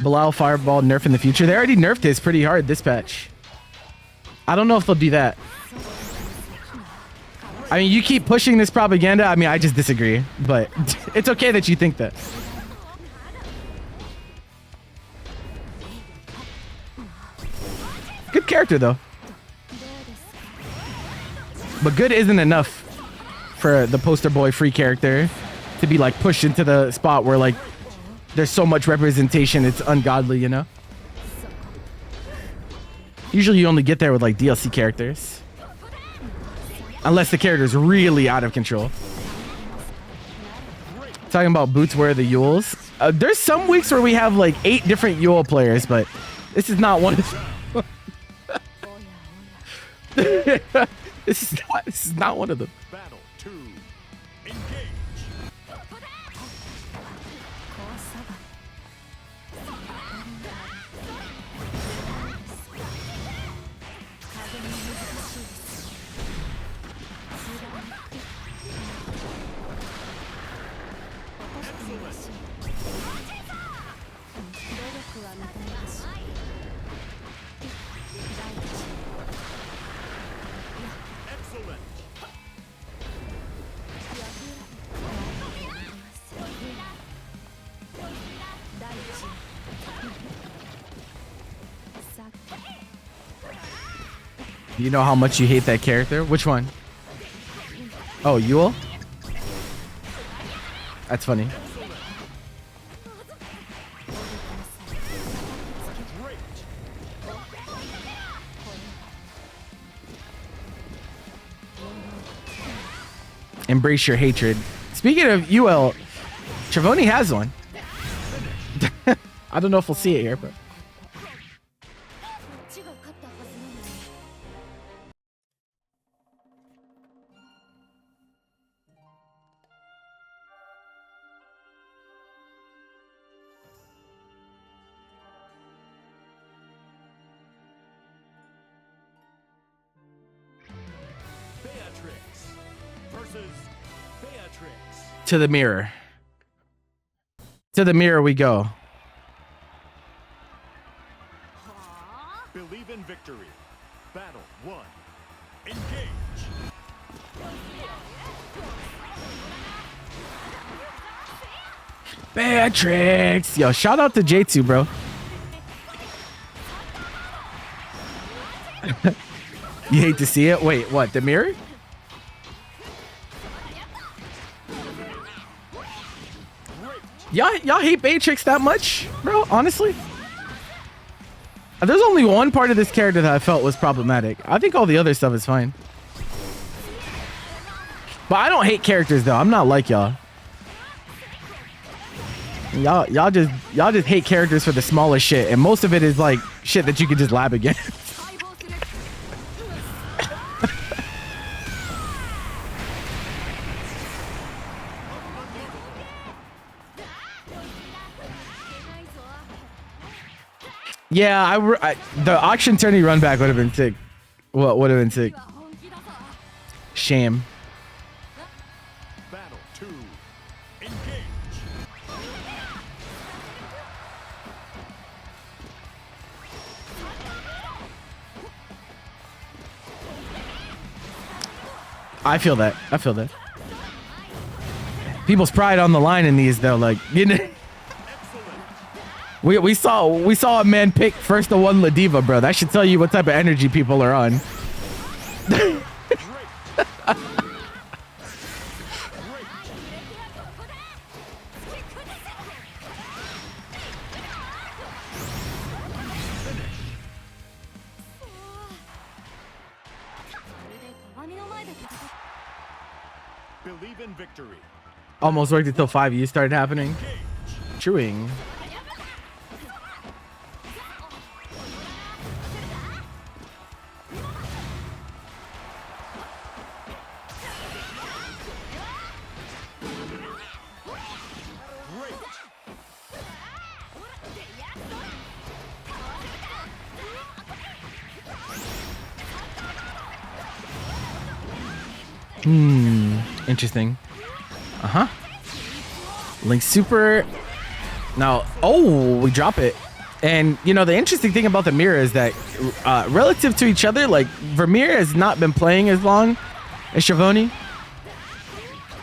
Belial Fireball nerf in the future. They already nerfed his pretty hard this patch. I don't know if they'll do that. I mean, you keep pushing this propaganda. I mean, I just disagree, but it's okay that you think that. Good character though. But good isn't enough for the poster boy free character to be like pushed into the spot where like there's so much representation, it's ungodly, you know? Usually you only get there with like DLC characters. Unless the character's really out of control. Talking about boots wear the Yules. There's some weeks where we have like 8 different Yule players, but this is not one of them. This is not one of them. Battle 2. Engage. Excellent. You know how much you hate that character? Which one? Oh, Yule? That's funny. Embrace your hatred. Speaking of UL, Trevoni has one. I don't know if we'll see it here, but Beatrix versus Beatrix. to the mirror. To the mirror we go. Believe in victory. Battle 1. Engage. Beatrix! Yo, shout out to J2, bro. You hate to see it? Wait, what? The mirror? Y'all hate Beatrix that much, bro? Honestly? There's only one part of this character that I felt was problematic. I think all the other stuff is fine. But I don't hate characters though. I'm not like y'all. Y'all just hate characters for the smallest shit, and most of it is like shit that you can just lab against. Yeah, the auction tourney run back would have been sick. What would have been sick? Shame. Battle 2. Engage. I feel that. I feel that. People's pride on the line in these though, like you know. We saw a man pick first to one Ladiva, bro. That should tell you what type of energy people are on. Believe in victory. Almost worked until 5U started happening. Chewing. Interesting. Link super. Now, oh, we drop it. And, you know, the interesting thing about the mirror is that relative to each other, like, Vermeer has not been playing as long as Trevoni.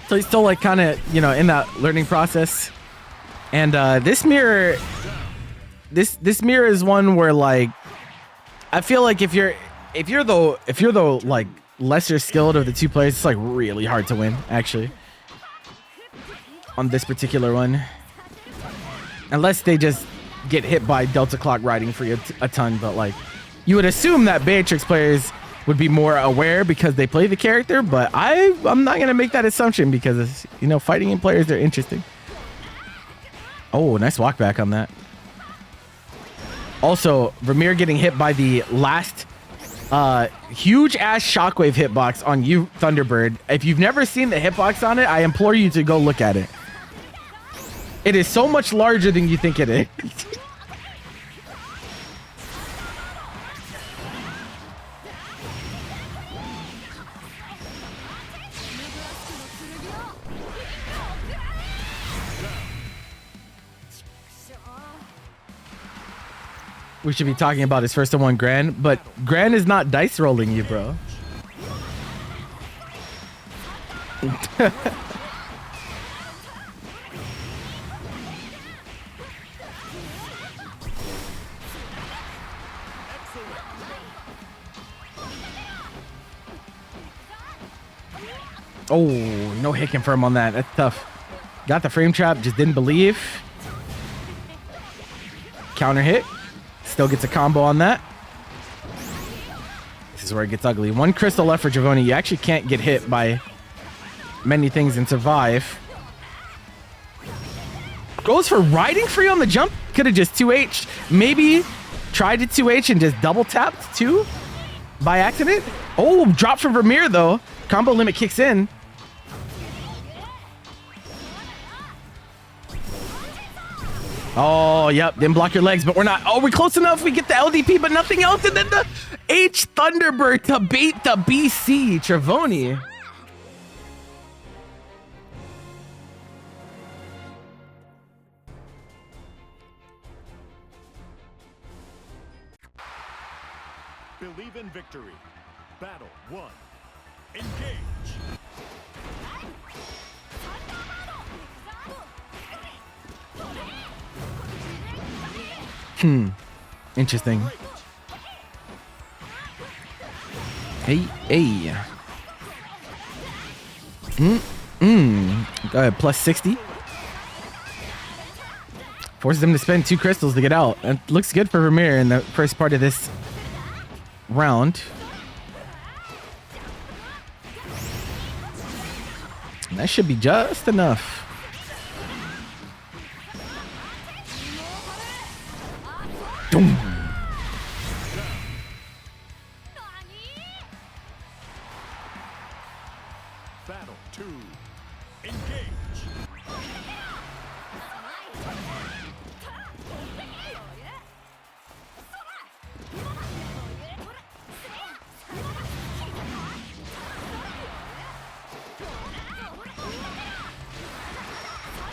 So he's still, like, kind of, you know, in that learning process. And this mirror, this mirror is one where, like, I feel like if you're the like lesser skilled of the two players, it's like really hard to win actually on this particular one, unless they just get hit by Delta Clock riding for you a ton. But like You would assume that Beatrix players would be more aware because they play the character, but I'm not gonna make that assumption because, you know, fighting game players are interesting. Oh, nice walk back on that. Also, Vermeer getting hit by the last huge ass shockwave hitbox on you, Thunderbird. If you've never seen the hitbox on it, I implore you to go look at it. It is so much larger than you think it is. We should be talking about his first to one Gran, but Gran is not dice rolling you, bro. Oh, no hit confirm on that. That's tough. Got the frame trap, just didn't believe. Counter hit. Still gets a combo on that. This is where it gets ugly. One crystal left for Trevoni. You actually can't get hit by many things and survive. Goes for riding free on the jump. Could have just 2H. Maybe tried to 2H and just double tapped too by accident. Oh, drop from Vermeer though. Combo limit kicks in. Oh, yep. Didn't block your legs, but we're not. Oh, we're close enough. We get the LDP, but nothing else. And then the H Thunderbird to bait the BC. Trevoni. Believe in victory. Battle 1. Engage. Interesting. Hey. Go ahead, plus 60. Forces them to spend 2 crystals to get out. It looks good for Vermeer in the first part of this round. That should be just enough. Boom. Battle 2. Engage.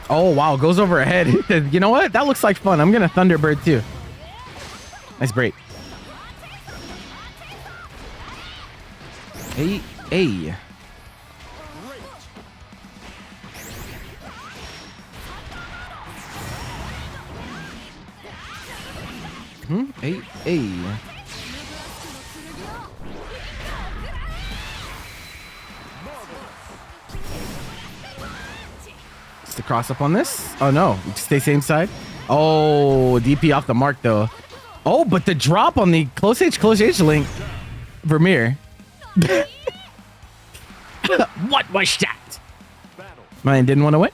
Oh, wow. Goes over ahead. You know what? That looks like fun. I'm going to Thunderbird too. Nice break. Hey. Hey. Just the cross up on this. Oh no, stay same side. Oh, DP off the mark though. Oh, but the drop on the close H link. Vermeer. What was that? Mine didn't want to win.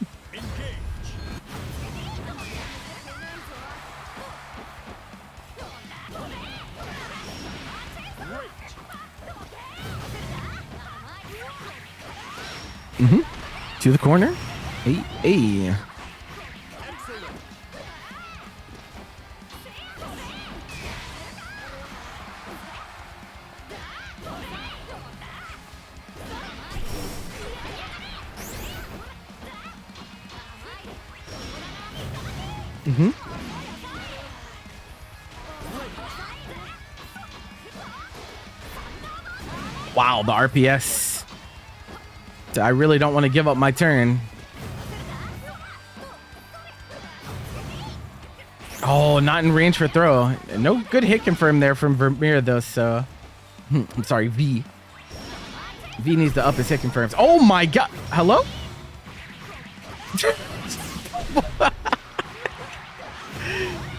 To the corner. Hey. Wow, the RPS. I really don't want to give up my turn. Oh, not in range for throw. No good hit confirmed there from Vermeer though, so I'm sorry, V needs to up his hit confirms. Oh my god. Hello?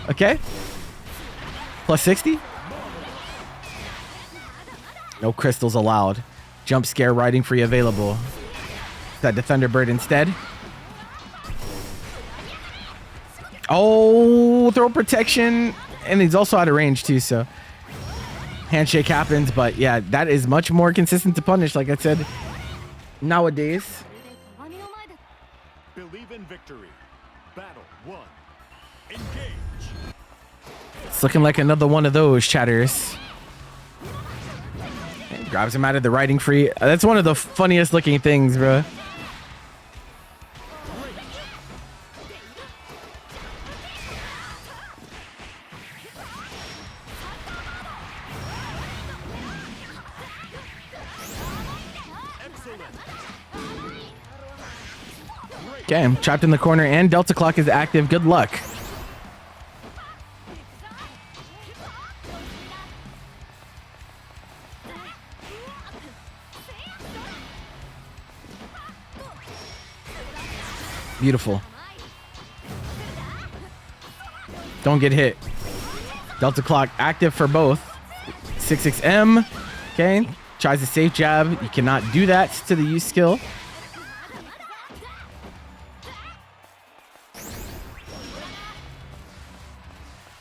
Okay. Plus 60. No crystals allowed. Jump scare riding free available. Set the Thunderbird instead. Oh, throw protection. And he's also out of range too, so handshake happens. But yeah, that is much more consistent to punish, like I said, nowadays. Believe in victory. Battle 1. Engage. It's looking like another one of those chatters. And grabs him out of the riding free. That's one of the funniest looking things, bro. Okay, I'm trapped in the corner and Delta Clock is active. Good luck. Beautiful. Don't get hit. Delta Clock active for both. 66M. Okay, tries a safe jab. You cannot do that to the use skill.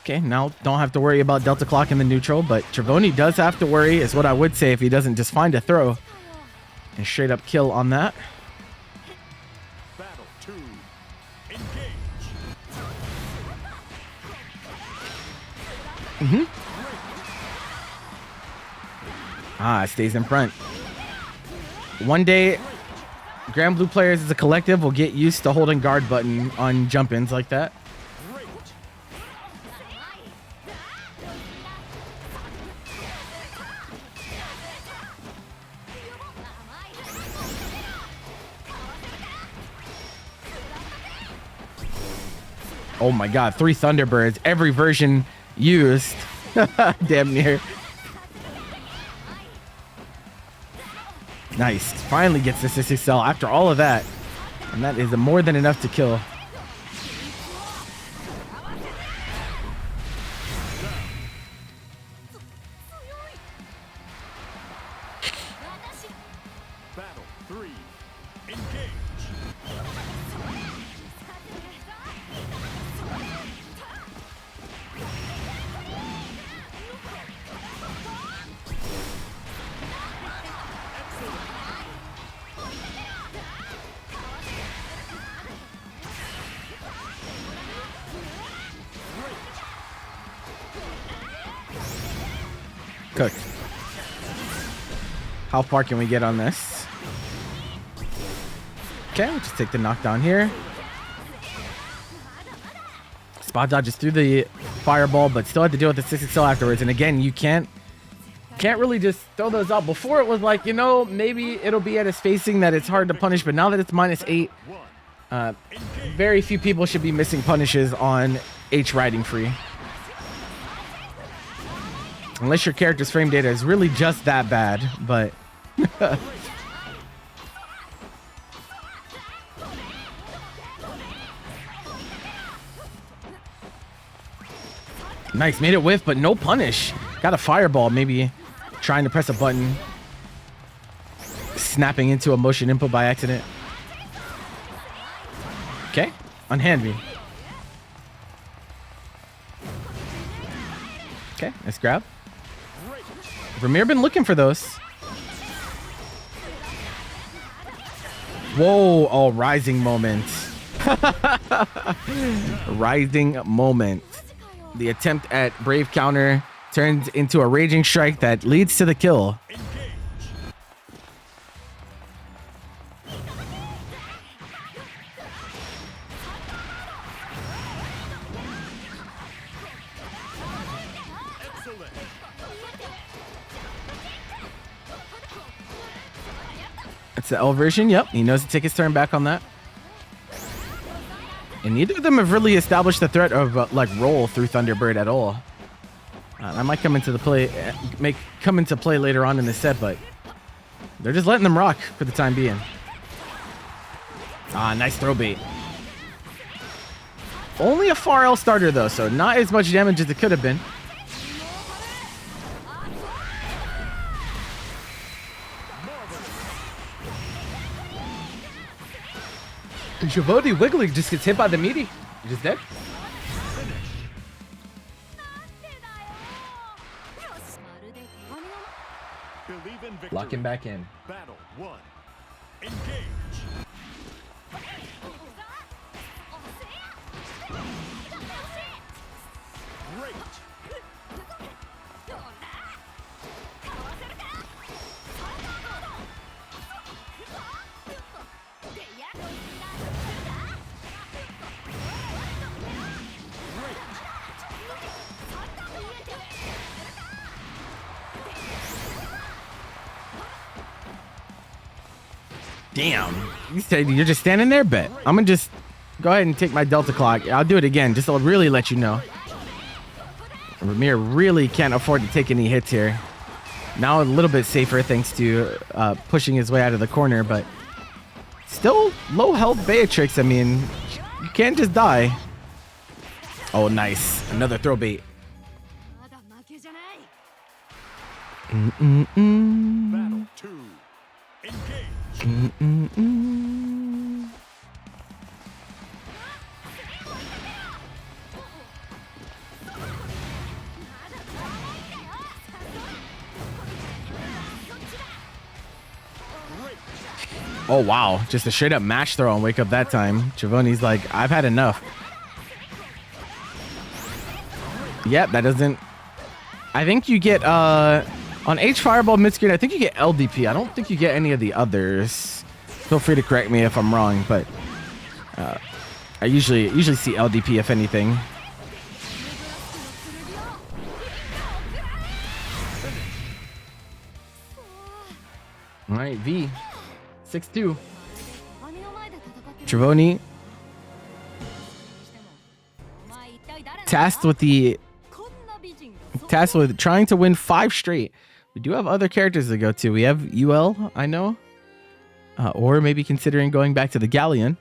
Okay, now don't have to worry about Delta Clock in the neutral, but Trevoni does have to worry, is what I would say, if he doesn't just find a throw and straight up kill on that. Battle 2. Engage. Ah, stays in front. One day, Granblue players as a collective will get used to holding guard button on jump-ins like that. Oh my god, 3 Thunderbirds, every version used. Damn near. Nice. Finally gets the 66L after all of that. And that is more than enough to kill. Battle 3. Engage. Cooked. How far can we get on this? Okay, we'll just take the knockdown here. Spot dodges through the fireball, but still have to deal with the 6XL afterwards. And again, you can't really just throw those out. Before it was like, you know, maybe it'll be at a spacing that it's hard to punish, but now that it's -8, very few people should be missing punishes on H riding free. Unless your character's frame data is really just that bad, but nice, made it whiff, but no punish. Got a fireball, maybe trying to press a button, snapping into a motion input by accident. Okay, unhand me. Okay, nice grab. Grimnir been looking for those. Whoa, oh, rising moment. Rising moment. The attempt at brave counter turns into a raging strike that leads to the kill. It's the L version. Yep, he knows to take his turn back on that. And neither of them have really established the threat of like roll through Thunderbird at all. That might come into play later on in the set, but they're just letting them rock for the time being. Ah, nice throw bait. Only a far L starter though, so not as much damage as it could have been. Trevoni wiggling just gets hit by the meaty. He's just dead. Believe in victory. Lock him back in. Battle 1. Engage. Great. Damn. You said you're just standing there? Bet. I'm going to just go ahead and take my Delta Clock. I'll do it again just to really let you know. Grimnir really can't afford to take any hits here. Now a little bit safer thanks to pushing his way out of the corner, but still low health Beatrix. I mean, you can't just die. Oh, nice. Another throw bait. Battle 2. Engage. Oh, wow. Just a straight up mash throw and wake up that time. Trevoni's like, I've had enough. Yep, that doesn't... I think you get, on H Fireball mid-screen, I think you get LDP. I don't think you get any of the others. Feel free to correct me if I'm wrong, but I usually see LDP if anything. All right, V. 6-2. Trevoni tasked with trying to win 5 straight. We do have other characters to go to. We have UL, I know, or maybe considering going back to the Galleon.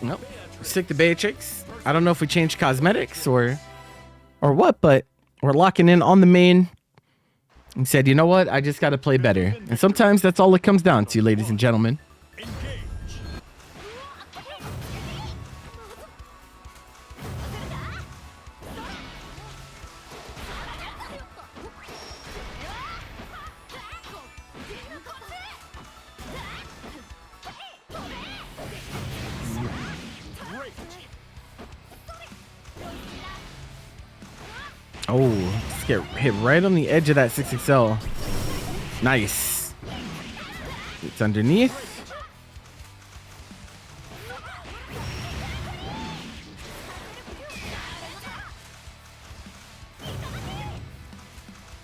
Nope. Stick to Beatrix. I don't know if we changed cosmetics or what, but we're locking in on the main. And said, you know what? I just got to play better. And sometimes that's all it comes down to, ladies and gentlemen. Oh, let's get hit right on the edge of that 6XL. Nice. It's underneath.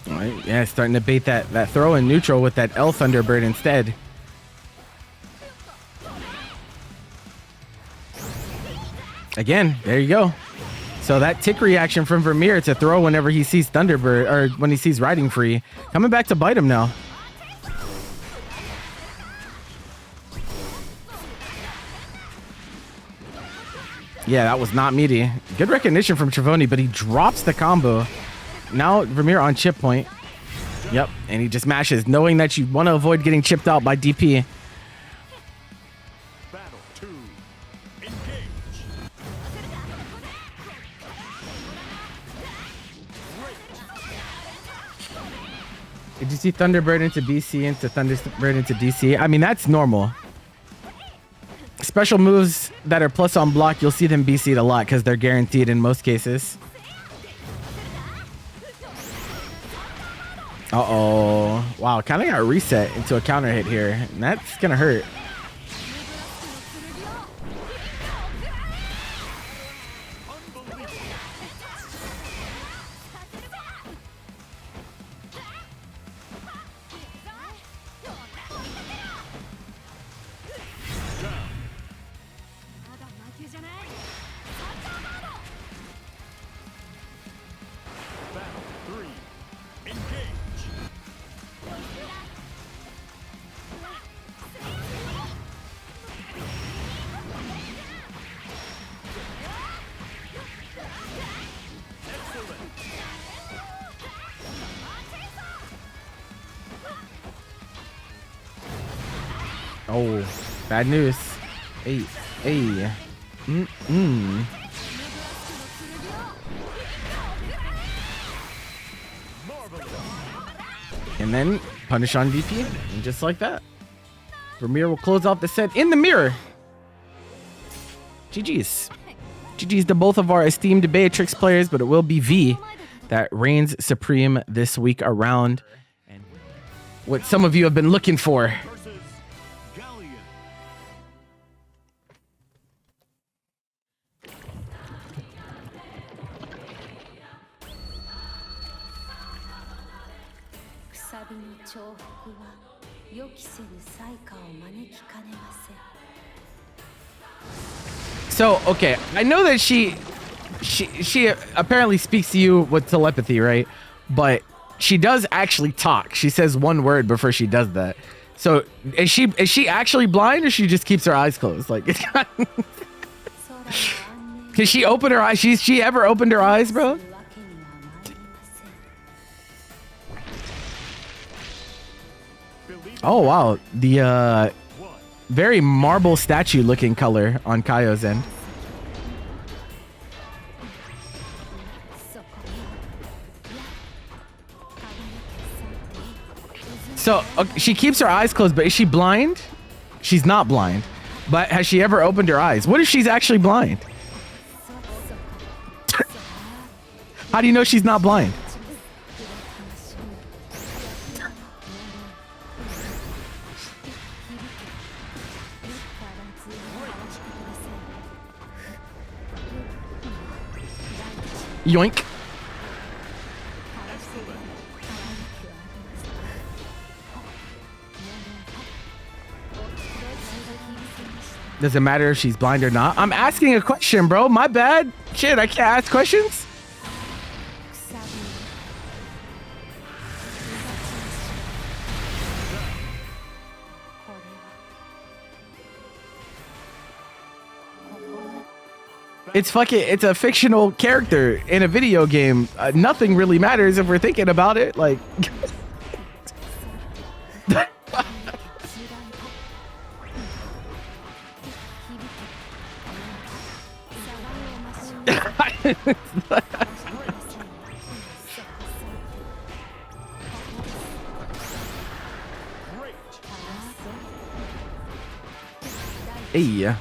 All right, yeah, starting to bait that throw in neutral with that L Thunderbird instead. Again, there you go. So that tick reaction from Vermeer to throw whenever he sees Thunderbird, or when he sees Riding Free, coming back to bite him now. Yeah, that was not meaty. Good recognition from Trevoni, but he drops the combo. Now Vermeer on chip point. Yep, and he just mashes, knowing that you want to avoid getting chipped out by DP. Battle 2. Engage. Did you see Thunderbird into BC into Thunderbird into DC? I mean, that's normal. Special moves that are plus on block, you'll see them BC'd a lot because they're guaranteed in most cases. Uh-oh. Wow, kind of got reset into a counter hit here. And that's going to hurt. Oh, bad news. Hey, hey. And then punish on VP, and just like that, Grimnir will close off the set in the mirror. GG's. GG's to both of our esteemed Beatrix players, but it will be V that reigns supreme this week around. And what some of you have been looking for. Versus Galleon. So, okay, I know that she apparently speaks to you with telepathy, right? But she does actually talk. She says one word before she does that. So, is she actually blind, or she just keeps her eyes closed? Like, can she open her eyes? She ever opened her eyes, bro? Oh wow, the very marble statue looking color on Kaio's end. So okay, she keeps her eyes closed, but is she blind? She's not blind. But has she ever opened her eyes? What if she's actually blind? How do you know she's not blind? Yoink. Does it matter if she's blind or not? I'm asking a question, bro. My bad. Shit, I can't ask questions. It's a fictional character in a video game. Nothing really matters if we're thinking about it. Like, hey,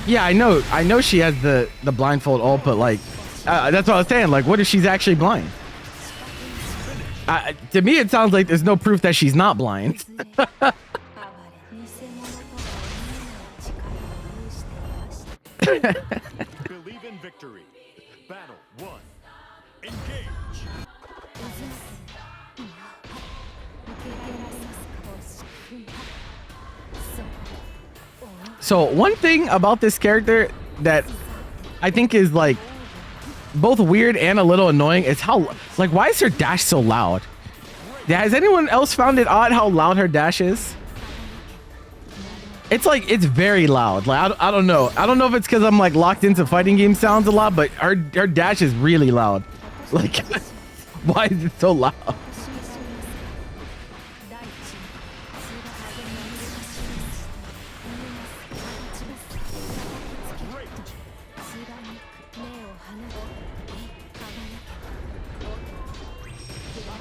Yeah, I know she has the blindfold ult, but like, that's what I was saying. Like, what if she's actually blind? To me, it sounds like there's no proof that she's not blind. Believe in victory. Battle 1. Engage. So one thing about this character that I think is like both weird and a little annoying is how, like, why is her dash so loud? Has anyone else found it odd how loud her dash is? It's like, it's very loud. Like, I don't know. I don't know if it's because I'm like locked into fighting game sounds a lot, but her dash is really loud. Like, why is it so loud?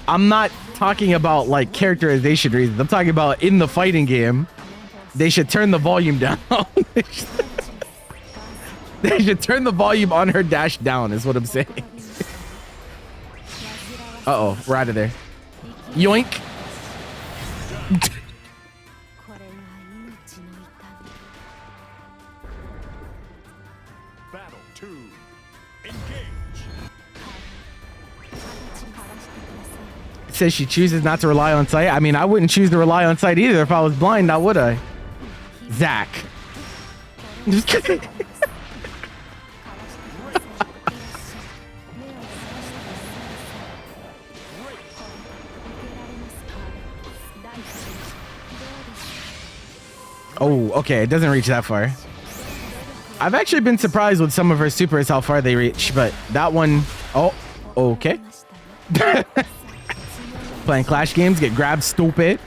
I'm not talking about like characterization reasons. I'm talking about in the fighting game, they should turn the volume down. They should turn the volume on her dash down is what I'm saying. Uh-oh, we're out of there. Yoink. Battle 2. Engage. It says she chooses not to rely on sight. I mean, I wouldn't choose to rely on sight either if I was blind, now would I? Zach. Just kidding. Oh, okay. It doesn't reach that far. I've actually been surprised with some of her supers how far they reach, but that one, oh, okay. Playing Clash games, get grabbed, stupid.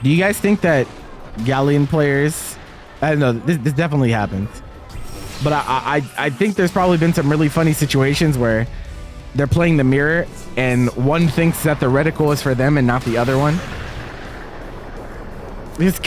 Do you guys think that Galleon players, I don't know, this definitely happens, but I think there's probably been some really funny situations where they're playing the mirror and one thinks that the reticle is for them and not the other one. This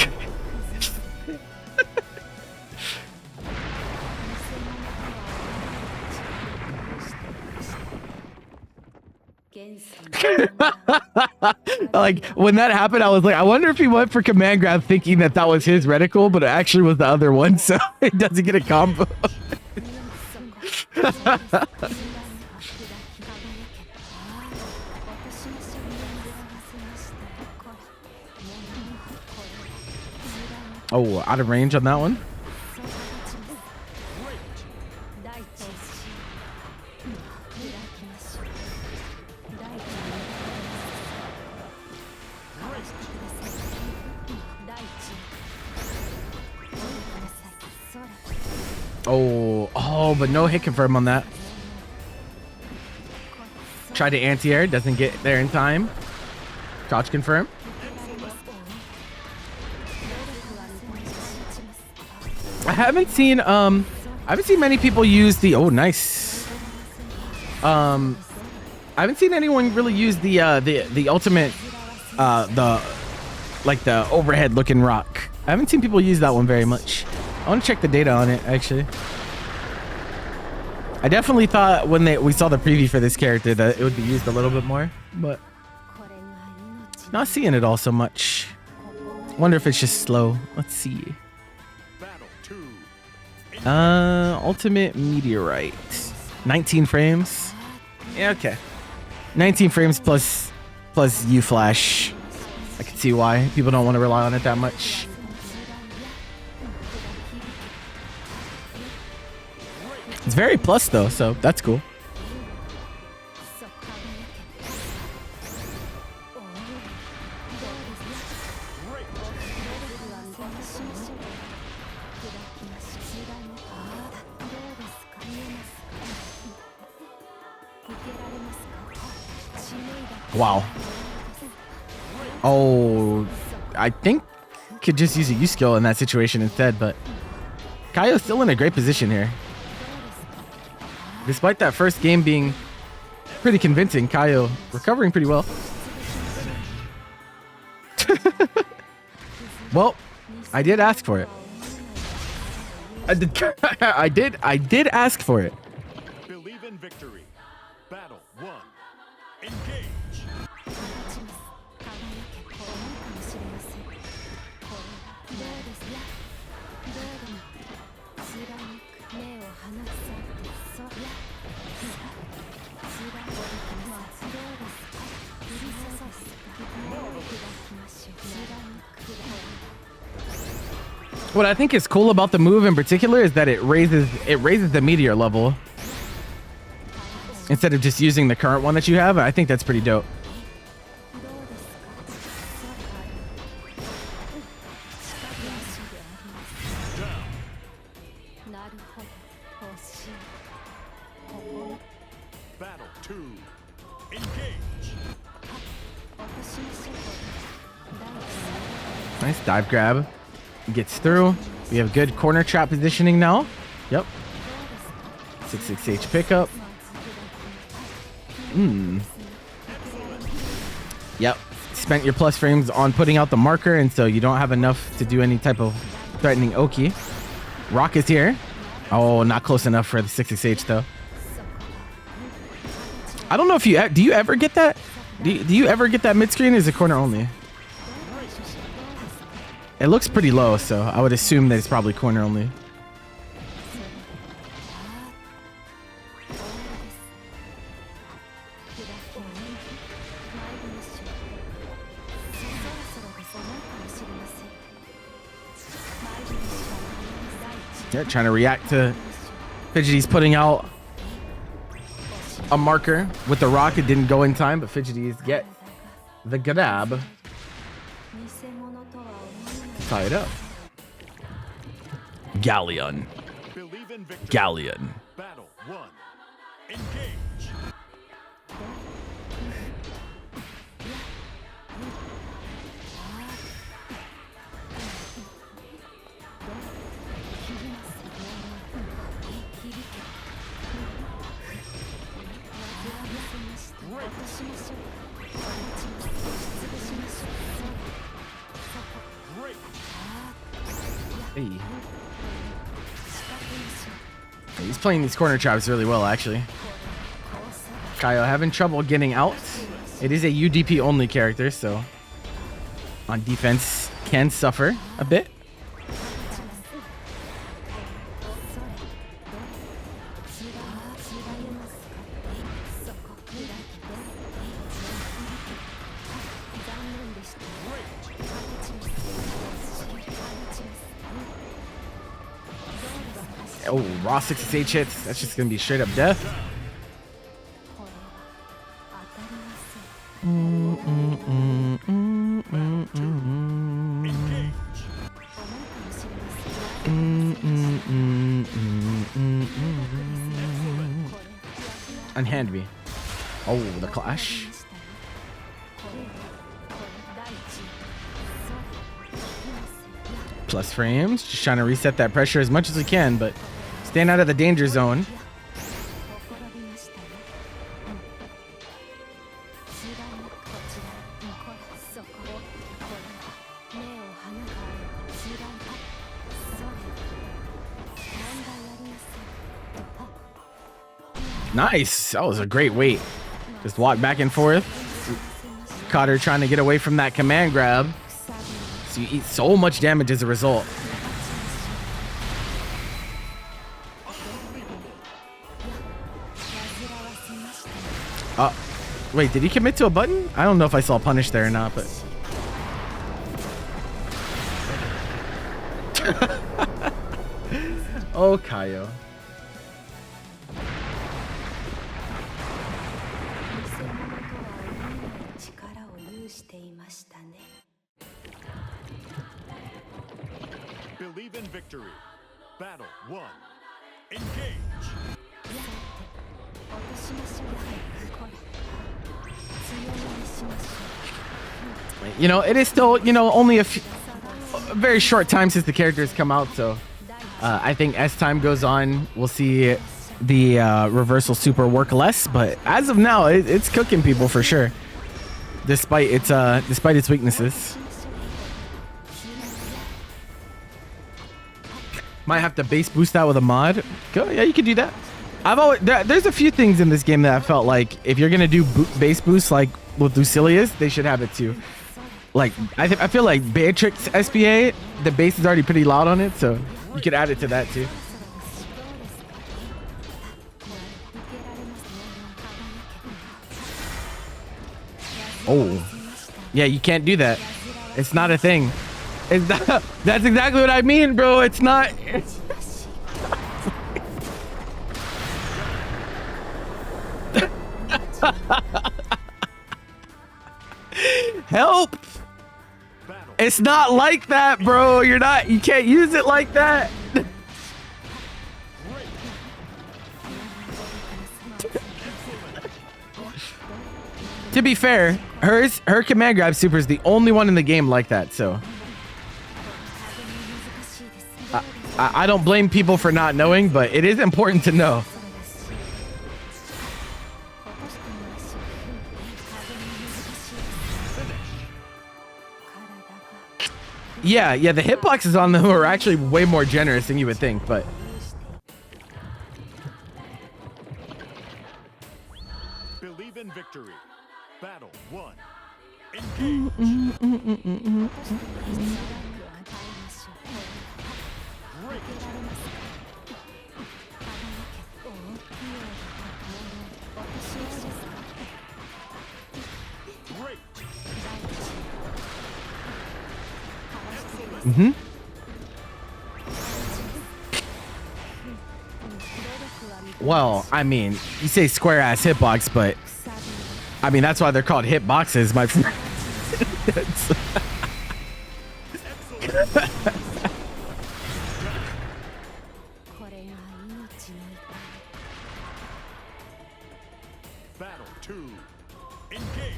like when that happened, I was like, I wonder if he went for command grab thinking that that was his reticle, but it actually was the other one, so it doesn't get a combo. Oh, out of range on that one. Oh, but no hit confirm on that. Tried to anti-air, doesn't get there in time. Touch confirm. I haven't seen many people use the, oh nice. I haven't seen anyone really use the ultimate the overhead looking rock. I haven't seen people use that one very much. I want to check the data on it actually. I definitely thought when we saw the preview for this character that it would be used a little bit more, but not seeing it all so much. Wonder if it's just slow. Let's see. Ultimate Meteorite. 19 frames. Yeah, okay. 19 frames plus U flash. I can see why people don't want to rely on it that much. It's very plus though, so that's cool. Wow. Oh, I think could just use a U skill in that situation instead, but Kaio's still in a great position here. Despite that first game being pretty convincing, Kaio recovering pretty well. Well, I did ask for it. I did ask for it. Believe in victory. Battle 1. Engage. What I think is cool about the move in particular is that it raises the meteor level instead of just using the current one that you have. I think that's pretty dope. Battle 2. Engage. Nice dive grab. Gets through. We have good corner trap positioning now. Yep. 66H pickup. Yep. Spent your plus frames on putting out the marker, and so you don't have enough to do any type of threatening Oki. Rock is here. Oh, not close enough for the 66H though. I don't know if do you ever get that? Do you ever get that mid screen? Or is it corner only? It looks pretty low, so I would assume that it's probably corner only. Yeah, trying to react to Fidgeties putting out a marker with the rock. It didn't go in time, but Fidgeties get the grab. tie it up. Galleon. Believe in victory. Galleon. Battle 1. Engage. Hey. He's playing these corner traps really well, actually. Kaio having trouble getting out. It is a UDP only character, so on defense can suffer a bit. Oh, raw 66 hits. That's just going to be straight up death. Unhand me. Oh, the clash. Plus frames. Just trying to reset that pressure as much as we can, but stand out of the danger zone. Nice. That was a great weight. Just walk back and forth. Caught her trying to get away from that command grab. So you eat so much damage as a result. Wait, did he commit to a button? I don't know if I saw punish there or not, but oh, Kaio. Believe in victory. Battle 1. Engage. You know, it is still, you know, only a very short time since the characters come out, so I think as time goes on, we'll see the reversal super work less, but as of now, it's cooking people for sure, despite its weaknesses. Might have to base boost that with a mod. Go, yeah, you can do that. There's a few things in this game that I felt like if you're gonna do base boost like with Lucilius, they should have it too. Like I feel like Beatrix SBA, the bass is already pretty loud on it, so you could add it to that too. Oh, yeah, you can't do that. It's not a thing. It's not, that's exactly what I mean, bro. It's not. Help! It's not like that, bro. You can't use it like that. To be fair, her command grab super is the only one in the game like that, so I don't blame people for not knowing, but it is important to know. Yeah, the hitboxes on them are actually way more generous than you would think, but believe in victory. Battle 1. Engage. Mm-hmm. Well, I mean, you say square ass hitbox, but I mean that's why they're called hitboxes, my friend. Battle 2. Engage.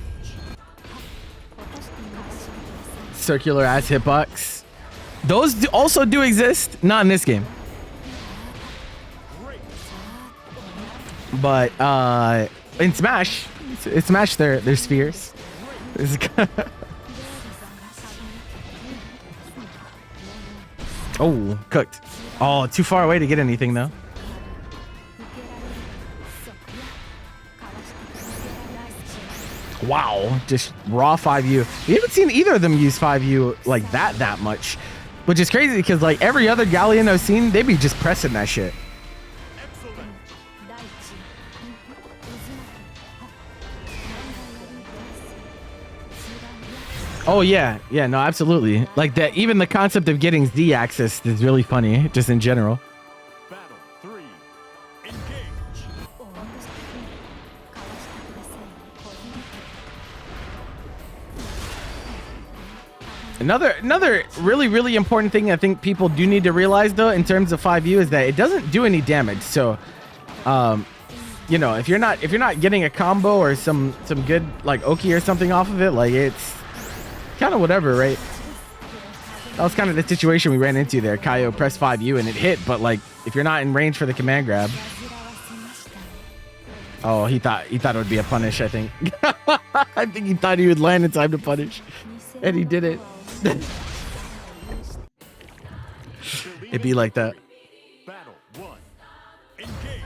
Circular ass hitbox. Those also do exist, not in this game. But in Smash, in Smash they're spheres. Oh, cooked. Oh, too far away to get anything though. Wow, just raw 5U. We haven't seen either of them use 5U like that much, which is crazy because like every other Galleon I've seen, they be just pressing that shit. Oh yeah, no, absolutely. Like that, even the concept of getting Z access is really funny, just in general. Battle 3. Engage. Another really important thing I think people do need to realize though in terms of 5U is that it doesn't do any damage. So, you know, if you're not getting a combo or some good like Oki or something off of it, like it's kind of whatever, right? That was kind of the situation we ran into there. Kaio pressed 5U and it hit, but like if you're not in range for the command grab. Oh, he thought it would be a punish, I think. I think he thought he would land in time to punish. And he did it. It'd be like that. Battle 1. Engage.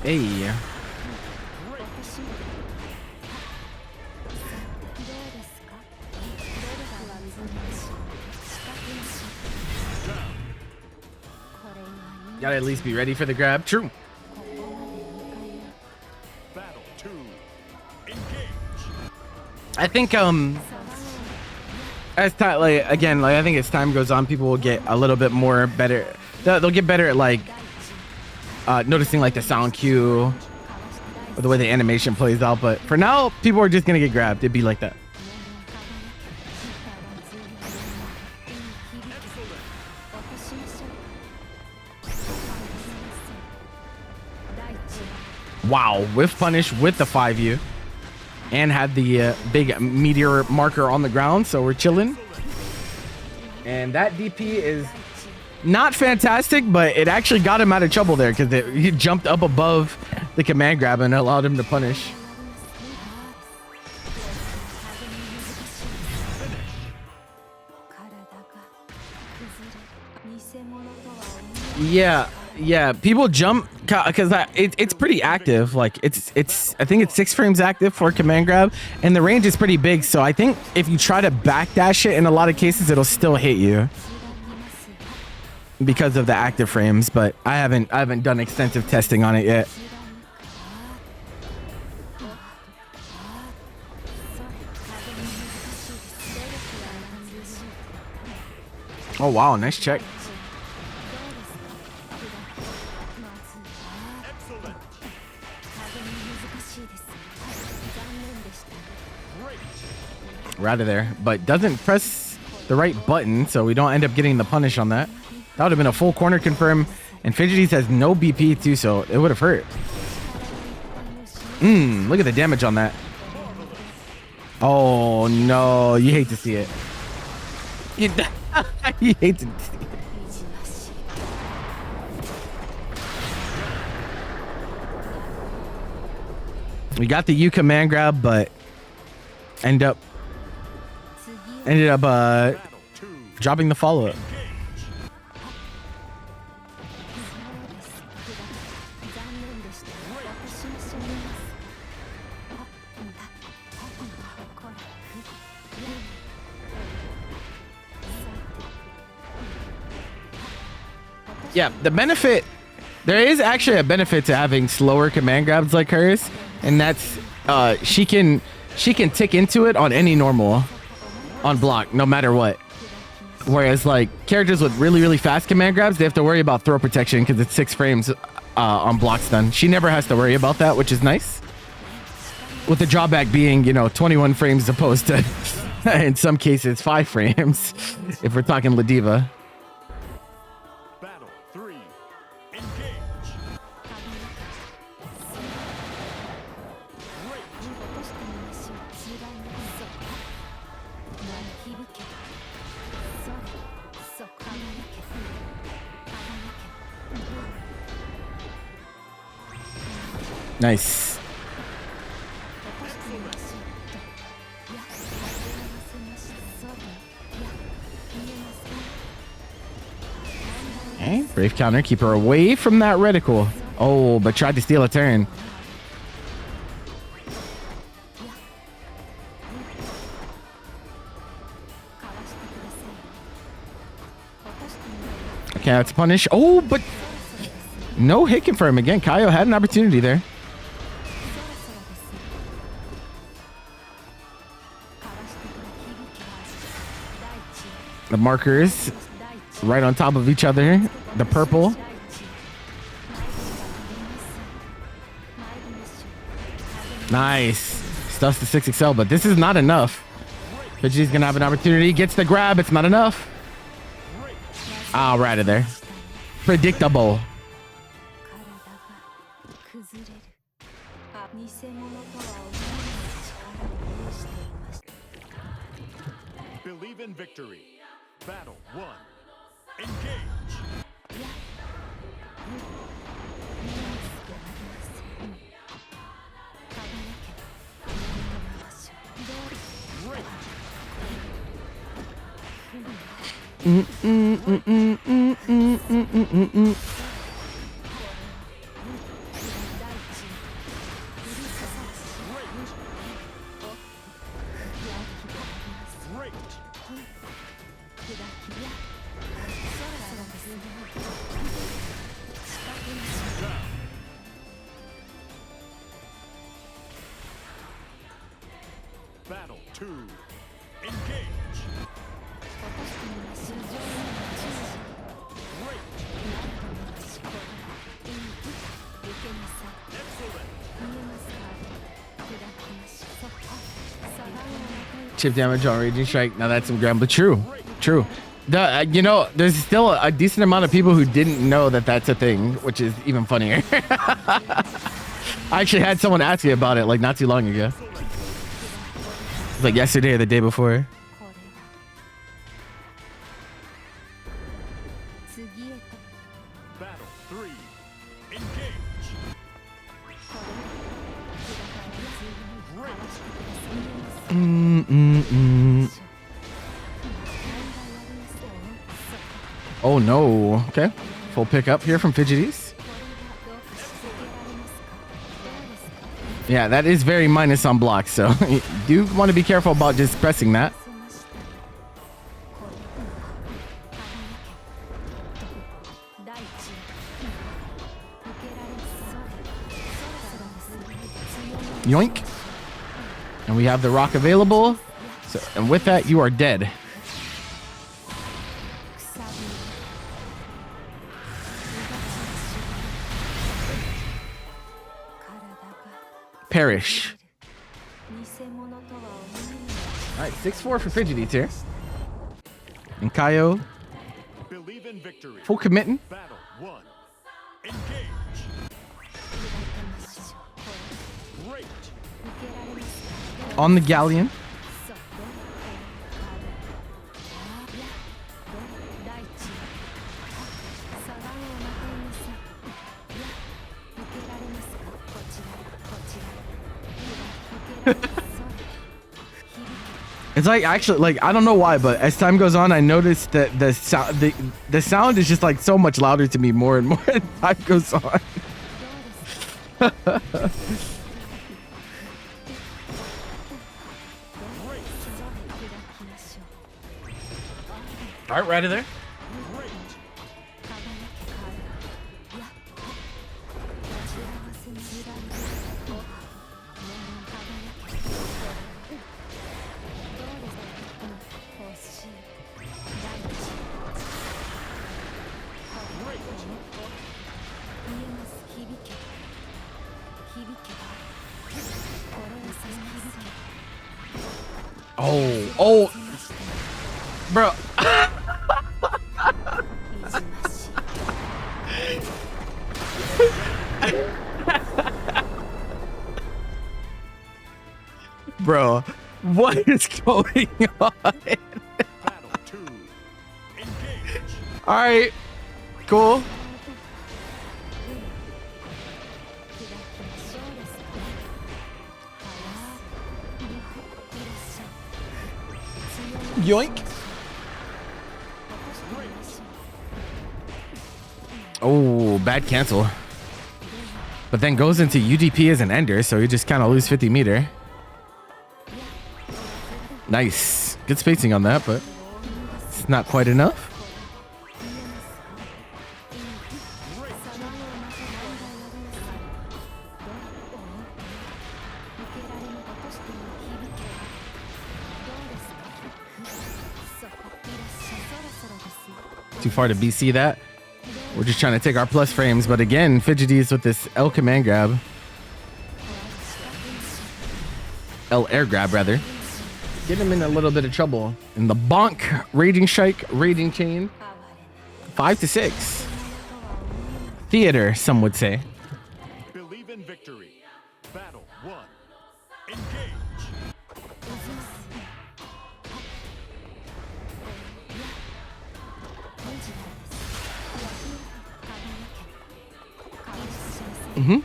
Hey. Gotta at least be ready for the grab. True. Battle 2. Engage. I think as time, like again, like I think as time goes on, people will get a little bit more better. They'll get better at like noticing like the sound cue or the way the animation plays out. But for now, people are just gonna get grabbed. It'd be like that. Wow, whiff punish with the 5U and had the big meteor marker on the ground, so we're chilling. And that DP is not fantastic, but it actually got him out of trouble there because he jumped up above the command grab and allowed him to punish. Yeah, people jump because it's pretty active. Like it's I think it's 6 frames active for command grab, and the range is pretty big. So I think if you try to backdash it, in a lot of cases it'll still hit you because of the active frames. But I haven't done extensive testing on it yet. Oh wow, nice check. We're out of there, but doesn't press the right button, so we don't end up getting the punish on that. That would have been a full corner confirm, and Fidgeties has no BP too, so it would have hurt. Look at the damage on that. Oh no, you hate to see it. You hate to see it. We got the U command grab, but ended up dropping the follow-up. Yeah, the benefit, there is actually a benefit to having slower command grabs like hers, and that's she can tick into it on any normal on block, no matter what. Whereas like characters with really fast command grabs, they have to worry about throw protection because it's 6 frames on block stun. She never has to worry about that, which is nice. With the drawback being, you know, 21 frames opposed to, in some cases, 5 frames, if we're talking Ladiva. Battle 3. Engage. Nice. Okay, brave counter, keep her away from that reticle. Oh, but tried to steal a turn. Okay, that's a punish. Oh, but no hit confirm again. Kaio had an opportunity there. The markers right on top of each other. The purple. Nice. Stuffs the 6XL, but this is not enough. Fidgety's gonna have an opportunity. Gets the grab. It's not enough. Ah, right in there. Predictable. Believe in victory. Battle 1. Engage. Battle 2. Engage. Chip damage on Raging Strike. Now that's some Granblue. True. True. The, you know, there's still a decent amount of people who didn't know that that's a thing, which is even funnier. I actually had someone ask me about it like not too long ago. It was like yesterday or the day before. Battle 3. Engage. Oh no. Okay. Full pickup here from Fidgeties. Yeah, that is very minus on blocks, so you do want to be careful about just pressing that. Yoink. And we have the rock available. So, and with that, you are dead. Perish. All right, 6-4 for Fidgeties here. And Kaio, Believe in victory. full committing. Battle 1. Engage. Great. On the Galleon. It's like actually like I don't know why, but as time goes on, I noticed that the sound is just like so much louder to me more and more as time goes on. All right, right in there. Oh, bro. Bro, what is going on? Battle 2. Engage. All right, cool. Yoink. Oh, bad cancel. But then goes into UDP as an ender, so you just kind of lose 50 meter. Nice. Good spacing on that, but it's not quite enough. Too far to BC that. We're just trying to take our plus frames, but again, Fidgeties with this L command grab. L air grab, rather. Get him in a little bit of trouble. In the bonk, Raging Strike, Raging Chain. 5 to 6. Theater, some would say. Believe in victory. Battle 1. Engage. Mm-hmm.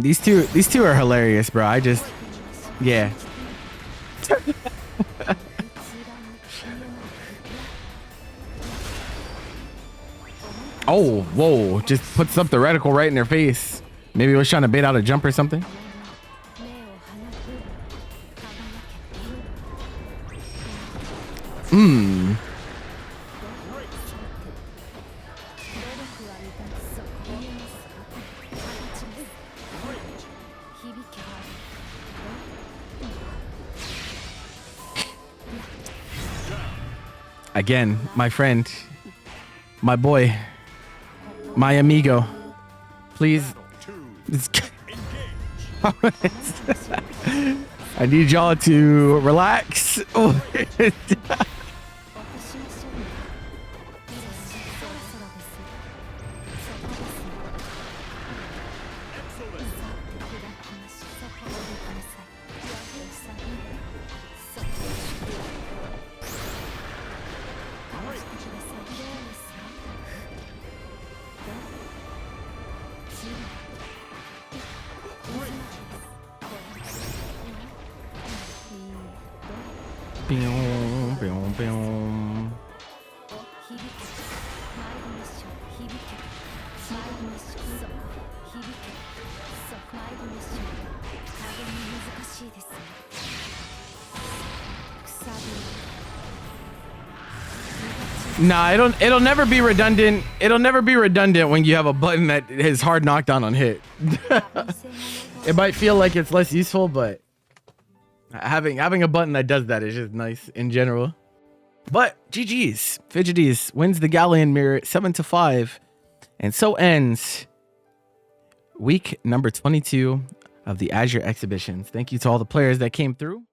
These two are hilarious, bro. I just, yeah. Oh, whoa! Just puts up the reticle right in their face. Maybe he was trying to bait out a jump or something. Again, my friend, my boy, my amigo, please. I need y'all to relax. Nah, it'll never be redundant. It'll never be redundant when you have a button that is hard knockdown on hit. It might feel like it's less useful, but having a button that does that is just nice in general. But GG's. Fidgeties wins the Galleon mirror 7-5. And so ends week number 22 of the Azure Exhibitions. Thank you to all the players that came through.